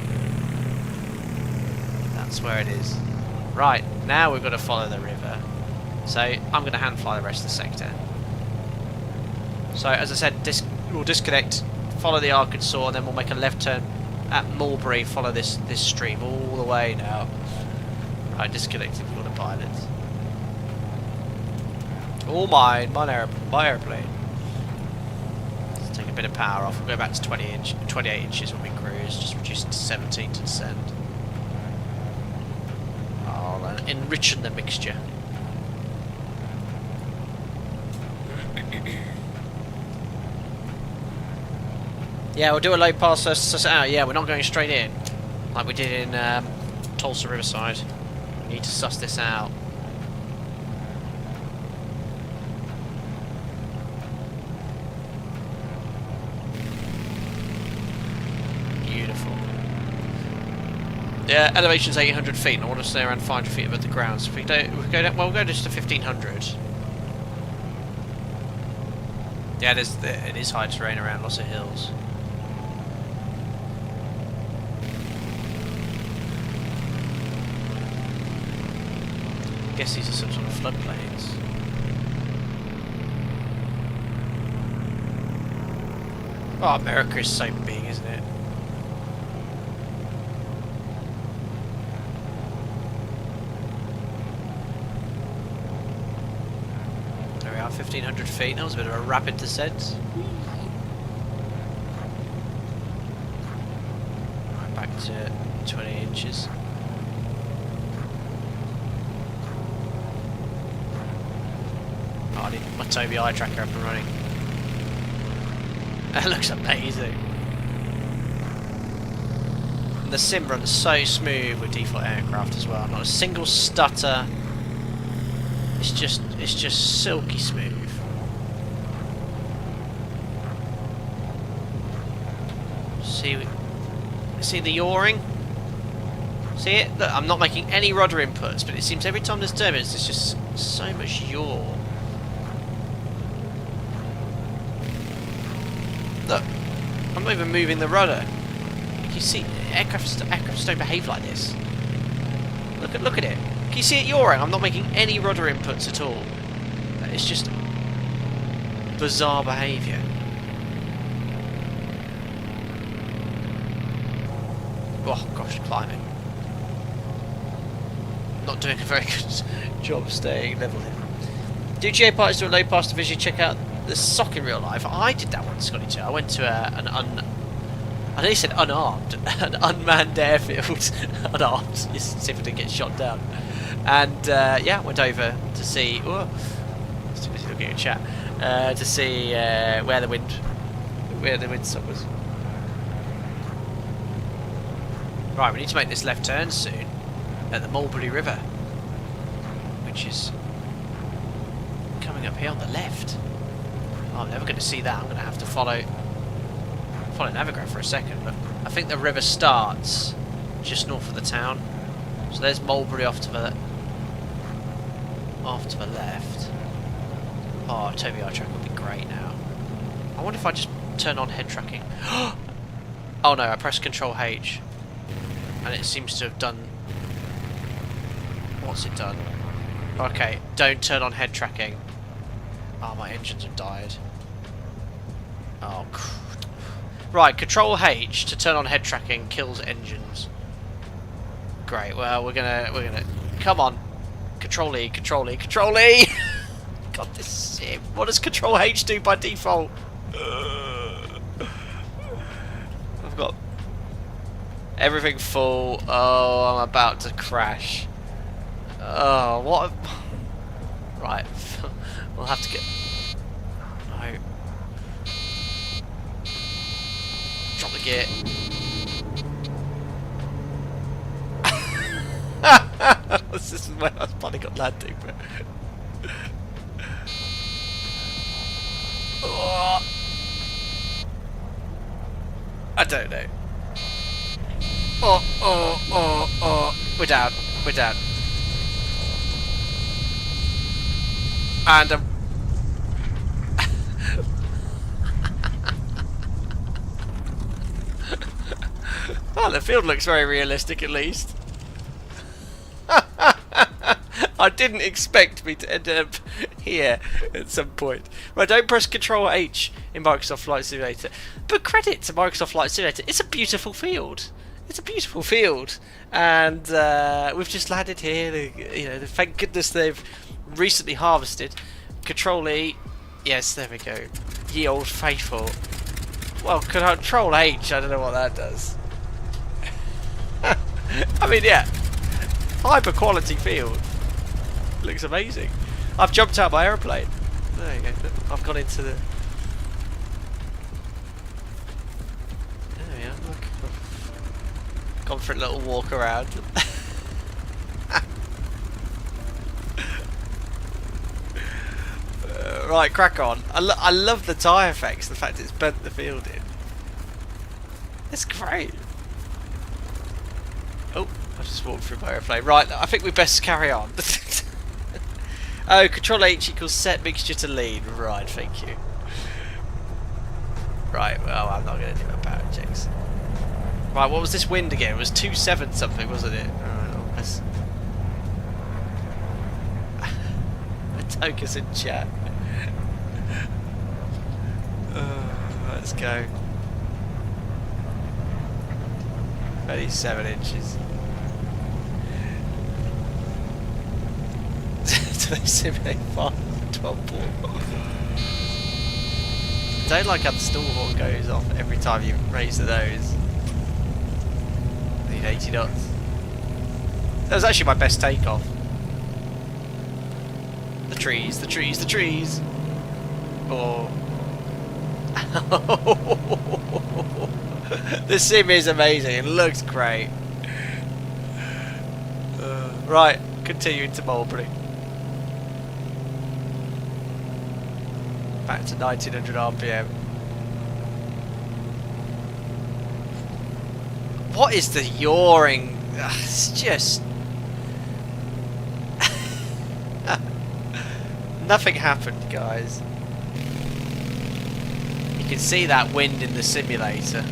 That's where it is. Right, now we've got to follow the river. So I'm going to hand fly the rest of the sector. So as I said, we'll disconnect, follow the Arkansas, and then we'll make a left turn at Mulberry, follow this stream all the way now. Right, disconnected, we've got a pilot. All mine, my aeroplane. Let's take a bit of power off, we'll go back to 28 inches when we cruise, just reduce it to 17 to descend. I'll enrichen the mixture. Yeah, we'll do a low pass suss out. Yeah, we're not going straight in like we did in Tulsa Riverside. We need to suss this out. Beautiful. Yeah, elevation's 800 feet, and I want to stay around 500 feet above the ground. So if we go down, well, we'll go just to 1500. Yeah, it is high terrain around, lots of hills. I guess these are some sort of floodplains. Oh, America is so big, isn't it? There we are, 1500 feet. That was a bit of a rapid descent. Right, back to 20 inches. Oh, I need my Toby eye tracker up and running. That looks amazing. And the sim runs so smooth with default aircraft as well. Not a single stutter. It's just silky smooth. See the yawing? See it? Look, I'm not making any rudder inputs, but it seems every time there's turbulence, there's just so much yaw. Look, I'm not even moving the rudder. You see, aircrafts don't behave like this. Look at it. Can you see at your end? I'm not making any rudder inputs at all. It's just bizarre behaviour. Oh gosh, climbing. Not doing a very good job of staying level here. Do GA parties do a low pass division? Check out the sock in real life. I did that one, Scotty too. I went to I know you said unarmed, an unmanned airfield. Unarmed, you see if I didn't get shot down. And yeah, went over to see. Oh, too busy looking at chat. To see where the windsock was. Right, we need to make this left turn soon at the Mulberry River, which is coming up here on the left. Oh, I'm never going to see that. I'm going to have to follow Navigraph for a second, but I think the river starts just north of the town. So there's Mulberry off to the left. Oh, Toby R track would be great now. I wonder if I just turn on head tracking. Oh no, I pressed Control H, and it seems to have done. What's it done? Okay, don't turn on head tracking. Oh, my engines have died. Oh, right, Control H to turn on head tracking kills engines. Great. Well, we're gonna. Come on, Control E, Control E, Control E. God, this is it. What does Control H do by default? I've got everything full. Oh, I'm about to crash. Oh, what? Right, we'll have to get. No. Drop the gear. This is where I was planning on landing, but. Oh. I don't know. Oh. We're down. We're down. And oh, the field looks very realistic, at least. I didn't expect me to end up here at some point. Right, don't press Control H in Microsoft Flight Simulator. But credit to Microsoft Flight Simulator, it's a beautiful field. It's a beautiful field, and we've just landed here. Thank goodness they've recently harvested. Control E, yes, there we go. Ye old faithful. Well, Control H, I don't know what that does. I mean, yeah, hyper quality field. Looks amazing. I've jumped out my aeroplane. There you go. I've gone into the. There we are. Look. Gone for a little walk around. Right, crack on. I love the tyre effects. The fact it's bent the field in. It's great. Oh, I just walked through my airplane. Right, I think we best carry on. Oh, Control H equals set mixture to lean. Right, thank you. Right, well, I'm not going to do my power checks. Right, what was this wind again? It was 2.7 something, wasn't it? Tokus in chat. Let's go. 37 inches. Do they simulate 12 ball? Don't like how the stall horn goes off every time you raise the nose. I need 80 knots. That was actually my best takeoff. The trees, the trees, the trees. Oh. The sim is amazing. It looks great. Right, continuing to Mulberry. Back to 1900 RPM. What is the yawing? Ugh, it's just. Nothing happened, guys. You can see that wind in the simulator.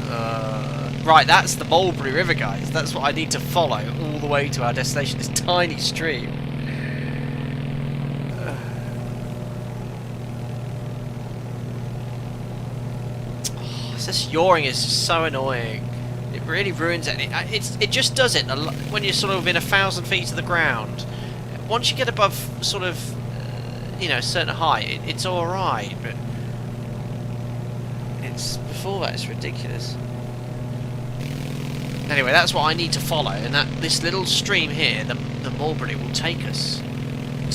Right, that's the Mulberry River, guys. That's what I need to follow all the way to our destination. This tiny stream. This yawing is so annoying. It really ruins it. It just does it when you're sort of within 1,000 feet of the ground. Once you get above sort of, you know, a certain height, it's all right. But it's before that, it's ridiculous. Anyway, that's what I need to follow, and this little stream here, the Mulberry, will take us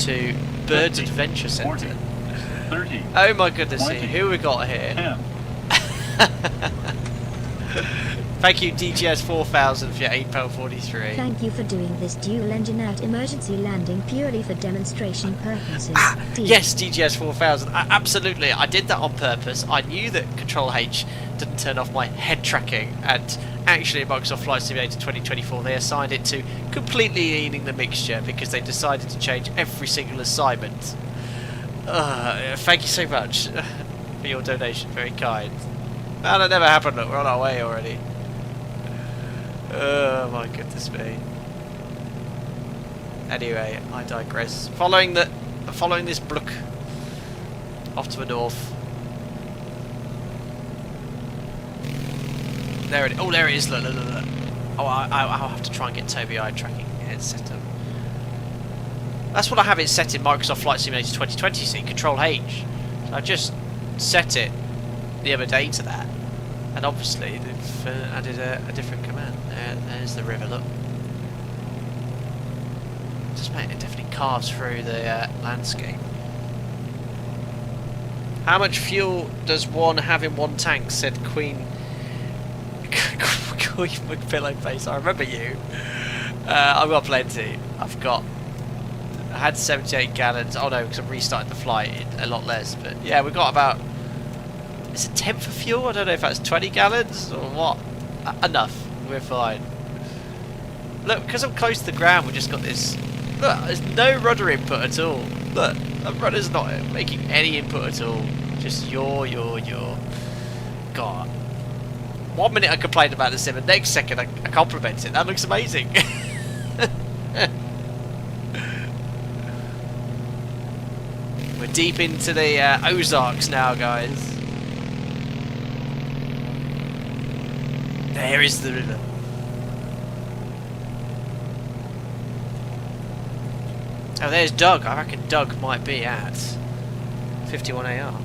to Byrds Adventure Centre. 30. Oh my goodness, 20, who we got here? 10. Thank you, DGS 4000 for your £8.43. Thank you for doing this dual engine out emergency landing purely for demonstration purposes. Yes, DGS 4000. Absolutely, I did that on purpose. I knew that Control H didn't turn off my head tracking, and actually in Microsoft Flight Simulator 2024 they assigned it to completely leaning the mixture because they decided to change every single assignment. Thank you so much for your donation, very kind. No, that never happened. Look, we're on our way already. Oh my goodness me. Anyway, I digress. Following this brook off to the north. There it. Oh, there it is. Look. Oh, I'll have to try and get Toby eye tracking set up. That's what I have it set in Microsoft Flight Simulator 2020. See, Control H. So I just set it the other day to that, and obviously they've added a different command. There's the river, look. Just mate, it definitely carves through the landscape. How much fuel does one have in one tank? Said Queen McPillowface. I remember you. I've got plenty. I had 78 gallons. Oh no, because I'm restarting the flight, a lot less. But yeah, we've got about. Is it 10 for fuel? I don't know if that's 20 gallons or what. Enough. We're fine. Look, because I'm close to the ground, we've just got this. Look, there's no rudder input at all. Look, the rudder's not making any input at all. Just yaw. God. 1 minute I complained about the sim, and next second I compliment it. That looks amazing. We're deep into the Ozarks now, guys. There is the river. Oh, there's Doug. I reckon Doug might be at 51 AR.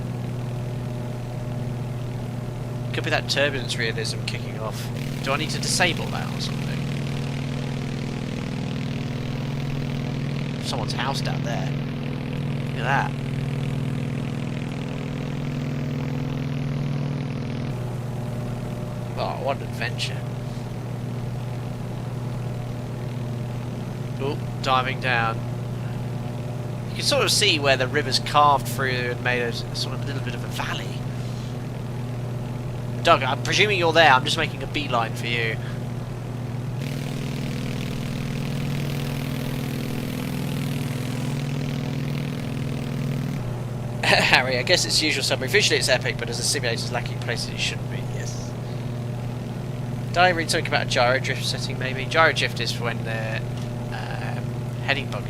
Could be that turbulence realism kicking off. Do I need to disable that or something? Someone's house down there. Look at that. Oh, what an adventure. Oh, diving down. You can sort of see where the river's carved through and made a sort of little bit of a valley. Doug, I'm presuming you're there. I'm just making a beeline for you. Harry, I guess it's the usual summary. Visually it's epic, but as a simulator it's lacking places it shouldn't be. Yes. Did I read something about a gyro drift setting maybe? Gyro drift is for when the heading bug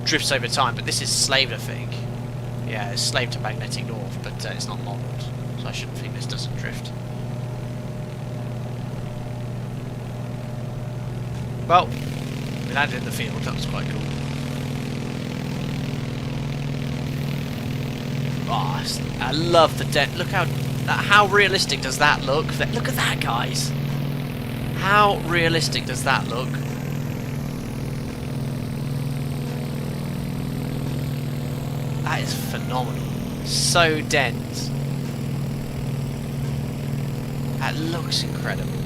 drifts over time, but this is slaved, I think. Yeah, it's slaved to magnetic north, but it's not modelled, so I shouldn't think this doesn't drift. Well, we landed in the field, that was quite cool. Oh, I love the dent. Look how realistic does that look? Look at that, guys. How realistic does that look? That is phenomenal. So dense. That looks incredible.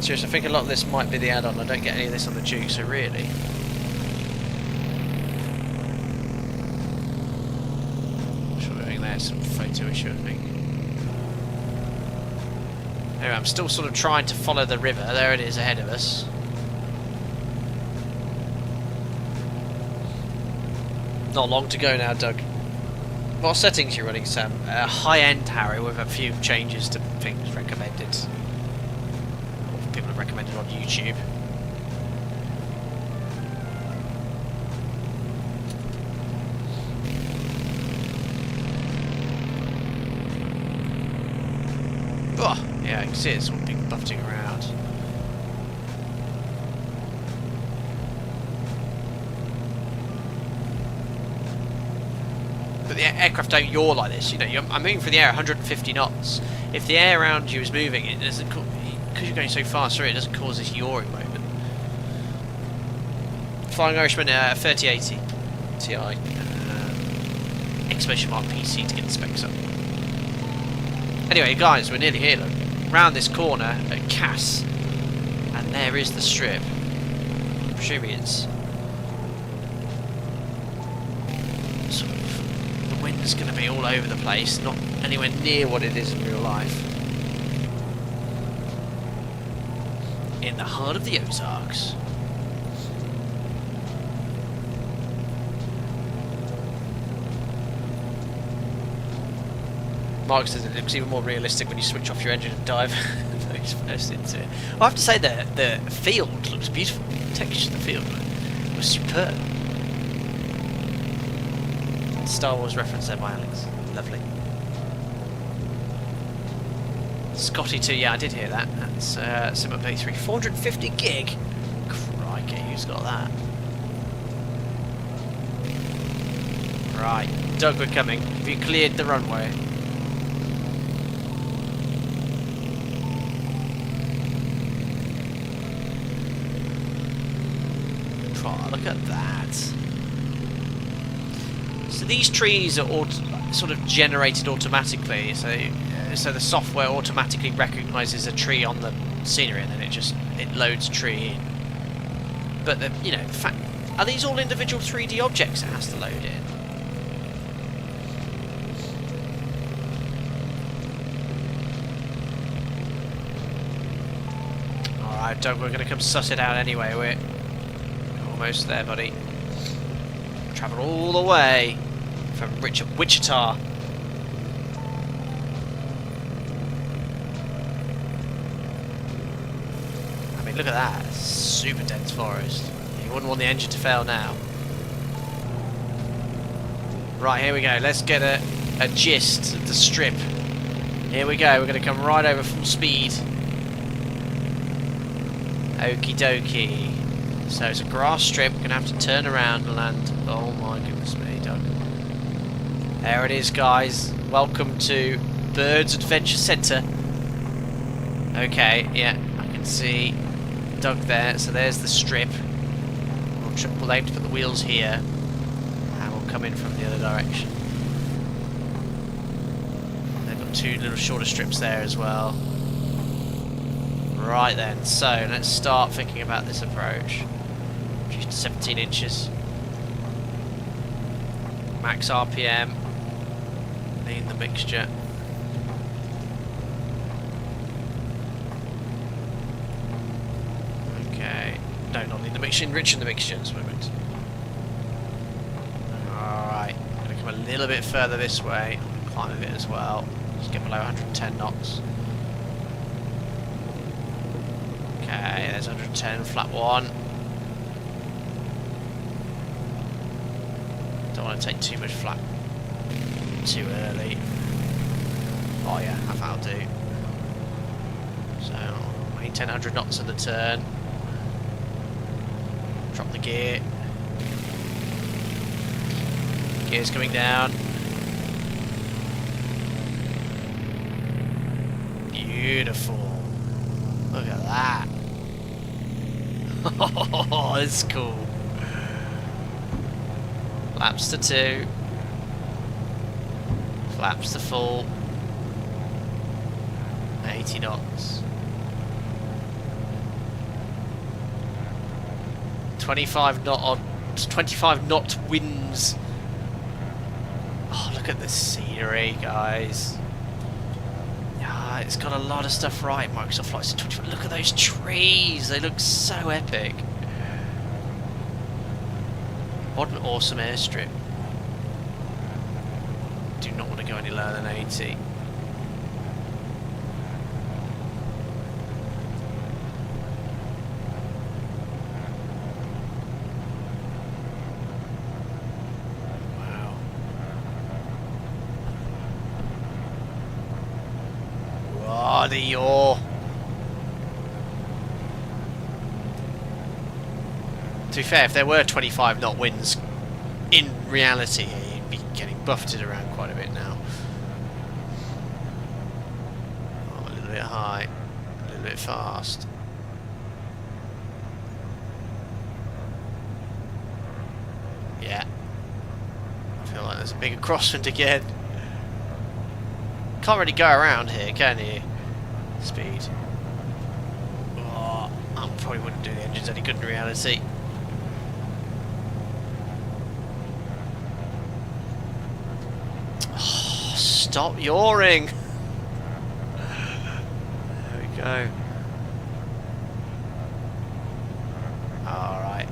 Seriously, I think a lot of this might be the add-on. I don't get any of this on the Duke, so really. Sure, there's some photo issue, I think. Anyway, I'm still sort of trying to follow the river. There it is ahead of us. Not long to go now, Doug. What settings are you running, Sam? High-end Harry with a few changes to things recommended. Or people have recommended on YouTube. Oh, yeah, I can see it's all been buffeting around. But the aircraft don't yaw like this, you know. I'm moving through the air 150 knots. If the air around you is moving, it doesn't, because you're going so fast through it, doesn't cause this yawing moment. Flying Irishman 3080 Ti, exclamation mark PC to get the specs up. Anyway, guys, we're nearly here. Look, round this corner at Cass, and there is the strip. I'm presuming it's sort of, the wind's going to be all over the place, not anywhere near what it is in real life. In the heart of the Ozarks. Mark says it looks even more realistic when you switch off your engine and dive first into it. I have to say that the field looks beautiful. The texture of the field was superb. Star Wars reference there by Alex. Lovely. Scotty 2, yeah, I did hear that. That's Sim Play 3. 450 gig? Crikey, who's got that? Right, Doug, we're coming. Have you cleared the runway? Oh, look at that. So these trees are sort of generated automatically, so the software automatically recognises a tree on the scenery and then it loads a tree in. But you know, the fact, are these all individual 3D objects it has to load in? Alright, Doug, we're going to come suss it out anyway. We're almost there, buddy. Travel all the way from Wichita. I mean, look at that. Super dense forest. You wouldn't want the engine to fail now. Right, here we go. Let's get a gist of the strip. Here we go. We're going to come right over full speed. Okie dokie. So it's a grass strip. We're going to have to turn around and land. Oh my goodness me, Doug. There it is, guys. Welcome to Byrds Adventure Centre. Okay, yeah, I can see Doug there. So there's the strip. We'll aim to put the wheels here. And we'll come in from the other direction. They've got two little shorter strips there as well. Right then, so let's start thinking about this approach. 17 inches. Max RPM. Need the mixture. Okay. No, not need the mixture. Enriching the mixture at this moment. Alright. I'm going to come a little bit further this way. Climb a bit as well. Just get below 110 knots. Okay, there's 110, flat one. Don't want to take too much flat too early. Oh yeah, that'll do. So, maintain 100 knots at the turn. Drop the gear. Gear's coming down. Beautiful. Look at that. Oh, that's cool. Flaps to 2. Flaps to full. 80 knots. 25 knot winds. Oh, look at the scenery, guys. Ah, It's got a lot of stuff right, Microsoft Flight Sim 25. Look at those trees, they look so epic. What an awesome airstrip. Do not want to go any lower than 80. Wow. What a yaw. To be fair, if there were 25 knot winds in reality, you'd be getting buffeted around quite a bit now. Oh, a little bit high, a little bit fast. Yeah. I feel like there's a bigger crosswind again. Can't really go around here, can you? Speed. Oh, I probably wouldn't do the engines any good in reality. Stop yawing! There we go. Alright.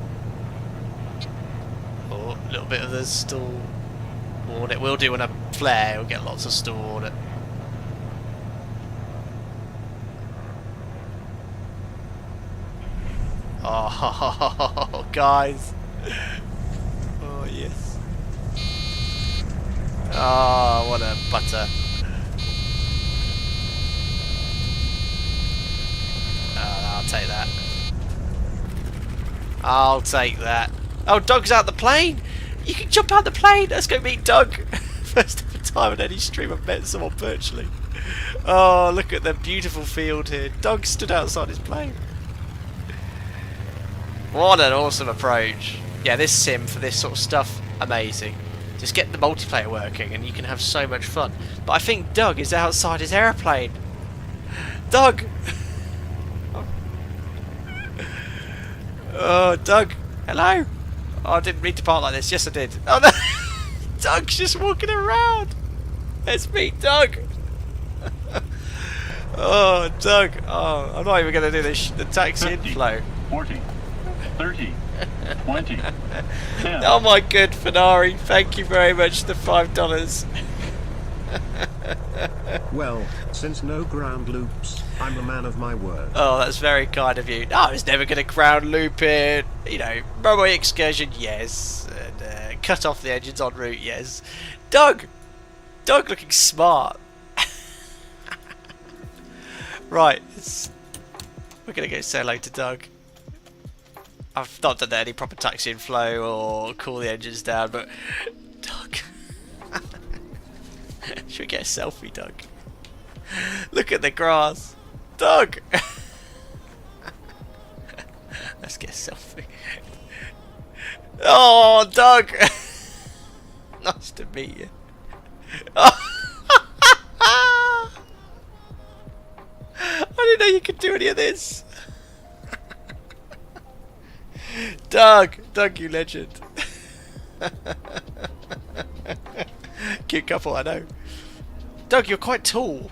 Oh, a little bit of the stall warn. It will do when I flare, we'll get lots of stall warn. Oh, guys. Oh, yes. Oh, what a butter. Oh, I'll take that. I'll take that. Oh, Doug's out the plane! You can jump out the plane! Let's go meet Doug! First ever time on any stream I've met someone virtually. Oh, look at the beautiful field here. Doug stood outside his plane. What an awesome approach. Yeah, this sim for this sort of stuff, amazing. Just get the multiplayer working and you can have so much fun. But I think Doug is outside his airplane. Doug! Oh, Doug. Hello? Oh, I didn't mean to part like this. Yes, I did. Oh, no. Doug's just walking around. Let's meet Doug. Oh, Doug. Oh, I'm not even going to do this the taxi 50, inflow. 40, 30, 20, 10. Oh my good Fenari, thank you very much for the $5. Well, since no ground loops, I'm a man of my word. Oh, that's very kind of you. No, I was never going to ground loop it. You know, runway excursion, yes. And cut off the engines en route, yes. Doug! Doug looking smart. Right, we're going to go say hello to Doug. I've not done any proper taxi and flow or cool the engines down, but Doug. Should we get a selfie, Doug? Look at the grass. Doug! Let's get a selfie. Oh, Doug! Nice to meet you. I didn't know you could do any of this. Doug! Doug, you legend. Cute couple, I know. Doug, you're quite tall.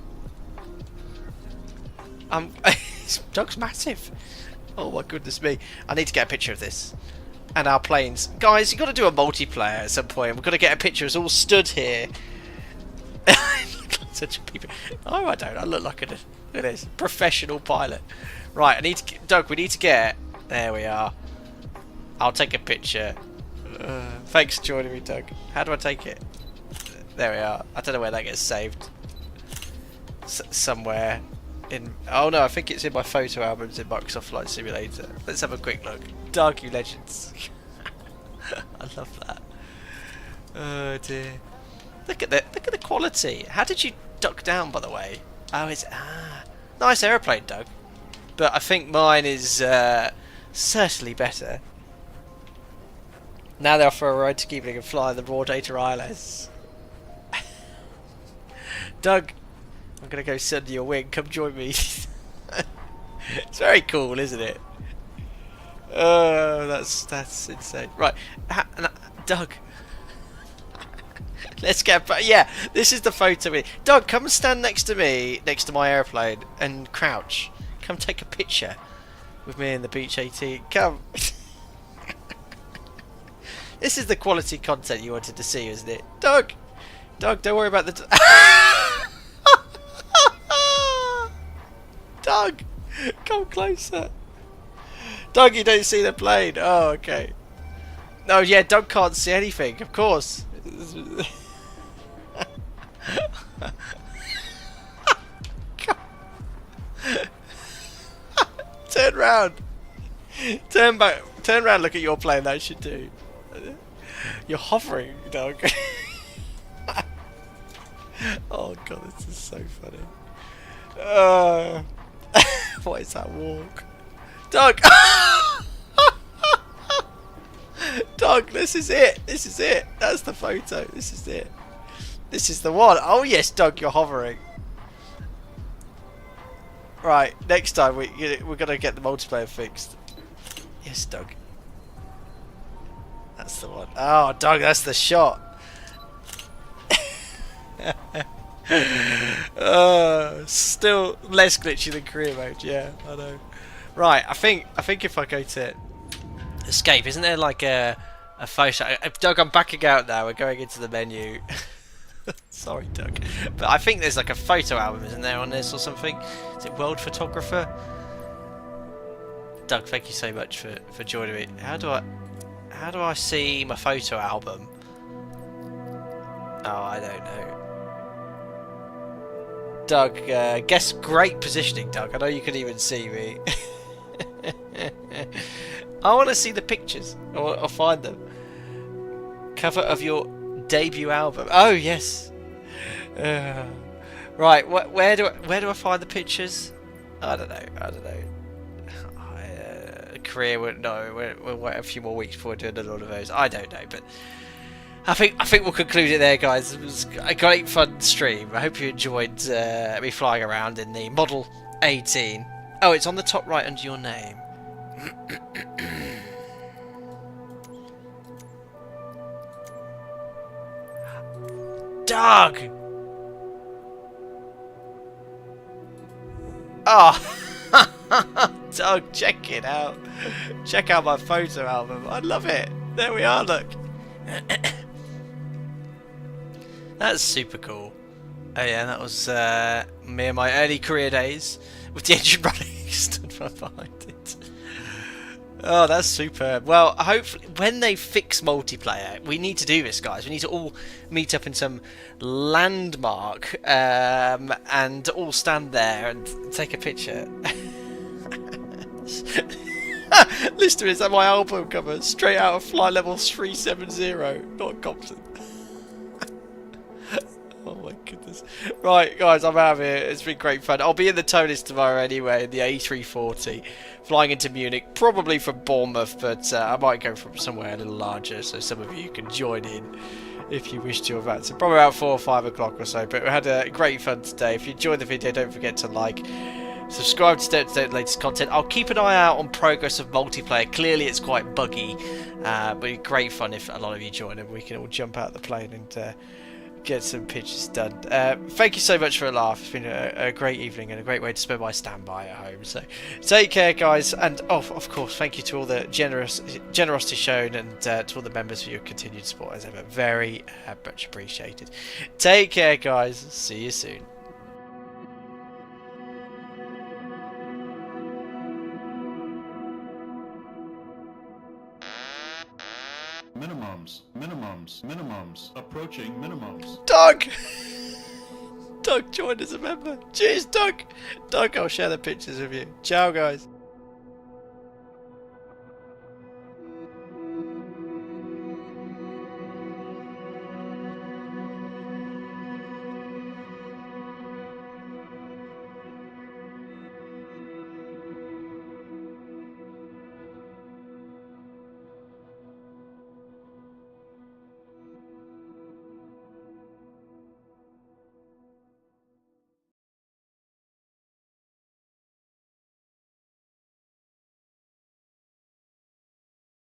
Doug's massive. Oh my goodness me. I need to get a picture of this. And our planes. Guys, you've got to do a multiplayer at some point. We've got to get a picture. It's all stood here. Such a people. Oh, I don't. I look like a... Look at this. Professional pilot. Right, I need to get... Doug, we need to get... There we are. I'll take a picture. Thanks for joining me, Doug. How do I take it? There we are. I don't know where that gets saved. Somewhere in... Oh no, I think it's in my photo albums in Microsoft Flight Simulator. Let's have a quick look. Doug, you legends. I love that. Oh dear. Look at the quality. How did you duck down, by the way? Oh, it's nice aeroplane, Doug. But I think mine is certainly better. Now they're for a ride to Keebling and fly the raw data ILS. Doug, I'm gonna go send you a wing. Come join me. It's very cool, isn't it? Oh, that's insane. Right, Doug. Let's get back. Yeah, this is the photo. Doug, come and stand next to me, next to my airplane, and crouch. Come take a picture with me in the Beech 18. Come. This is the quality content you wanted to see, isn't it? Doug! Doug, don't worry about the... Doug! Come closer. Doug, you don't see the plane. Oh, okay. No, yeah, Doug can't see anything, of course. Turn round. Turn back. Turn round, look at your plane, that should do. You're hovering, Doug. Oh god, this is so funny. What is that walk? Doug! Doug, this is it. This is it. That's the photo. This is it. This is the one. Oh yes, Doug, you're hovering. Right, next time we're gonna get the multiplayer fixed. Yes, Doug. That's the one. Oh, Doug, that's the shot. Still less glitchy than career mode. Yeah, I know. Right, I think if I go to escape, isn't there like a photo? Doug, I'm backing out now. We're going into the menu. Sorry, Doug, but I think there's like a photo album, isn't there, on this or something? Is it World Photographer? Doug, thank you so much for joining me. How do I see my photo album? Oh, I don't know. Doug, guess great positioning, Doug. I know you can even see me. I want to see the pictures. I'll find them. Cover of your debut album. Oh yes. Right. Where do I find the pictures? I don't know. Career. We'll wait a few more weeks before doing a lot of those. I don't know, but I think we'll conclude it there, guys. It was a great fun stream. I hope you enjoyed me flying around in the Model 18. Oh, it's on the top right under your name. Doug! Oh! Doug, check it out. Check out my photo album. I love it. There we are, look. That's super cool. Oh yeah, that was me in my early career days with the engine running stood behind it. Oh, that's superb. Well, hopefully when they fix multiplayer, we need to do this, guys. We need to all meet up in some landmark and all stand there and take a picture. Lister, is that my album cover? Straight out of Flight Level 370, not Compton. Oh my goodness. Right, guys, I'm out of here. It's been great fun. I'll be in the Tonys tomorrow anyway, in the A340, flying into Munich, probably from Bournemouth, but I might go from somewhere a little larger, so some of you can join in if you wish to have that. So probably about 4 or 5 o'clock or so, but we had a great fun today. If you enjoyed the video, don't forget to like, subscribe to stay up to date with the latest content. I'll keep an eye out on progress of multiplayer. Clearly it's quite buggy, but it'd be great fun if a lot of you join and we can all jump out of the plane and get some pictures done. Thank you so much for a laugh. It's been a great evening and a great way to spend my standby at home. So take care, guys, and of course thank you to all the generosity shown and to all the members for your continued support as ever. Very much appreciated. Take care, guys. See you soon. Minimums, approaching minimums. Doug! Doug joined as a member. Cheers, Doug! Doug, I'll share the pictures with you. Ciao, guys.